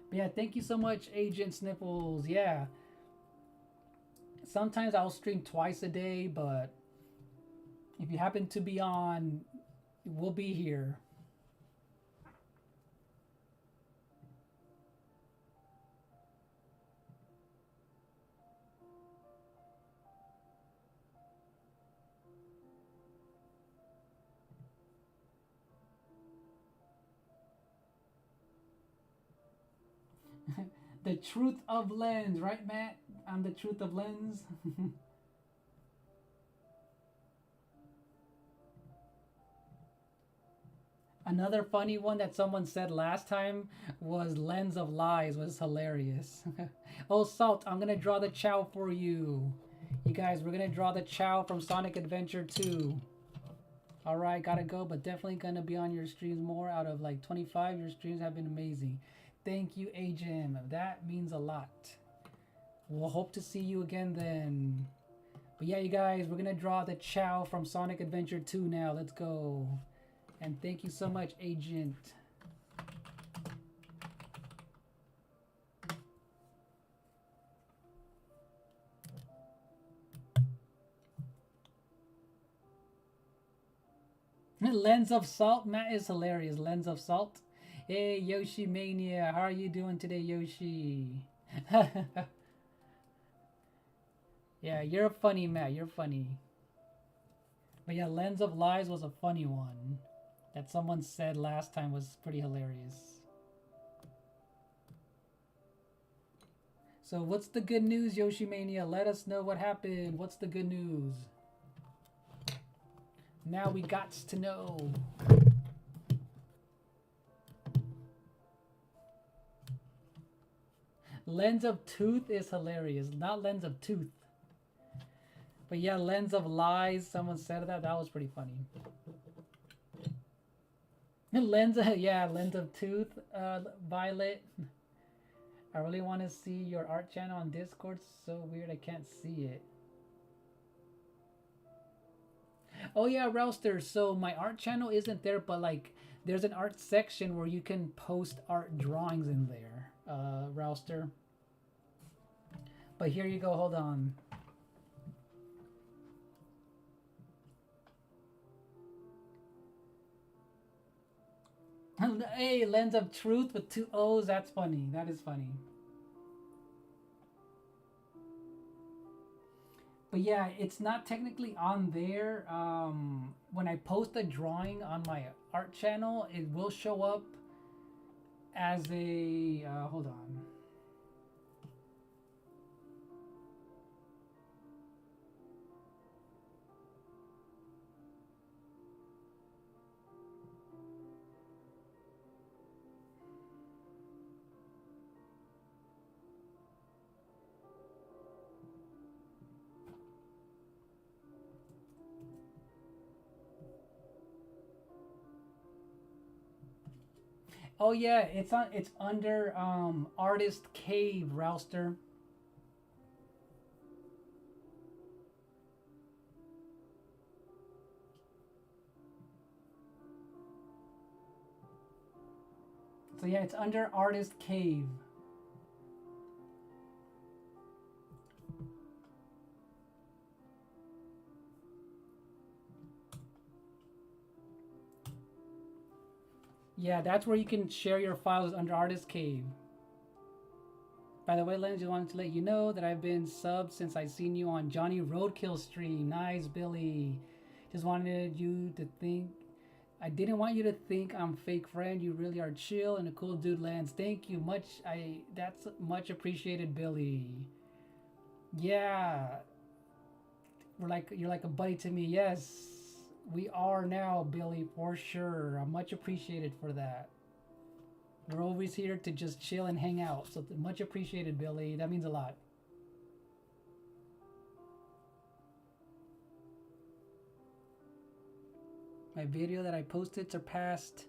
But yeah, thank you so much, Agent Sniffles. Yeah. Sometimes I'll stream twice a day, but if you happen to be on, we'll be here. The truth of lens, right, Matt? I'm the truth of lens. Another funny one that someone said last time was lens of lies was hilarious. Oh, Salt, I'm gonna draw the Chow for you. You guys, we're gonna draw the Chow from Sonic Adventure 2. Alright, gotta go, but definitely gonna be on your streams more. Out of like 25, your streams have been amazing. Thank you, Agent. That means a lot. We'll hope to see you again then. But yeah, you guys, we're gonna draw the Chow from Sonic Adventure 2 now. Let's go. And thank you so much, Agent. Lens of Salt. Matt is hilarious. Lens of Salt. Hey, Yoshi Mania. How are you doing today, Yoshi? Yeah, you're funny, Matt. You're funny. But yeah, Lens of Lies was a funny one. That someone said last time was pretty hilarious. So what's the good news, Yoshimania? Let us know what happened. What's the good news? Now we gots to know. Lens of Tooth is hilarious. Not Lens of Tooth. But yeah, Lens of Lies. Someone said that. That was pretty funny. Lens, yeah, lens of tooth, Violet. I really want to see your art channel on Discord. So weird, I can't see it. Oh yeah, Rouster. So my art channel isn't there, but like there's an art section where you can post art drawings in there, Rouster. But here you go. Hold on. Hey, lens of truth with two O's. That's funny. That is funny. But yeah, it's not technically on there. When I post a drawing on my art channel, it will show up as a. Hold on. Oh yeah, it's on. It's under Artist Cave, Rouster. So yeah, it's under Artist Cave. Yeah, that's where you can share your files under Artist Cave. By the way, Lens, just wanted to let you know that I've been subbed since I seen you on Johnny Roadkill stream. Nice, Billy. Just wanted you to think. I didn't want you to think I'm fake friend. You really are chill and a cool dude, Lance. Thank you much. That's much appreciated, Billy. Yeah, you're like a buddy to me. Yes, we are now, Billy, for sure. I'm much appreciated for that. We're always here to just chill and hang out. So much appreciated, Billy. That means a lot. My video that I posted surpassed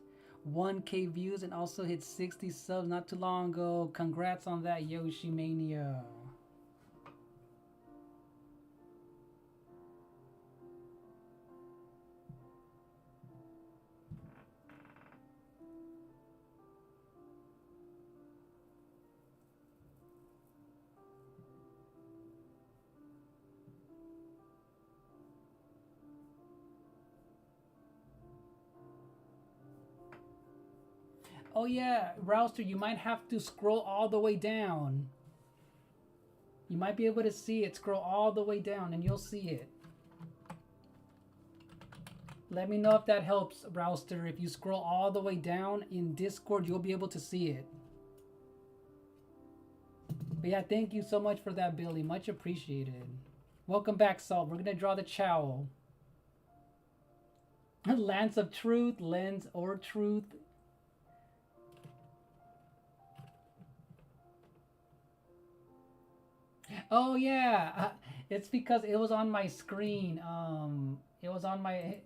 1K views and also hit 60 subs not too long ago. Congrats on that, Yoshi Mania. Oh yeah, Rouster, you might have to scroll all the way down. You might be able to see it. Scroll all the way down and you'll see it. Let me know if that helps, Rouster. If you scroll all the way down in Discord, you'll be able to see it. But yeah, thank you so much for that, Billy. Much appreciated. Welcome back, Salt. We're going to draw the Chow. Lance of Truth, Lens or Truth. Oh yeah, it's because it was on my screen. It was on my.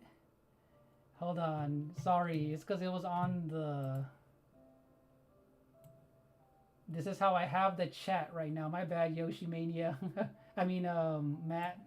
Hold on, sorry. It's because it was on the. This is how I have the chat right now. My bad, Yoshi Mania. I mean, Matt.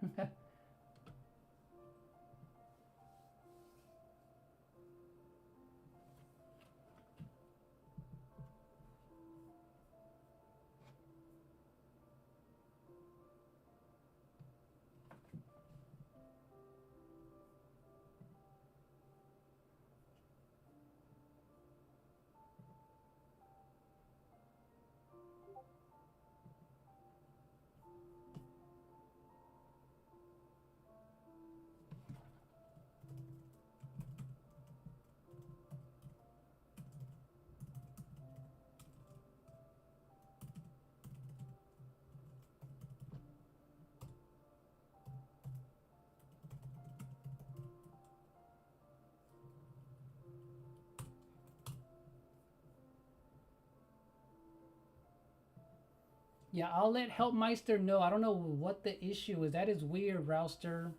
Yeah, I'll let Helpmeister know. I don't know what the issue is. That is weird, Rouster.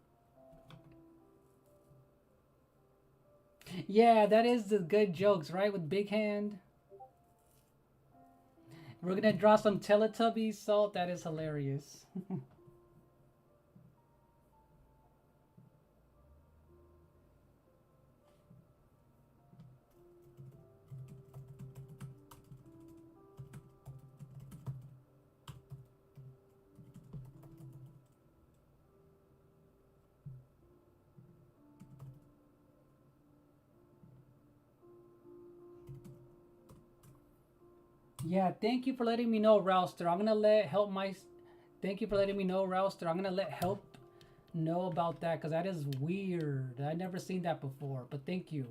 Yeah, that is the good jokes, right? With Big Hand. We're gonna draw some Teletubbies, Salt. That is hilarious. Yeah, thank you for letting me know, Rouster. I'm gonna let help my. Thank you for letting me know, Rouster. I'm gonna let help know about that because that is weird. I never seen that before. But thank you.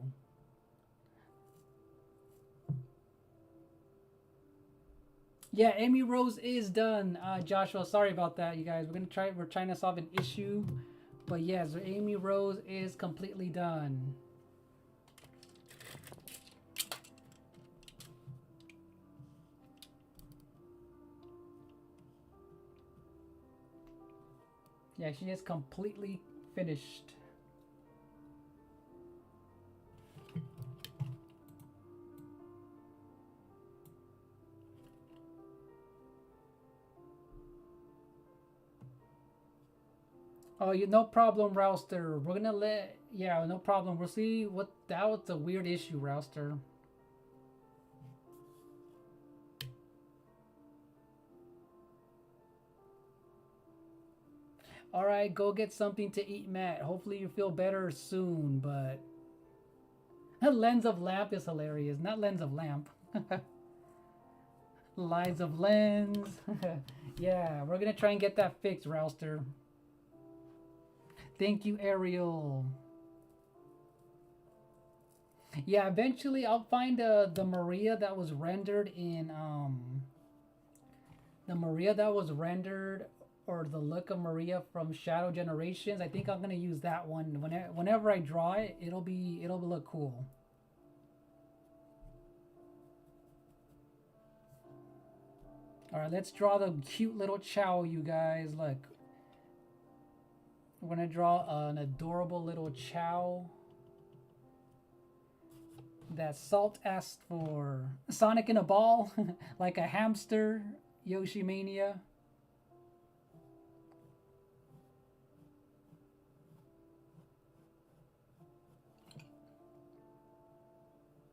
Yeah, Amy Rose is done. Joshua, sorry about that, you guys. We're gonna try. We're trying to solve an issue, but yes, Amy Rose is completely done. Yeah, she is completely finished. Oh, you no problem, Rouster. We're gonna let yeah, no problem. We'll see what that was a weird issue, Rouster. All right, go get something to eat, Matt. Hopefully you feel better soon. But lens of lamp is hilarious. Not lens of lamp. Lines of lens. Yeah, we're gonna try and get that fixed, Rouster. Thank you, Ariel. Yeah, eventually I'll find the Maria that was rendered in the Maria that was rendered or the look of Maria from Shadow Generations. I think I'm gonna use that one whenever I draw it. It'll look cool. All right, let's draw the cute little Chow, you guys. Look, we're gonna draw an adorable little Chow that Salt asked for. Sonic in a ball, like a hamster. Yoshi Mania.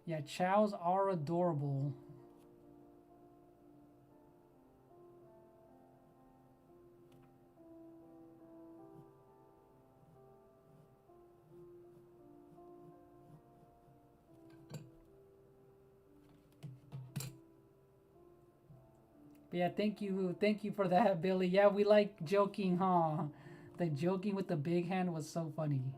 Yeah, chows are adorable. But yeah, thank you for that, Billy. Yeah, we like joking, huh? The joking with the big hand was so funny.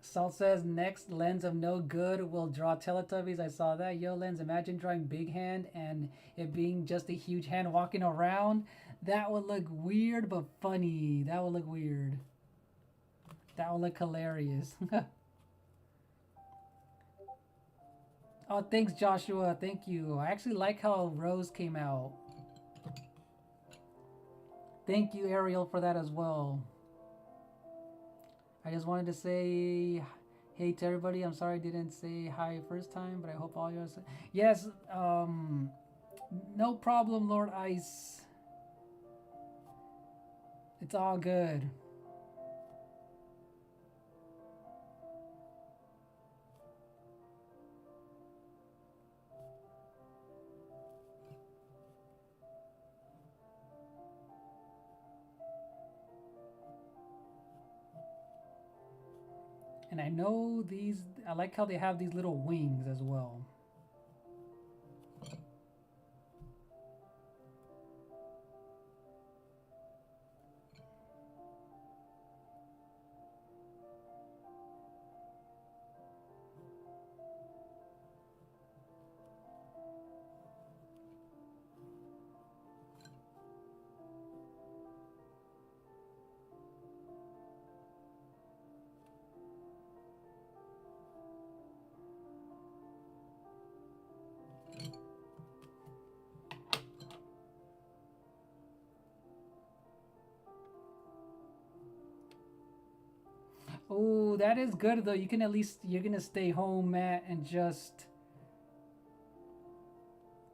Salt says next lens of no good will draw Teletubbies. I saw that. Yo, lens, imagine drawing big hand and it being just a huge hand walking around. That would look weird but funny. That would look weird. That would look hilarious. Oh, thanks, Joshua. Thank you. I actually like how Rose came out. Thank you, Ariel, for that as well. I just wanted to say hey to everybody. I'm sorry I didn't say hi first time, but I hope all yours. Yes, no problem, Lord Ice. It's all good. And I know these, I like how they have these little wings as well. Oh, that is good though. You can at least you're gonna stay home, Matt, and just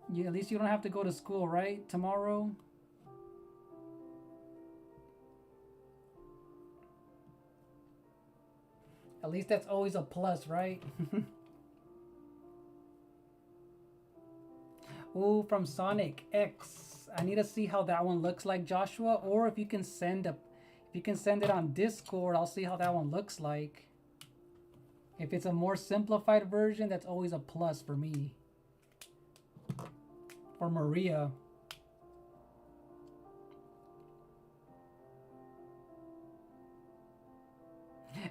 at least you don't have to go to school, right? Tomorrow. At least that's always a plus, right? Oh, from Sonic X. I need to see how that one looks like, Joshua. Or if you can send it on Discord, I'll see how that one looks like. If it's a more simplified version, that's always a plus for me. For Maria.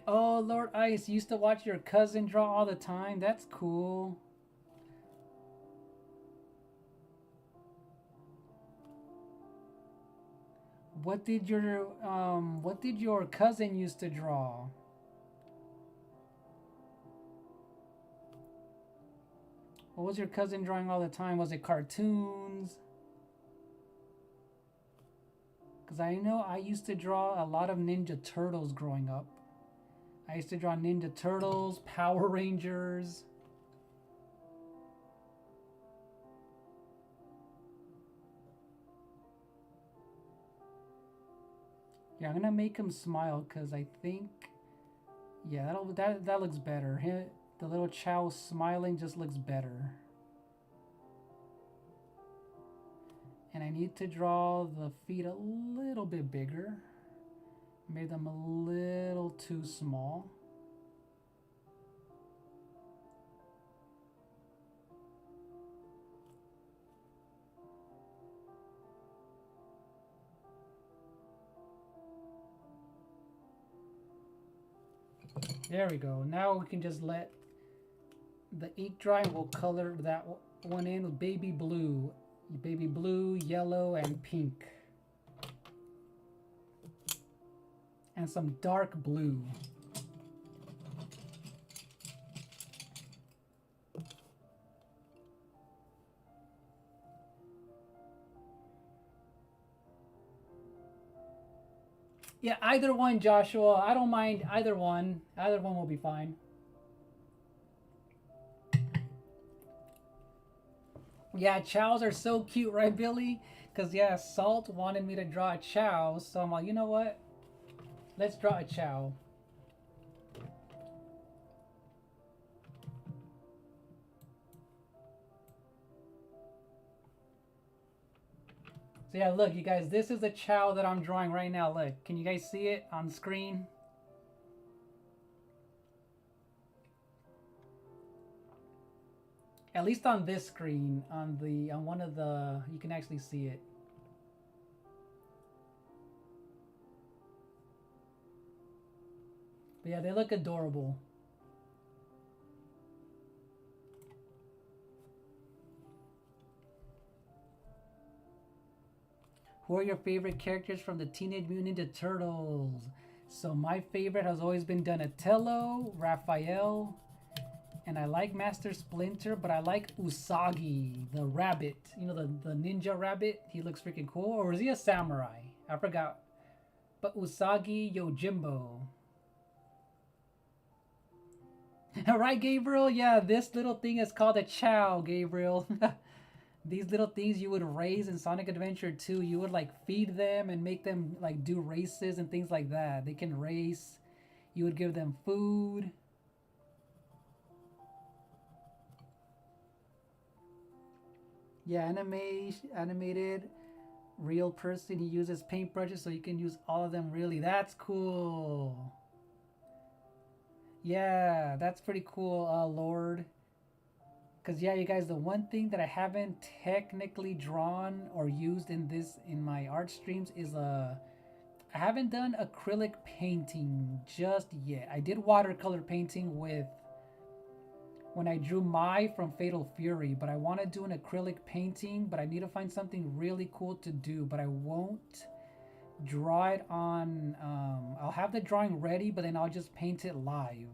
Oh, Lord Ice, you used to watch your cousin draw all the time. That's cool. What did your cousin used to draw? What was your cousin drawing all the time? Was it cartoons? Because I know I used to draw a lot of Ninja Turtles growing up. I used to draw Ninja Turtles, Power Rangers. Yeah, I'm gonna make him smile because I think, yeah, that looks better. The little Chow smiling just looks better. And I need to draw the feet a little bit bigger. Made them a little too small. There we go. Now we can just let the ink dry and we'll color that one in with baby blue. Baby blue, yellow, and pink. And some dark blue. Yeah, either one, Joshua. I don't mind either one. Either one will be fine. Yeah, chows are so cute, right, Billy? Because, yeah, Salt wanted me to draw a chow. So I'm like, you know what? Let's draw a chow. So yeah, look, you guys, this is the chow that I'm drawing right now. Look, can you guys see it on screen? At least on this screen, on one of the, you can actually see it. But yeah, they look adorable. Who are your favorite characters from the Teenage Mutant Ninja Turtles? So my favorite has always been Donatello, Raphael, and I like Master Splinter, but I like Usagi, the rabbit. You know, the ninja rabbit? He looks freaking cool. Or is he a samurai? I forgot. But Usagi Yojimbo. Right, Gabriel? Yeah, this little thing is called a chow, Gabriel. These little things you would raise in Sonic Adventure 2, you would like feed them and make them like do races and things like that. They can race. You would give them food. Yeah, animated, real person. He uses paintbrushes so you can use all of them really. That's cool. Yeah, that's pretty cool, Lord. Because yeah, you guys, the one thing that I haven't technically drawn or used in my art streams is I haven't done acrylic painting just yet. I did watercolor painting when I drew Mai from Fatal Fury, but I want to do an acrylic painting, but I need to find something really cool to do, but I won't draw it on, I'll have the drawing ready, but then I'll just paint it live.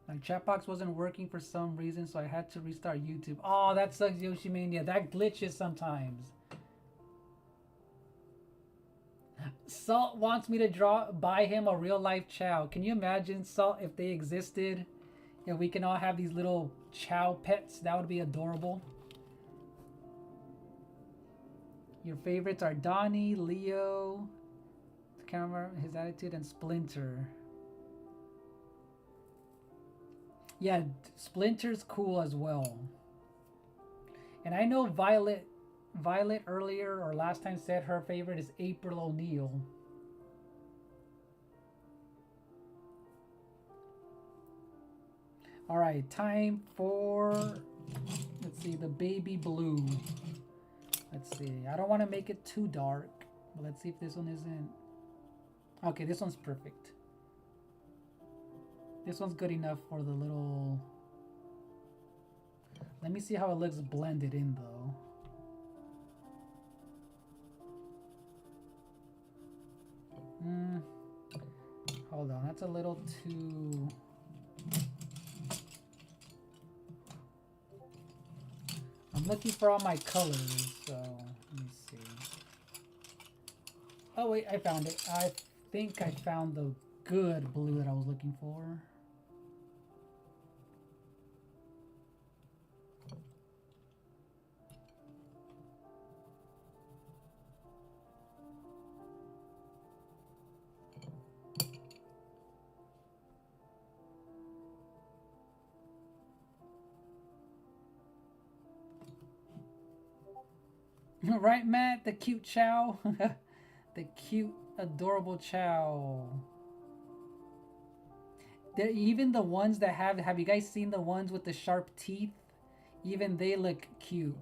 My chat box wasn't working for some reason, so I had to restart YouTube. Oh, that sucks, Yoshimania. That glitches sometimes. Salt wants me to buy him a real life Chow. Can you imagine, Salt, if they existed? If we can all have these little Chow pets, that would be adorable. Your favorites are Donnie, Leo, I can't remember his attitude, and Splinter. Yeah, Splinter's cool as well. And I know Violet earlier or last time said her favorite is April O'Neil. All right, time for, let's see, the baby blue. Let's see. I don't want to make it too dark, but let's see if this one isn't. Okay, this one's perfect. This one's good enough for the little. Let me see how it looks blended in though. Hold on, that's a little too. I'm looking for all my colors, so let me see. Oh wait, I found it. I think I found the good blue that I was looking for. Right, Matt? The cute Chow. The cute, adorable Chow. They're, even the ones that have you guys seen the ones with the sharp teeth? Even they look cute.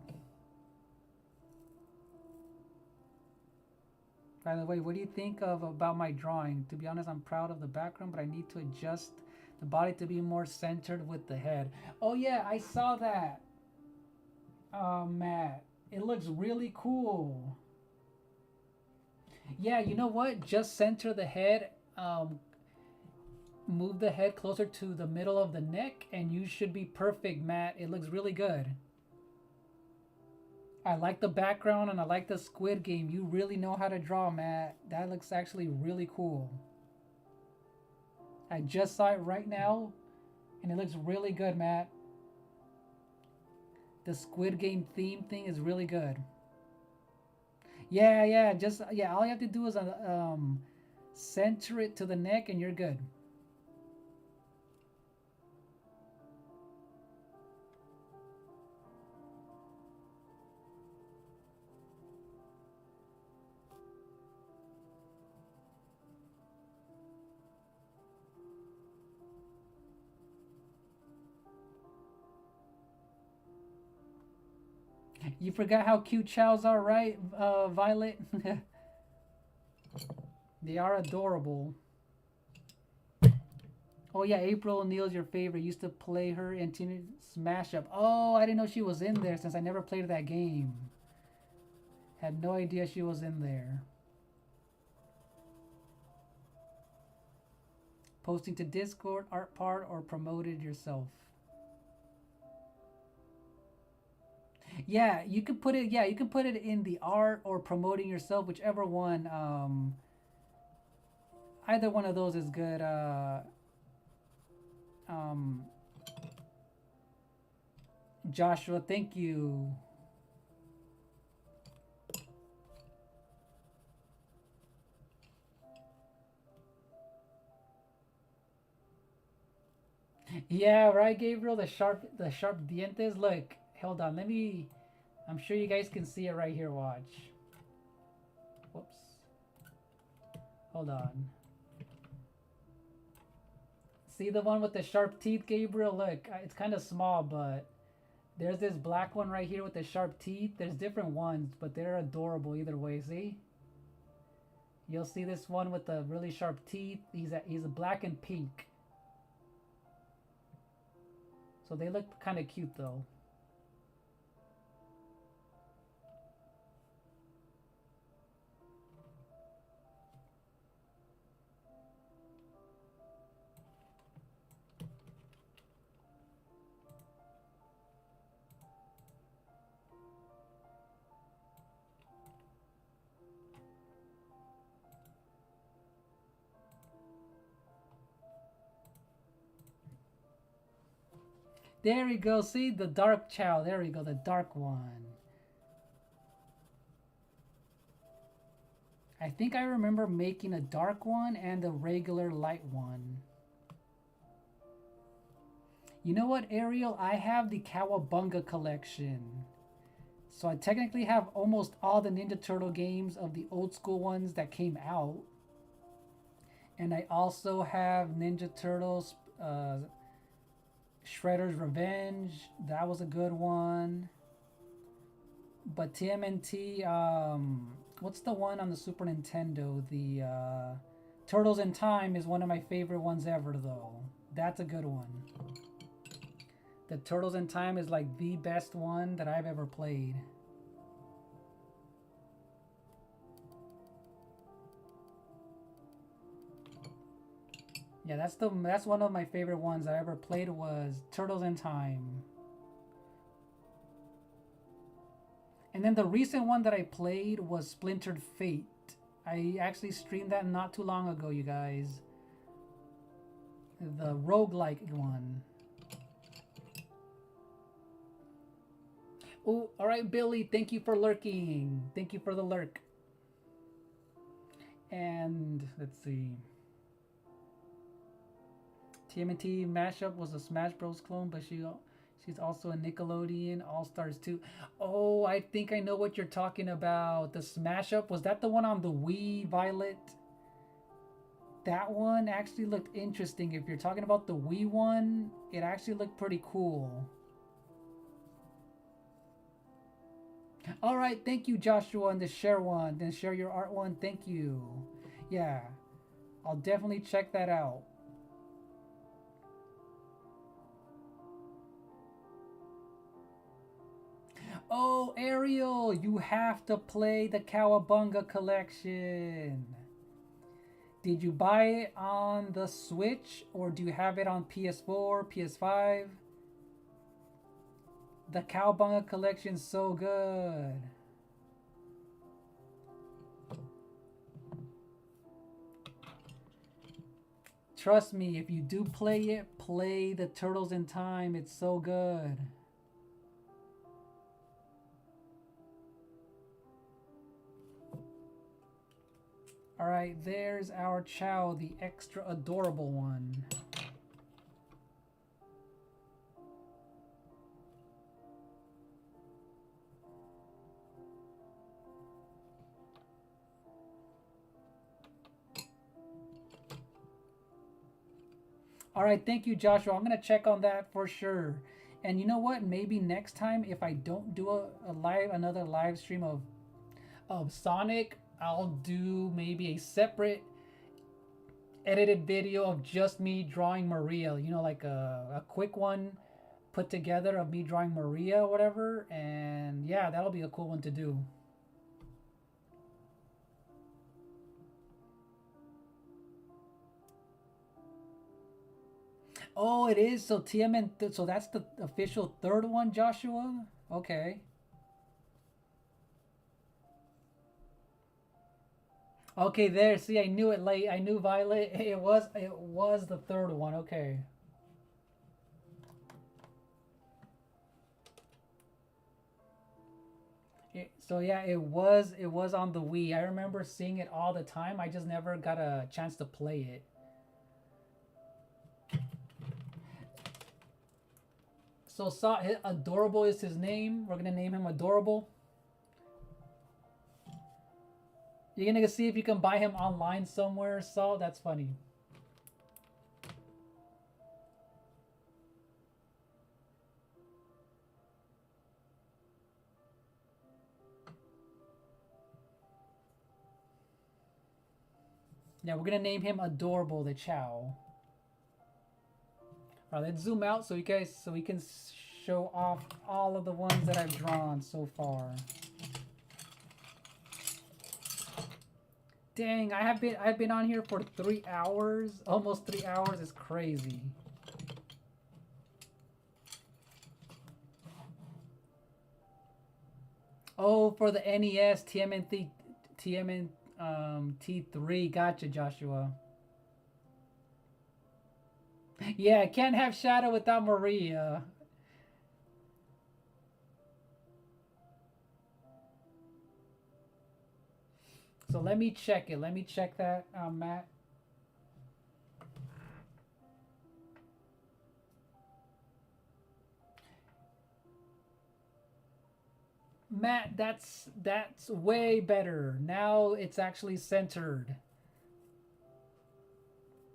By the way, what do you think about my drawing? To be honest, I'm proud of the background, but I need to adjust the body to be more centered with the head. Oh yeah, I saw that. Matt. It looks really cool. Yeah, you know what? Just center the head. Move the head closer to the middle of the neck, and you should be perfect, Matt. It looks really good. I like the background, and I like the Squid Game. You really know how to draw, Matt. That looks actually really cool. I just saw it right now, and it looks really good, Matt. The Squid Game theme thing is really good. Yeah, just yeah. All you have to do is center it to the neck, and you're good. You forgot how cute chows are, right, Violet? They are adorable. Oh yeah, April O'Neil's your favorite. Used to play her in Teen Smash Up. Oh, I didn't know she was in there since I never played that game. Had no idea she was in there. Posting to Discord, art part, or promoted yourself. Yeah, you can put it. Yeah, you can put it in the art or promoting yourself, whichever one. Either one of those is good. Joshua, thank you. Yeah, right, Gabriel. The sharp dientes. Look, hold on. Let me. I'm sure you guys can see it right here. Watch. Whoops. Hold on. See the one with the sharp teeth, Gabriel? Look, it's kind of small, but there's this black one right here with the sharp teeth. There's different ones, but they're adorable either way. See? You'll see this one with the really sharp teeth. He's a black and pink. So they look kind of cute though. There we go. See the dark Chow. There we go. The dark one. I think I remember making a dark one and a regular light one. You know what, Ariel? I have the Cowabunga collection. So I technically have almost all the Ninja Turtle games of the old school ones that came out. And I also have Ninja Turtles Shredder's Revenge. That was a good one. But TMNT, what's the one on the Super Nintendo? The Turtles in Time is one of my favorite ones ever, though. That's a good one. The Turtles in Time is like the best one that I've ever played. Yeah, that's one of my favorite ones I ever played was Turtles in Time. And then the recent one that I played was Splintered Fate. I actually streamed that not too long ago, you guys. The roguelike one. Oh, alright, Billy, thank you for lurking. Thank you for the lurk. And let's see. TMNT Mashup was a Smash Bros. Clone, but she's also a Nickelodeon All-Stars too. Oh, I think I know what you're talking about. The Smash Up, was that the one on the Wii, Violet? That one actually looked interesting. If you're talking about the Wii one, it actually looked pretty cool. All right, thank you, Joshua, and the share one. Then share your art one. Thank you. Yeah, I'll definitely check that out. Oh, Ariel, you have to play the Cowabunga collection. Did you buy it on the Switch or do you have it on PS4, PS5? The Cowabunga collection's so good. Trust me, if you do play it, play the Turtles in Time. It's so good. Alright, there's our Chow, the extra adorable one. Alright, thank you, Joshua. I'm going to check on that for sure. And you know what? Maybe next time, if I don't do another live stream of Sonic, I'll do maybe a separate edited video of just me drawing Maria. You know, like a quick one put together of me drawing Maria or whatever. And yeah, that'll be a cool one to do. Oh, it is. So TMN, so that's the official third one, Joshua? Okay. Okay, there. See, I knew it late. I knew Violet. It was the third one. Okay. So yeah, it was on the Wii. I remember seeing it all the time. I just never got a chance to play it. So Adorable is his name. We're gonna name him Adorable. You're gonna see if you can buy him online somewhere, Saul. That's funny. Yeah, we're gonna name him Adorable the Chow. Alright, let's zoom out so we can show off all of the ones that I've drawn so far. Dang, I've been on here for 3 hours. Almost 3 hours is crazy. Oh, for the NES T3. Gotcha, Joshua. Yeah, can't have Shadow without Maria. So let me check it. Let me check that, Matt. Matt, that's way better. Now it's actually centered.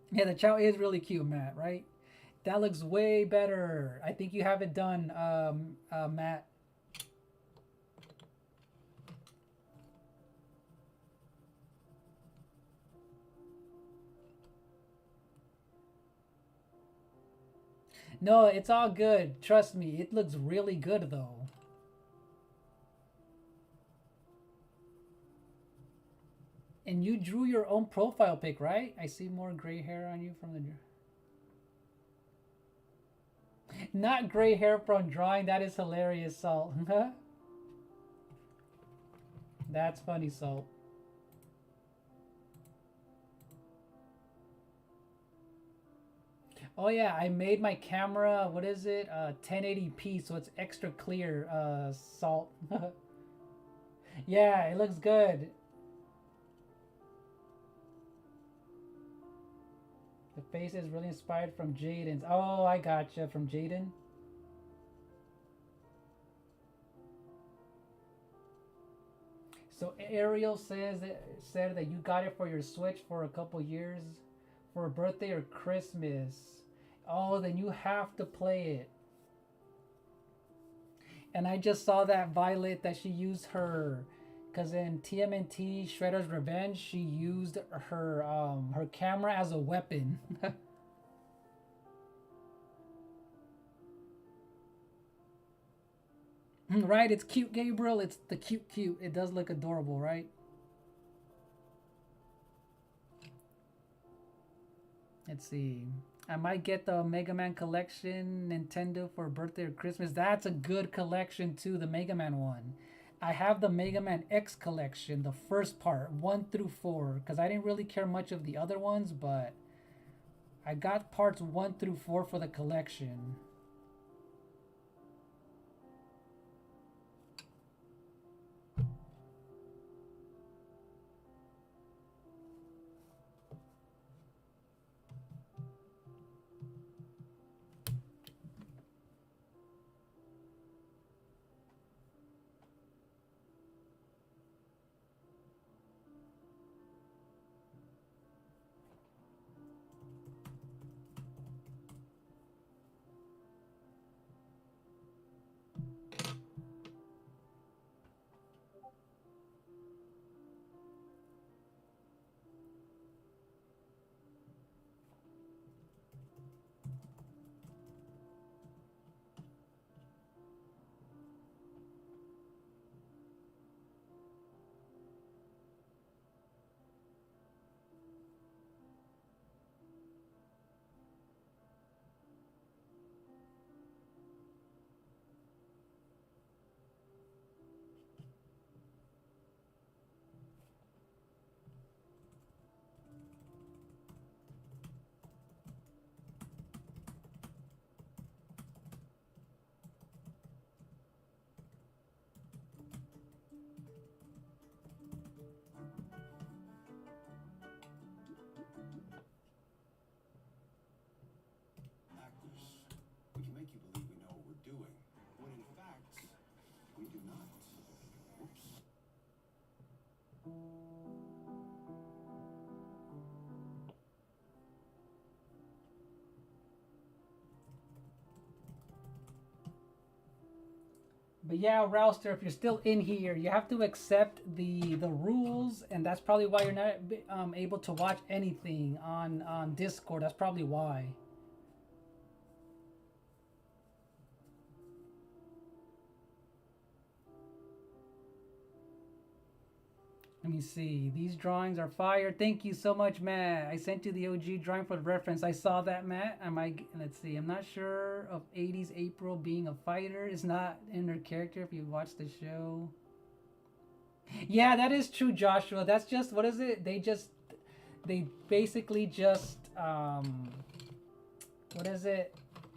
Yeah, the chow is really cute, Matt, right? That looks way better. I think you have it done, Matt. No, it's all good. Trust me, it looks really good though. And you drew your own profile pic, right? I see more gray hair on you from the... Not gray hair from drawing. That is hilarious, Salt. That's funny, Salt. Oh yeah, I made my camera, what is it? 1080p, so it's extra clear, Salt. Yeah, it looks good. The face is really inspired from Jaden's. Oh, I gotcha, from Jaden. So Ariel said that you got it for your Switch for a couple years, for a birthday or Christmas. Oh, then you have to play it. And I just saw that Violet that she used her, because in TMNT Shredder's Revenge, she used her camera as a weapon. Right? It's cute, Gabriel. It's the cute. It does look adorable, right? Let's see. I might get the Mega Man collection Nintendo for birthday or Christmas. That's a good collection too, the Mega Man one. I have the Mega Man X collection, the first part, 1 through 4, because I didn't really care much of the other ones, but I got parts 1 through 4 for the collection.
We can make you believe we know what we're doing, when in fact, we do not. Whoops.
But yeah, Rouster, if you're still in here, you have to accept the rules, and that's probably why you're not able to watch anything on Discord. That's probably why. Let me see. These drawings are fire. Thank you so much, Matt. I sent you the OG drawing for the reference. I saw that, Matt. I might. Let's see. I'm not sure of 80s April being a fighter. It's not in her character if you watch the show. Yeah, that is true, Joshua. That's just, what is it? They basically just, what is it?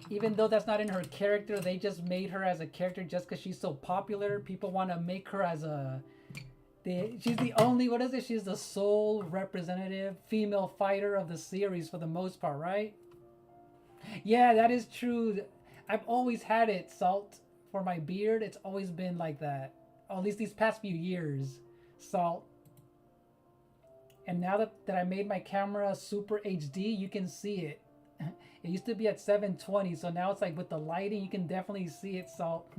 Even though that's not in her character, they just made her as a character just because she's so popular. People want to make her as a She's the only, what is it? She's the sole representative female fighter of the series for the most part, right? Yeah, that is true. I've always had it, Salt, for my beard. It's always been like that. Or at least these past few years, Salt. And now that I made my camera super HD, you can see it. It used to be at 720, so now it's like with the lighting, you can definitely see it, Salt.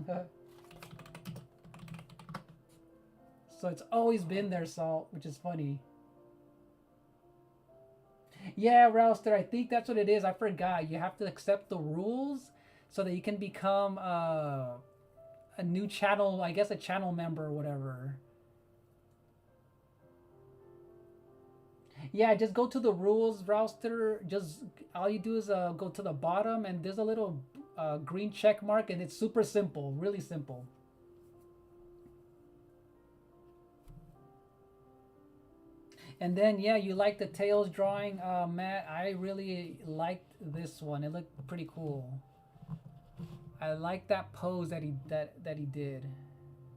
So it's always been there, Salt, which is funny. Yeah, Rouster, I think that's what it is. I forgot. You have to accept the rules so that you can become a new channel, I guess a channel member or whatever. Yeah, just go to the rules, Rouster. Just all you do is go to the bottom and there's a little green check mark and it's super simple, really simple. And then, yeah, you like the Tails drawing, Matt. I really liked this one. It looked pretty cool. I like that pose that he did,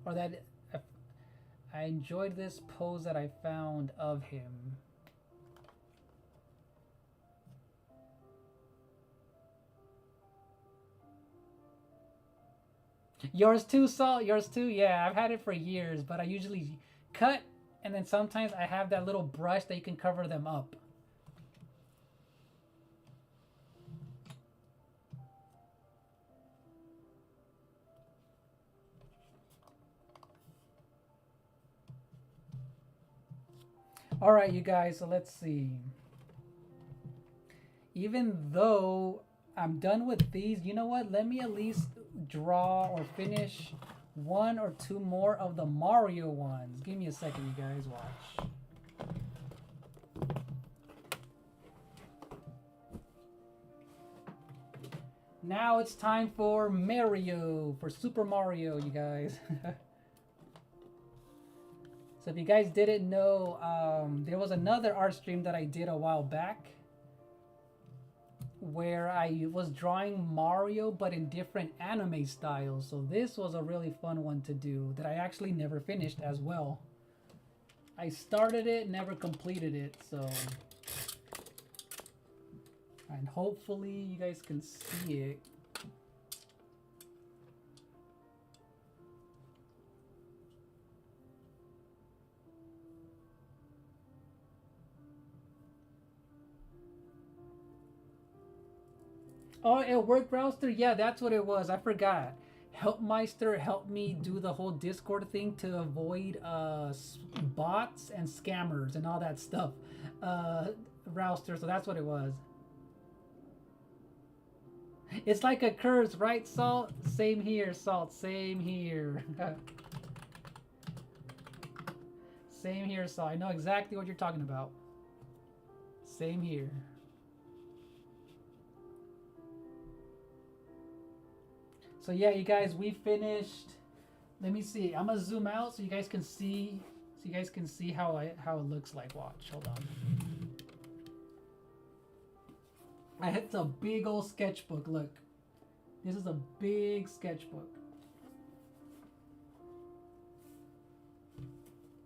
or that I enjoyed this pose that I found of him. Yours too, Salt. Yours too. Yeah, I've had it for years, but I usually cut. And then sometimes I have that little brush that you can cover them up. All right, you guys, so let's see. Even though I'm done with these, you know what? Let me at least draw or finish one or two more of the Mario ones. Give me a second, you guys. Watch. Now it's time for Mario, for Super Mario, you guys. So if you guys didn't know, there was another art stream that I did a while back where I was drawing Mario but in different anime styles. So this was a really fun one to do that I actually never finished as well. I started it, never completed it, so... And hopefully you guys can see it. Oh, it worked, Rouster? Yeah, that's what it was. I forgot. Helpmeister helped me do the whole Discord thing to avoid bots and scammers and all that stuff. Rouster, so that's what it was. It's like a curse, right, Salt? Same here, Salt. Same here. Same here, Salt. I know exactly what you're talking about. Same here. So yeah, you guys, we finished. Let me see. I'm gonna zoom out so you guys can see. So you guys can see how it looks like. Watch. Hold on. I hit a big old sketchbook. Look, this is a big sketchbook.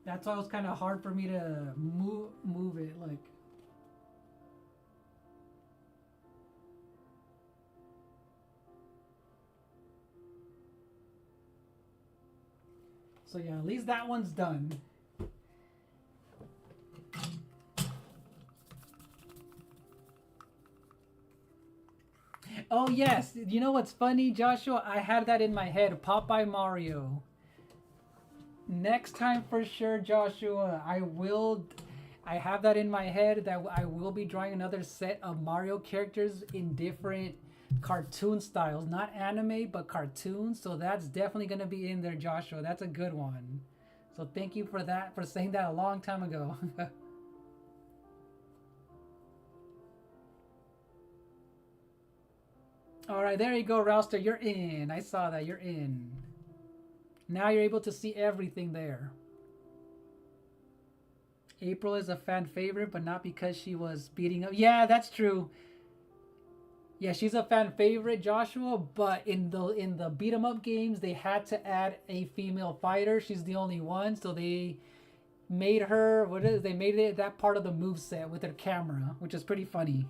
That's why it was kind of hard for me to move it. Like. So yeah, at least that one's done. Oh yes, you know what's funny, Joshua? I had that in my head, Popeye Mario. Next time for sure, Joshua, I have that in my head that I will be drawing another set of Mario characters in different cartoon styles, not anime but cartoons. So that's definitely going to be in there, Joshua. That's a good one. So thank you for that, for saying that a long time ago. All right, there you go, Rouster. You're in. I saw that. You're in. Now you're able to see everything there. April is a fan favorite, but not because she was beating up. Yeah, that's true. Yeah, she's a fan favorite, Joshua, but in the beat 'em up games, they had to add a female fighter. She's the only one, so they made her, what is it? They made it that part of the move set with her camera, which is pretty funny.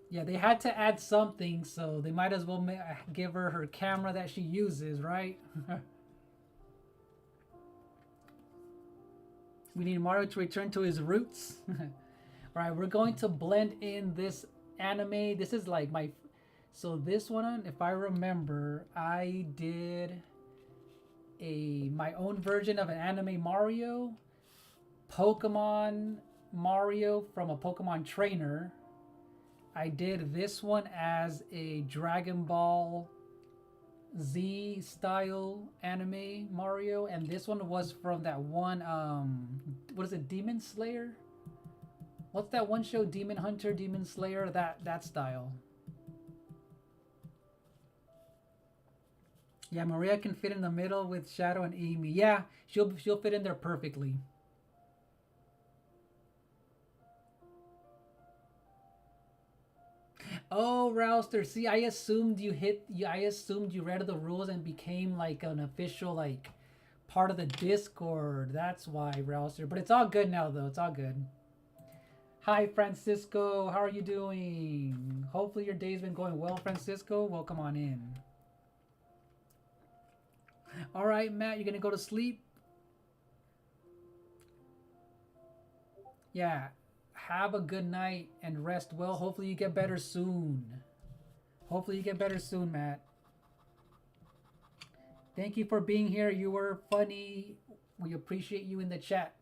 Yeah, they had to add something, so they might as well give her her camera that she uses, right? We need Mario to return to his roots. Alright, we're going to blend in this anime. This is like my... So this one, if I remember, I did my own version of an anime Mario. Pokemon Mario from a Pokemon trainer. I did this one as a Dragon Ball Z style anime Mario, and this one was from that one what is it, Demon Slayer? What's that one show, Demon Hunter, Demon Slayer, that style. Yeah, Maria can fit in the middle with Shadow and Amy. Yeah, she'll fit in there perfectly. Oh, Rouster. See, I assumed you read the rules and became like an official like part of the Discord. That's why, Rouster. But it's all good now though. It's all good. Hi, Francisco. How are you doing? Hopefully your day's been going well, Francisco. Welcome on in. All right, Matt, you're going to go to sleep? Yeah. Have a good night and rest well. Hopefully you get better soon. Hopefully you get better soon, Matt. Thank you for being here. You were funny. We appreciate you in the chat.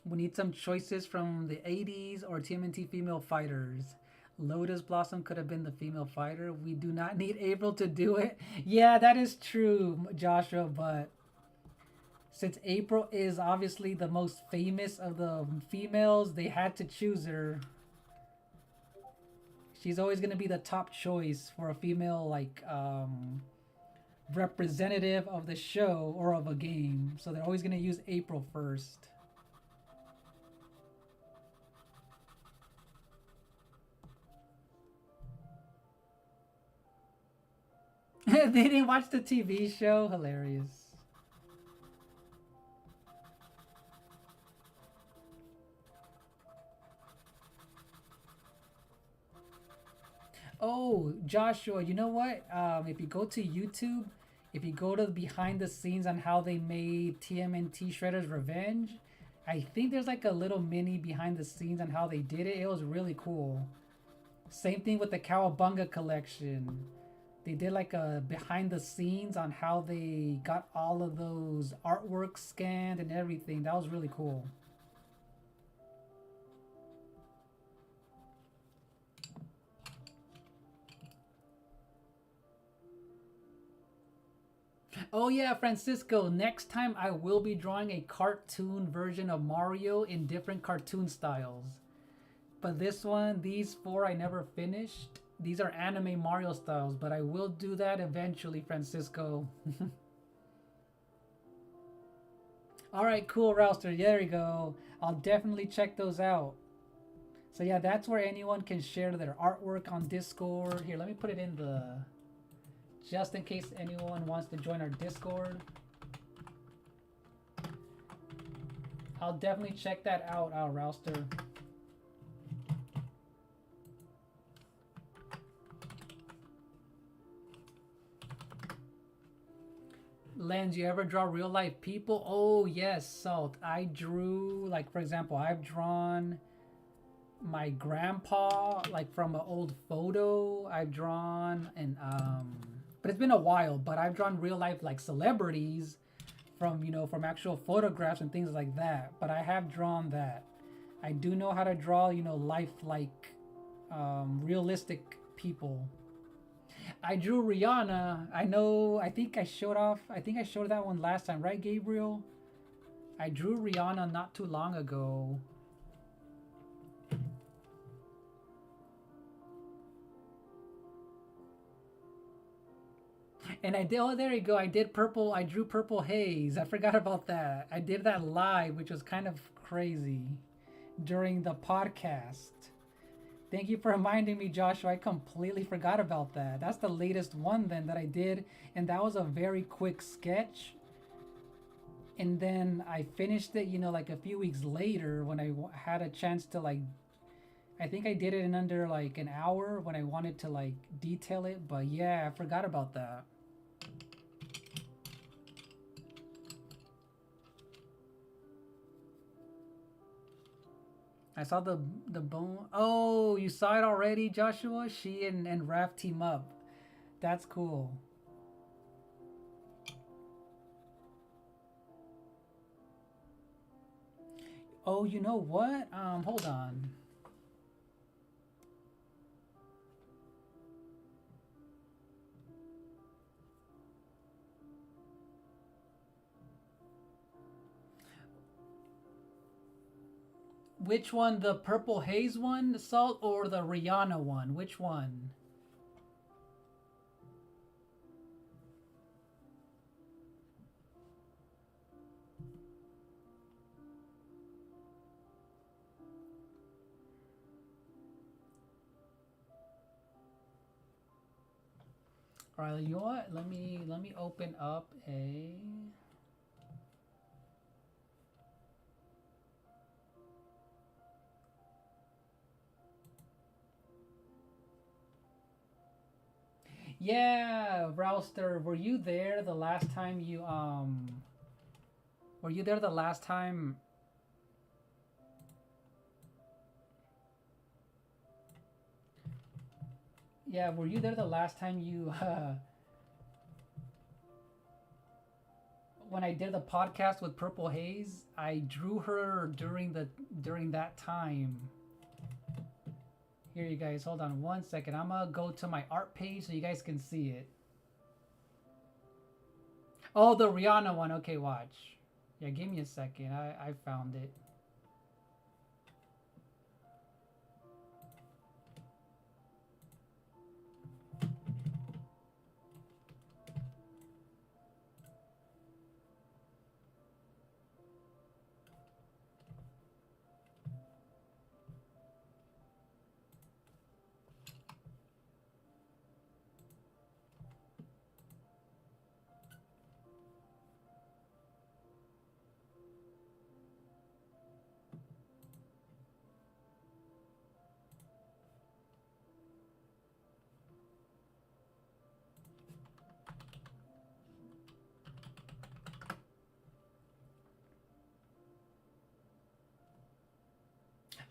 We need some choices from the 80s or TMNT female fighters. Lotus Blossom could have been the female fighter. We do not need April to do it. Yeah, that is true, Joshua, but since April is obviously the most famous of the females, they had to choose her. She's always going to be the top choice for a female, like, representative of the show or of a game. So they're always going to use April first. They didn't watch the TV show? Hilarious. Oh, Joshua, you know what? If you go to YouTube, if you go to behind the scenes on how they made TMNT Shredder's Revenge, I think there's like a little mini behind the scenes on how they did it. It was really cool. Same thing with the Cowabunga collection. They did like a behind the scenes on how they got all of those artworks scanned and everything. That was really cool. Oh yeah, Francisco, next time I will be drawing a cartoon version of Mario in different cartoon styles. But this one, these four I never finished. These are anime Mario styles, but I will do that eventually, Francisco. Alright, cool, Rouster. There you go. I'll definitely check those out. So yeah, that's where anyone can share their artwork on Discord. Here, let me put it in the... just in case anyone wants to join our Discord. I'll definitely check that out, Rouster. Lens, you ever draw real life people? Oh yes, Salt. I drew, like for example, I've drawn my grandpa, like from an old photo. I've drawn and but it's been a while, but I've drawn real life like celebrities from, you know, from actual photographs and things like that. But I have drawn that. I do know how to draw, you know, lifelike realistic people. I drew Rihanna. I think I showed that one last time, right, Gabriel? I drew Rihanna not too long ago. And I did, oh, there you go. I did purple, I drew purple haze. I forgot about that. I did that live, which was kind of crazy during the podcast. Thank you for reminding me, Joshua. I completely forgot about that. That's the latest one then that I did. And that was a very quick sketch. And then I finished it, you know, like a few weeks later when I had a chance to like, I think I did it in under like an hour when I wanted to like detail it. But yeah, I forgot about that. I saw the bone. Oh, you saw it already, Joshua? She and Raph team up. That's cool. Oh, you know what? Hold on. Which one? The Purple Haze one, Salt, or the Rihanna one? Which one? All right, you know what? Let me open up a. Yeah, Rouster, were you there the last time you Were you there the last time? Yeah, were you there the last time you when I did the podcast with Purple Haze? I drew her during that time. Here, you guys, hold on one second. I'm gonna go to my art page so you guys can see it. Oh, the Rihanna one. Okay, watch. Yeah, give me a second. I found it.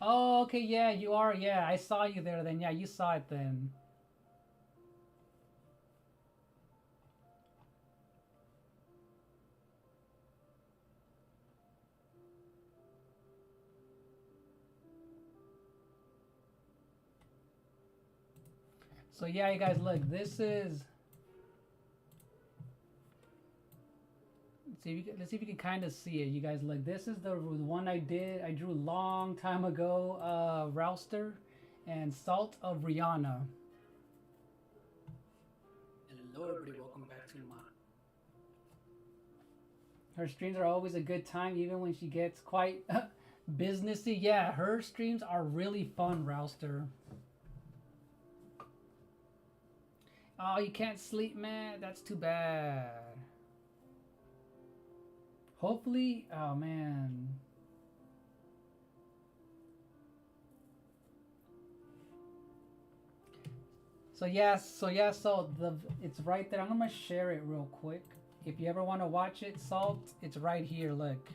Oh, okay, yeah, you are. Yeah, I saw you there then. Yeah, you saw it then. So yeah, you guys, look, this is. Let's see if you can kind of see it. You guys, look, this is the one I did. I drew a long time ago. Rouster and Salt of Rihanna. Hello, everybody. Welcome back to my. Her streams are always a good time, even when she gets quite businessy. Yeah, her streams are really fun, Rouster. Oh, you can't sleep, man? That's too bad. Hopefully, oh man. So it's right there. I'm gonna share it real quick. If you ever want to watch it, Salt, it's right here. Look.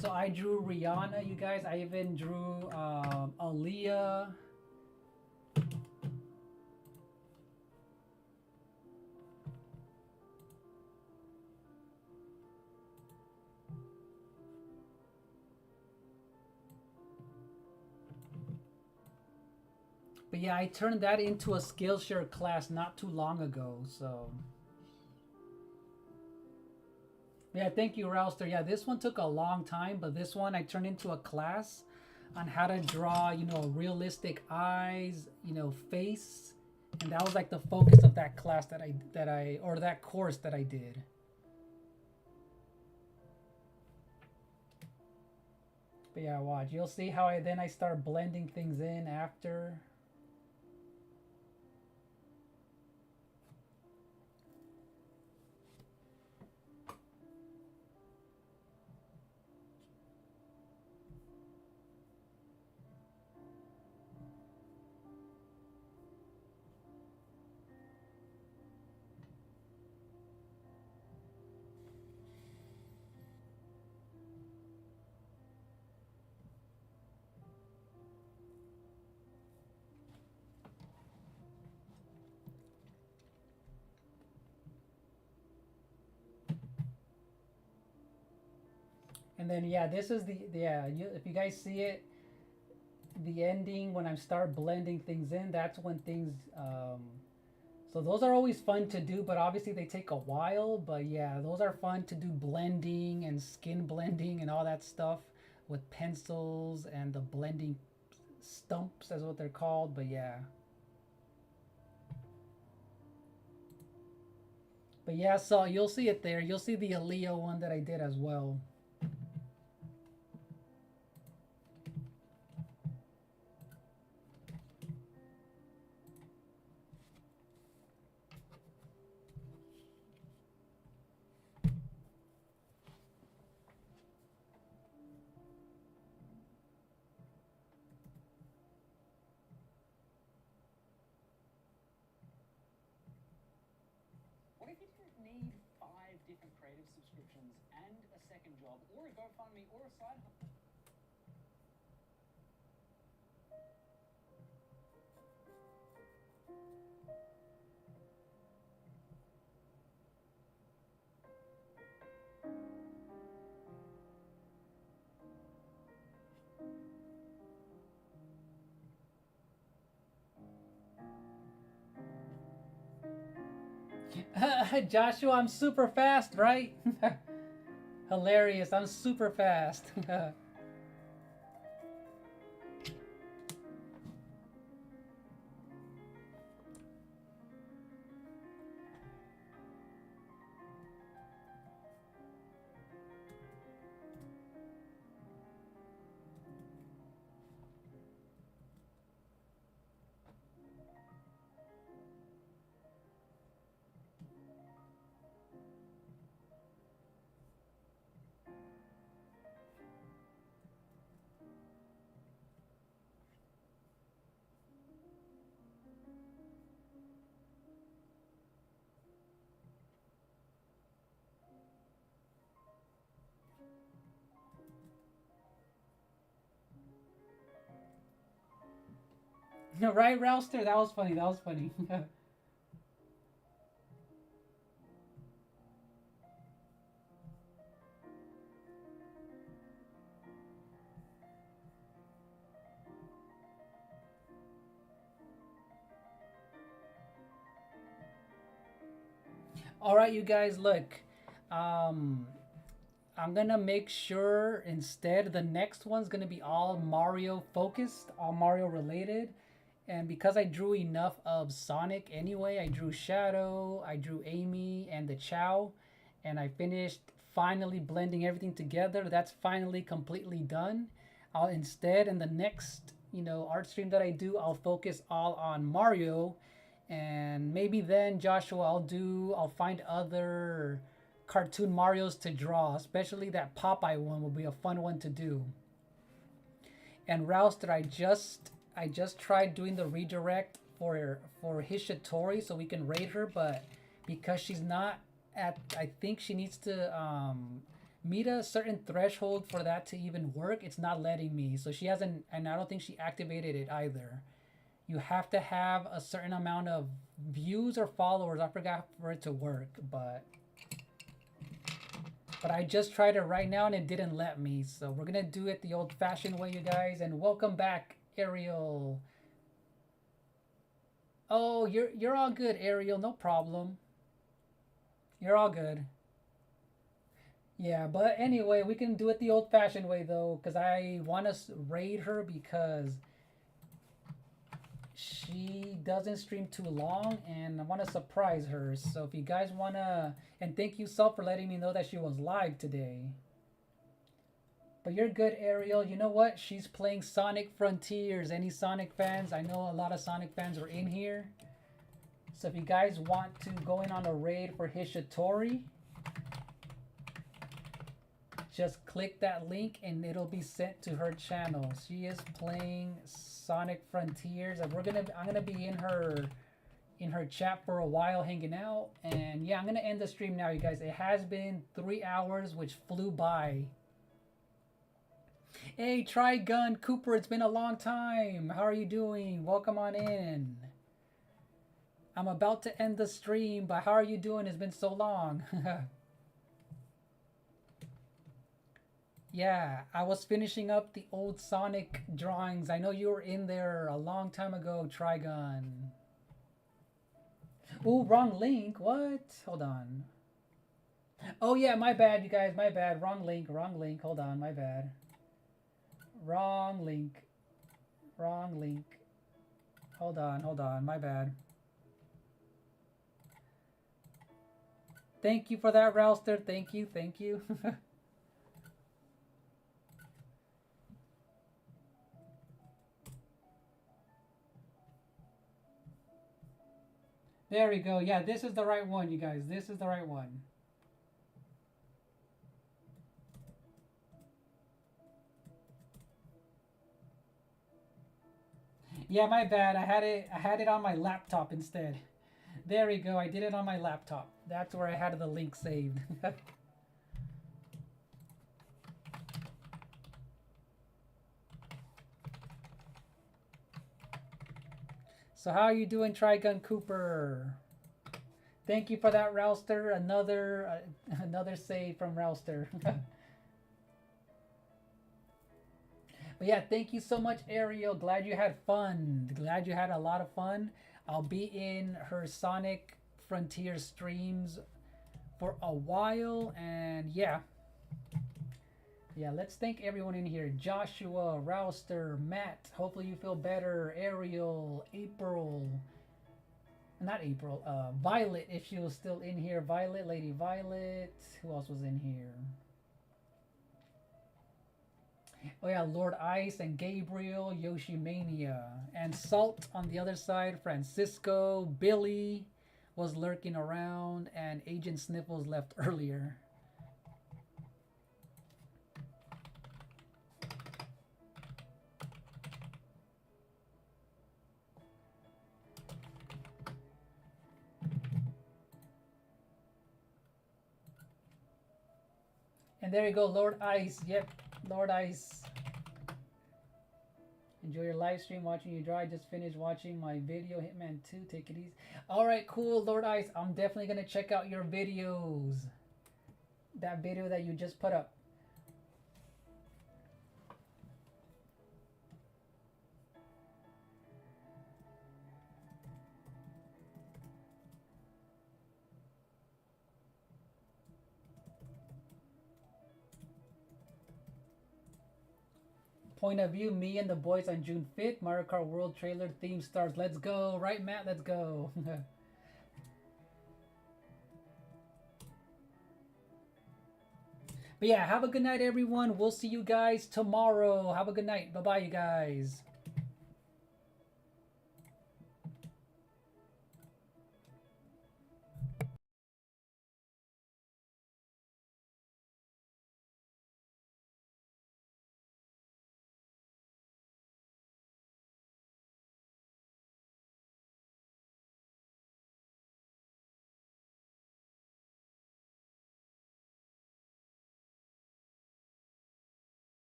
So I drew Rihanna, you guys. I even drew Aaliyah. But yeah, I turned that into a Skillshare class not too long ago, so. Yeah, thank you, Rouster. Yeah, this one took a long time, but this one I turned into a class on how to draw, you know, realistic eyes, you know, face, And that was like the focus of that class or that course that I did. But yeah, watch. You'll see how I start blending things in after. And then yeah, this is if you guys see it, the ending when I start blending things in, that's when things so those are always fun to do, but obviously they take a while. But yeah, those are fun to do, blending and skin blending and all that stuff with pencils and the blending stumps, as what they're called. But yeah. But yeah, so you'll see it there. You'll see the Aaliyah one that I did as well.
What if you didn't need 5 different creative subscriptions and a second job or a GoFundMe or a side hustle?
Joshua, I'm super fast, right? Hilarious, I'm super fast. Right, Rouster? That was funny, that was funny. Alright, you guys, look. Um, I'm gonna make sure instead the next one's gonna be all Mario focused, all Mario related. And because I drew enough of Sonic anyway, I drew Shadow, I drew Amy and the Chow, and I finished finally blending everything together. That's finally completely done. I'll instead, in the next, art stream that I do, I'll focus all on Mario. And maybe then, Joshua, I'll find other cartoon Marios to draw, especially that Popeye one will be a fun one to do. And Rouster, I just tried doing the redirect for Hishitori so we can raid her, but because she's not at, I think she needs to meet a certain threshold for that to even work. It's not letting me, so she hasn't, and I don't think she activated it either. You have to have a certain amount of views or followers. I forgot for it to work, but I just tried it right now and it didn't let me. So we're gonna do it the old-fashioned way, you guys. And welcome back, Ariel. Oh, you're all good, Ariel. No problem. You're all good. Yeah, but anyway, we can do it the old-fashioned way though, because I want to raid her because she doesn't stream too long, and I want to surprise her. So if you guys want to, and thank you, Salt, for letting me know that she was live today. But you're good, Ariel. You know what? She's playing Sonic Frontiers. Any Sonic fans? I know a lot of Sonic fans are in here. So if you guys want to go in on a raid for Hishitori, just click that link and it'll be sent to her channel. She is playing Sonic Frontiers, and I'm gonna be in her chat for a while, hanging out. And yeah, I'm gonna end the stream now, you guys. It has been 3 hours, which flew by. Hey, Trigun Cooper, it's been a long time. How are you doing? Welcome on in. I'm about to end the stream, but how are you doing? It's been so long. Yeah, I was finishing up the old Sonic drawings. I know you were in there a long time ago, Trigun. Ooh, wrong link. What? Hold on. Oh yeah, my bad, you guys. My bad. Wrong link. Wrong link. Hold on. My bad. Wrong link. Wrong link. Hold on. Hold on. My bad. Thank you for that, Ralster. Thank you. Thank you. There we go. Yeah, this is the right one, you guys. This is the right one. Yeah, my bad. I had it on my laptop instead. There we go. I did it on my laptop. That's where I had the link saved. So how are you doing, Trigun Cooper? Thank you for that, Ralster. Another save from Ralster. But yeah, thank you so much, Ariel. Glad you had fun. Glad you had a lot of fun. I'll be in her Sonic Frontier streams for a while, and yeah. Yeah, let's thank everyone in here. Joshua, Rouster, Matt. Hopefully you feel better. Ariel, April. Not April. Violet, if she was still in here. Violet, Lady Violet. Who else was in here? Oh yeah, Lord Ice and Gabriel, Yoshimania. And Salt on the other side. Francisco, Billy was lurking around. And Agent Sniffles left earlier. And there you go, Lord Ice. Yep, Lord Ice. Enjoy your live stream watching you draw. I just finished watching my video, Hitman 2. Take it easy. Alright, cool, Lord Ice. I'm definitely going to check out your videos. That video that you just put up. Point of view, me and the boys on June 5th. Mario Kart World trailer theme stars. Let's go. Right, Matt? Let's go. But yeah, have a good night, everyone. We'll see you guys tomorrow. Have a good night. Bye-bye, you guys.